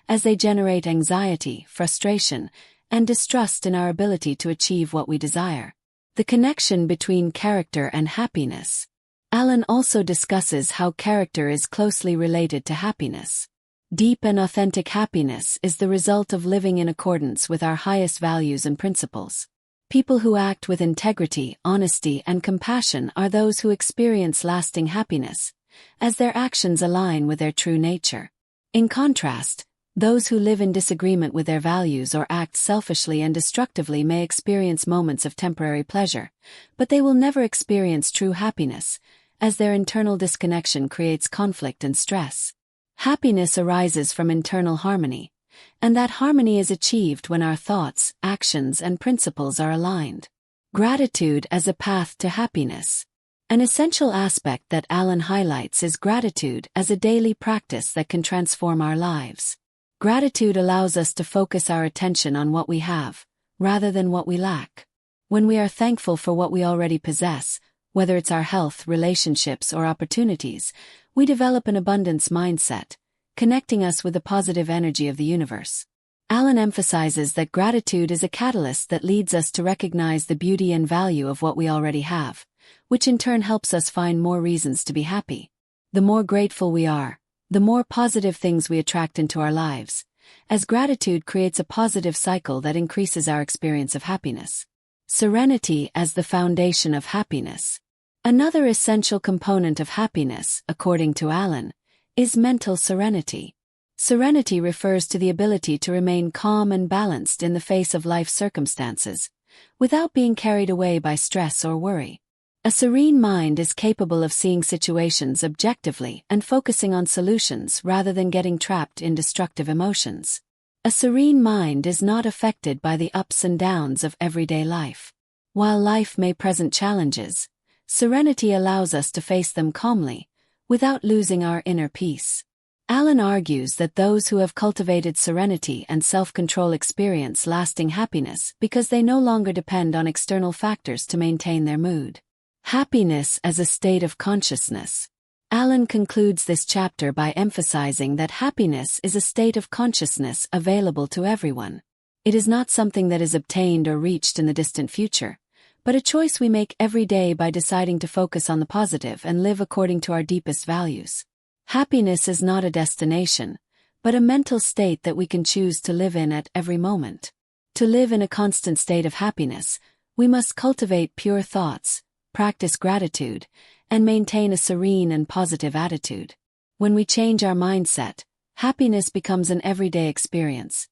as they generate anxiety, frustration, and distrust in our ability to achieve what we desire. The connection between character and happiness. Alan also discusses how character is closely related to happiness. Deep and authentic happiness is the result of living in accordance with our highest values and principles. People who act with integrity, honesty, and compassion are those who experience lasting happiness, as their actions align with their true nature. In contrast, those who live in disagreement with their values or act selfishly and destructively may experience moments of temporary pleasure, but they will never experience true happiness, as their internal disconnection creates conflict and stress. Happiness arises from internal harmony, and that harmony is achieved when our thoughts, actions, and principles are aligned. Gratitude as a path to happiness. An essential aspect that Alan highlights is gratitude as a daily practice that can transform our lives. Gratitude allows us to focus our attention on what we have, rather than what we lack. When we are thankful for what we already possess, whether it's our health, relationships, or opportunities, we develop an abundance mindset, connecting us with the positive energy of the universe. Alan emphasizes that gratitude is a catalyst that leads us to recognize the beauty and value of what we already have, which in turn helps us find more reasons to be happy. The more grateful we are, the more positive things we attract into our lives, as gratitude creates a positive cycle that increases our experience of happiness. Serenity as the foundation of happiness. Another essential component of happiness, according to Alan, is mental serenity. Serenity refers to the ability to remain calm and balanced in the face of life's circumstances, without being carried away by stress or worry. A serene mind is capable of seeing situations objectively and focusing on solutions rather than getting trapped in destructive emotions. A serene mind is not affected by the ups and downs of everyday life. While life may present challenges, serenity allows us to face them calmly, without losing our inner peace. Alan argues that those who have cultivated serenity and self-control experience lasting happiness because they no longer depend on external factors to maintain their mood. Happiness as a state of consciousness. Alan concludes this chapter by emphasizing that happiness is a state of consciousness available to everyone. It is not something that is obtained or reached in the distant future, but a choice we make every day by deciding to focus on the positive and live according to our deepest values. Happiness is not a destination, but a mental state that we can choose to live in at every moment. To live in a constant state of happiness, we must cultivate pure thoughts, practice gratitude, and maintain a serene and positive attitude. When we change our mindset, happiness becomes an everyday experience,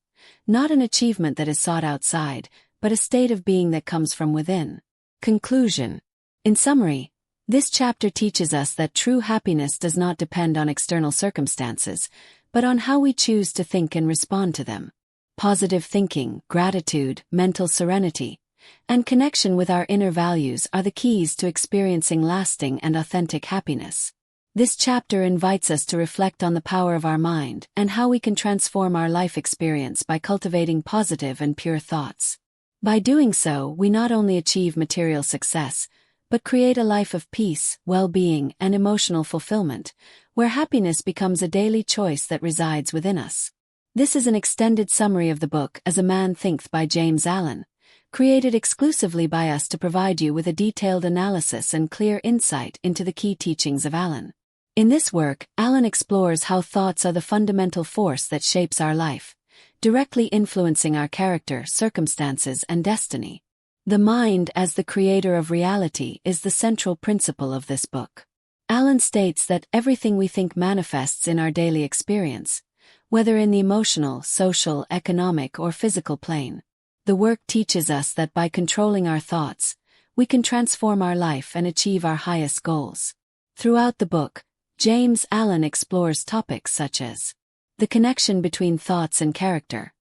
not an achievement that is sought outside, but a state of being that comes from within. Conclusion. In summary, this chapter teaches us that true happiness does not depend on external circumstances, but on how we choose to think and respond to them. Positive thinking, gratitude, mental serenity, and connection with our inner values are the keys to experiencing lasting and authentic happiness. This chapter invites us to reflect on the power of our mind and how we can transform our life experience by cultivating positive and pure thoughts. By doing so, we not only achieve material success, but create a life of peace, well-being, and emotional fulfillment, where happiness becomes a daily choice that resides within us. This is an extended summary of the book As a Man Thinketh by James Allen, created exclusively by us to provide you with a detailed analysis and clear insight into the key teachings of Allen. In this work, Allen explores how thoughts are the fundamental force that shapes our life, directly influencing our character, circumstances, and destiny. The mind as the creator of reality is the central principle of this book. Allen states that everything we think manifests in our daily experience, whether in the emotional, social, economic, or physical plane. The work teaches us that by controlling our thoughts, we can transform our life and achieve our highest goals. Throughout the book, James Allen explores topics such as the connection between thoughts and character.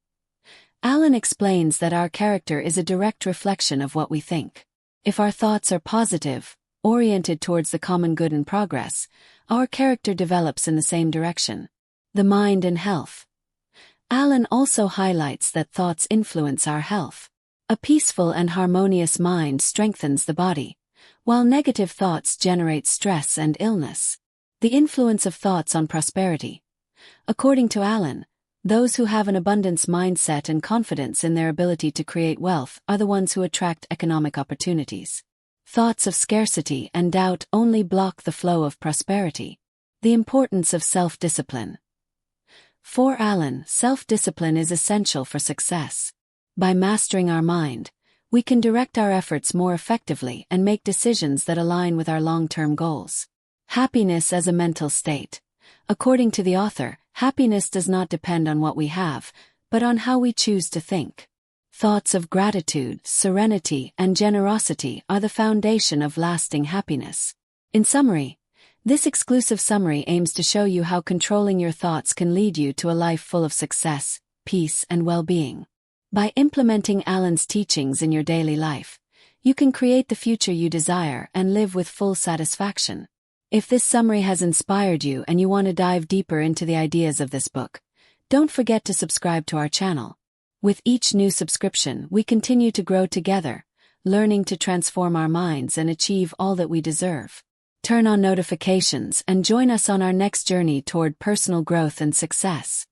Allen explains that our character is a direct reflection of what we think. If our thoughts are positive, oriented towards the common good and progress, our character develops in the same direction. The mind and health. Allen also highlights that thoughts influence our health. A peaceful and harmonious mind strengthens the body, while negative thoughts generate stress and illness. The influence of thoughts on prosperity. According to Allen, those who have an abundance mindset and confidence in their ability to create wealth are the ones who attract economic opportunities. Thoughts of scarcity and doubt only block the flow of prosperity. The importance of self-discipline. For Allen, self-discipline is essential for success. By mastering our mind, we can direct our efforts more effectively and make decisions that align with our long-term goals. Happiness as a mental state. According to the author, happiness does not depend on what we have, but on how we choose to think. Thoughts of gratitude, serenity, and generosity are the foundation of lasting happiness. In summary, this exclusive summary aims to show you how controlling your thoughts can lead you to a life full of success, peace, and well-being. By implementing Allen's teachings in your daily life, you can create the future you desire and live with full satisfaction. If this summary has inspired you and you want to dive deeper into the ideas of this book, don't forget to subscribe to our channel. With each new subscription, we continue to grow together, learning to transform our minds and achieve all that we deserve. Turn on notifications and join us on our next journey toward personal growth and success.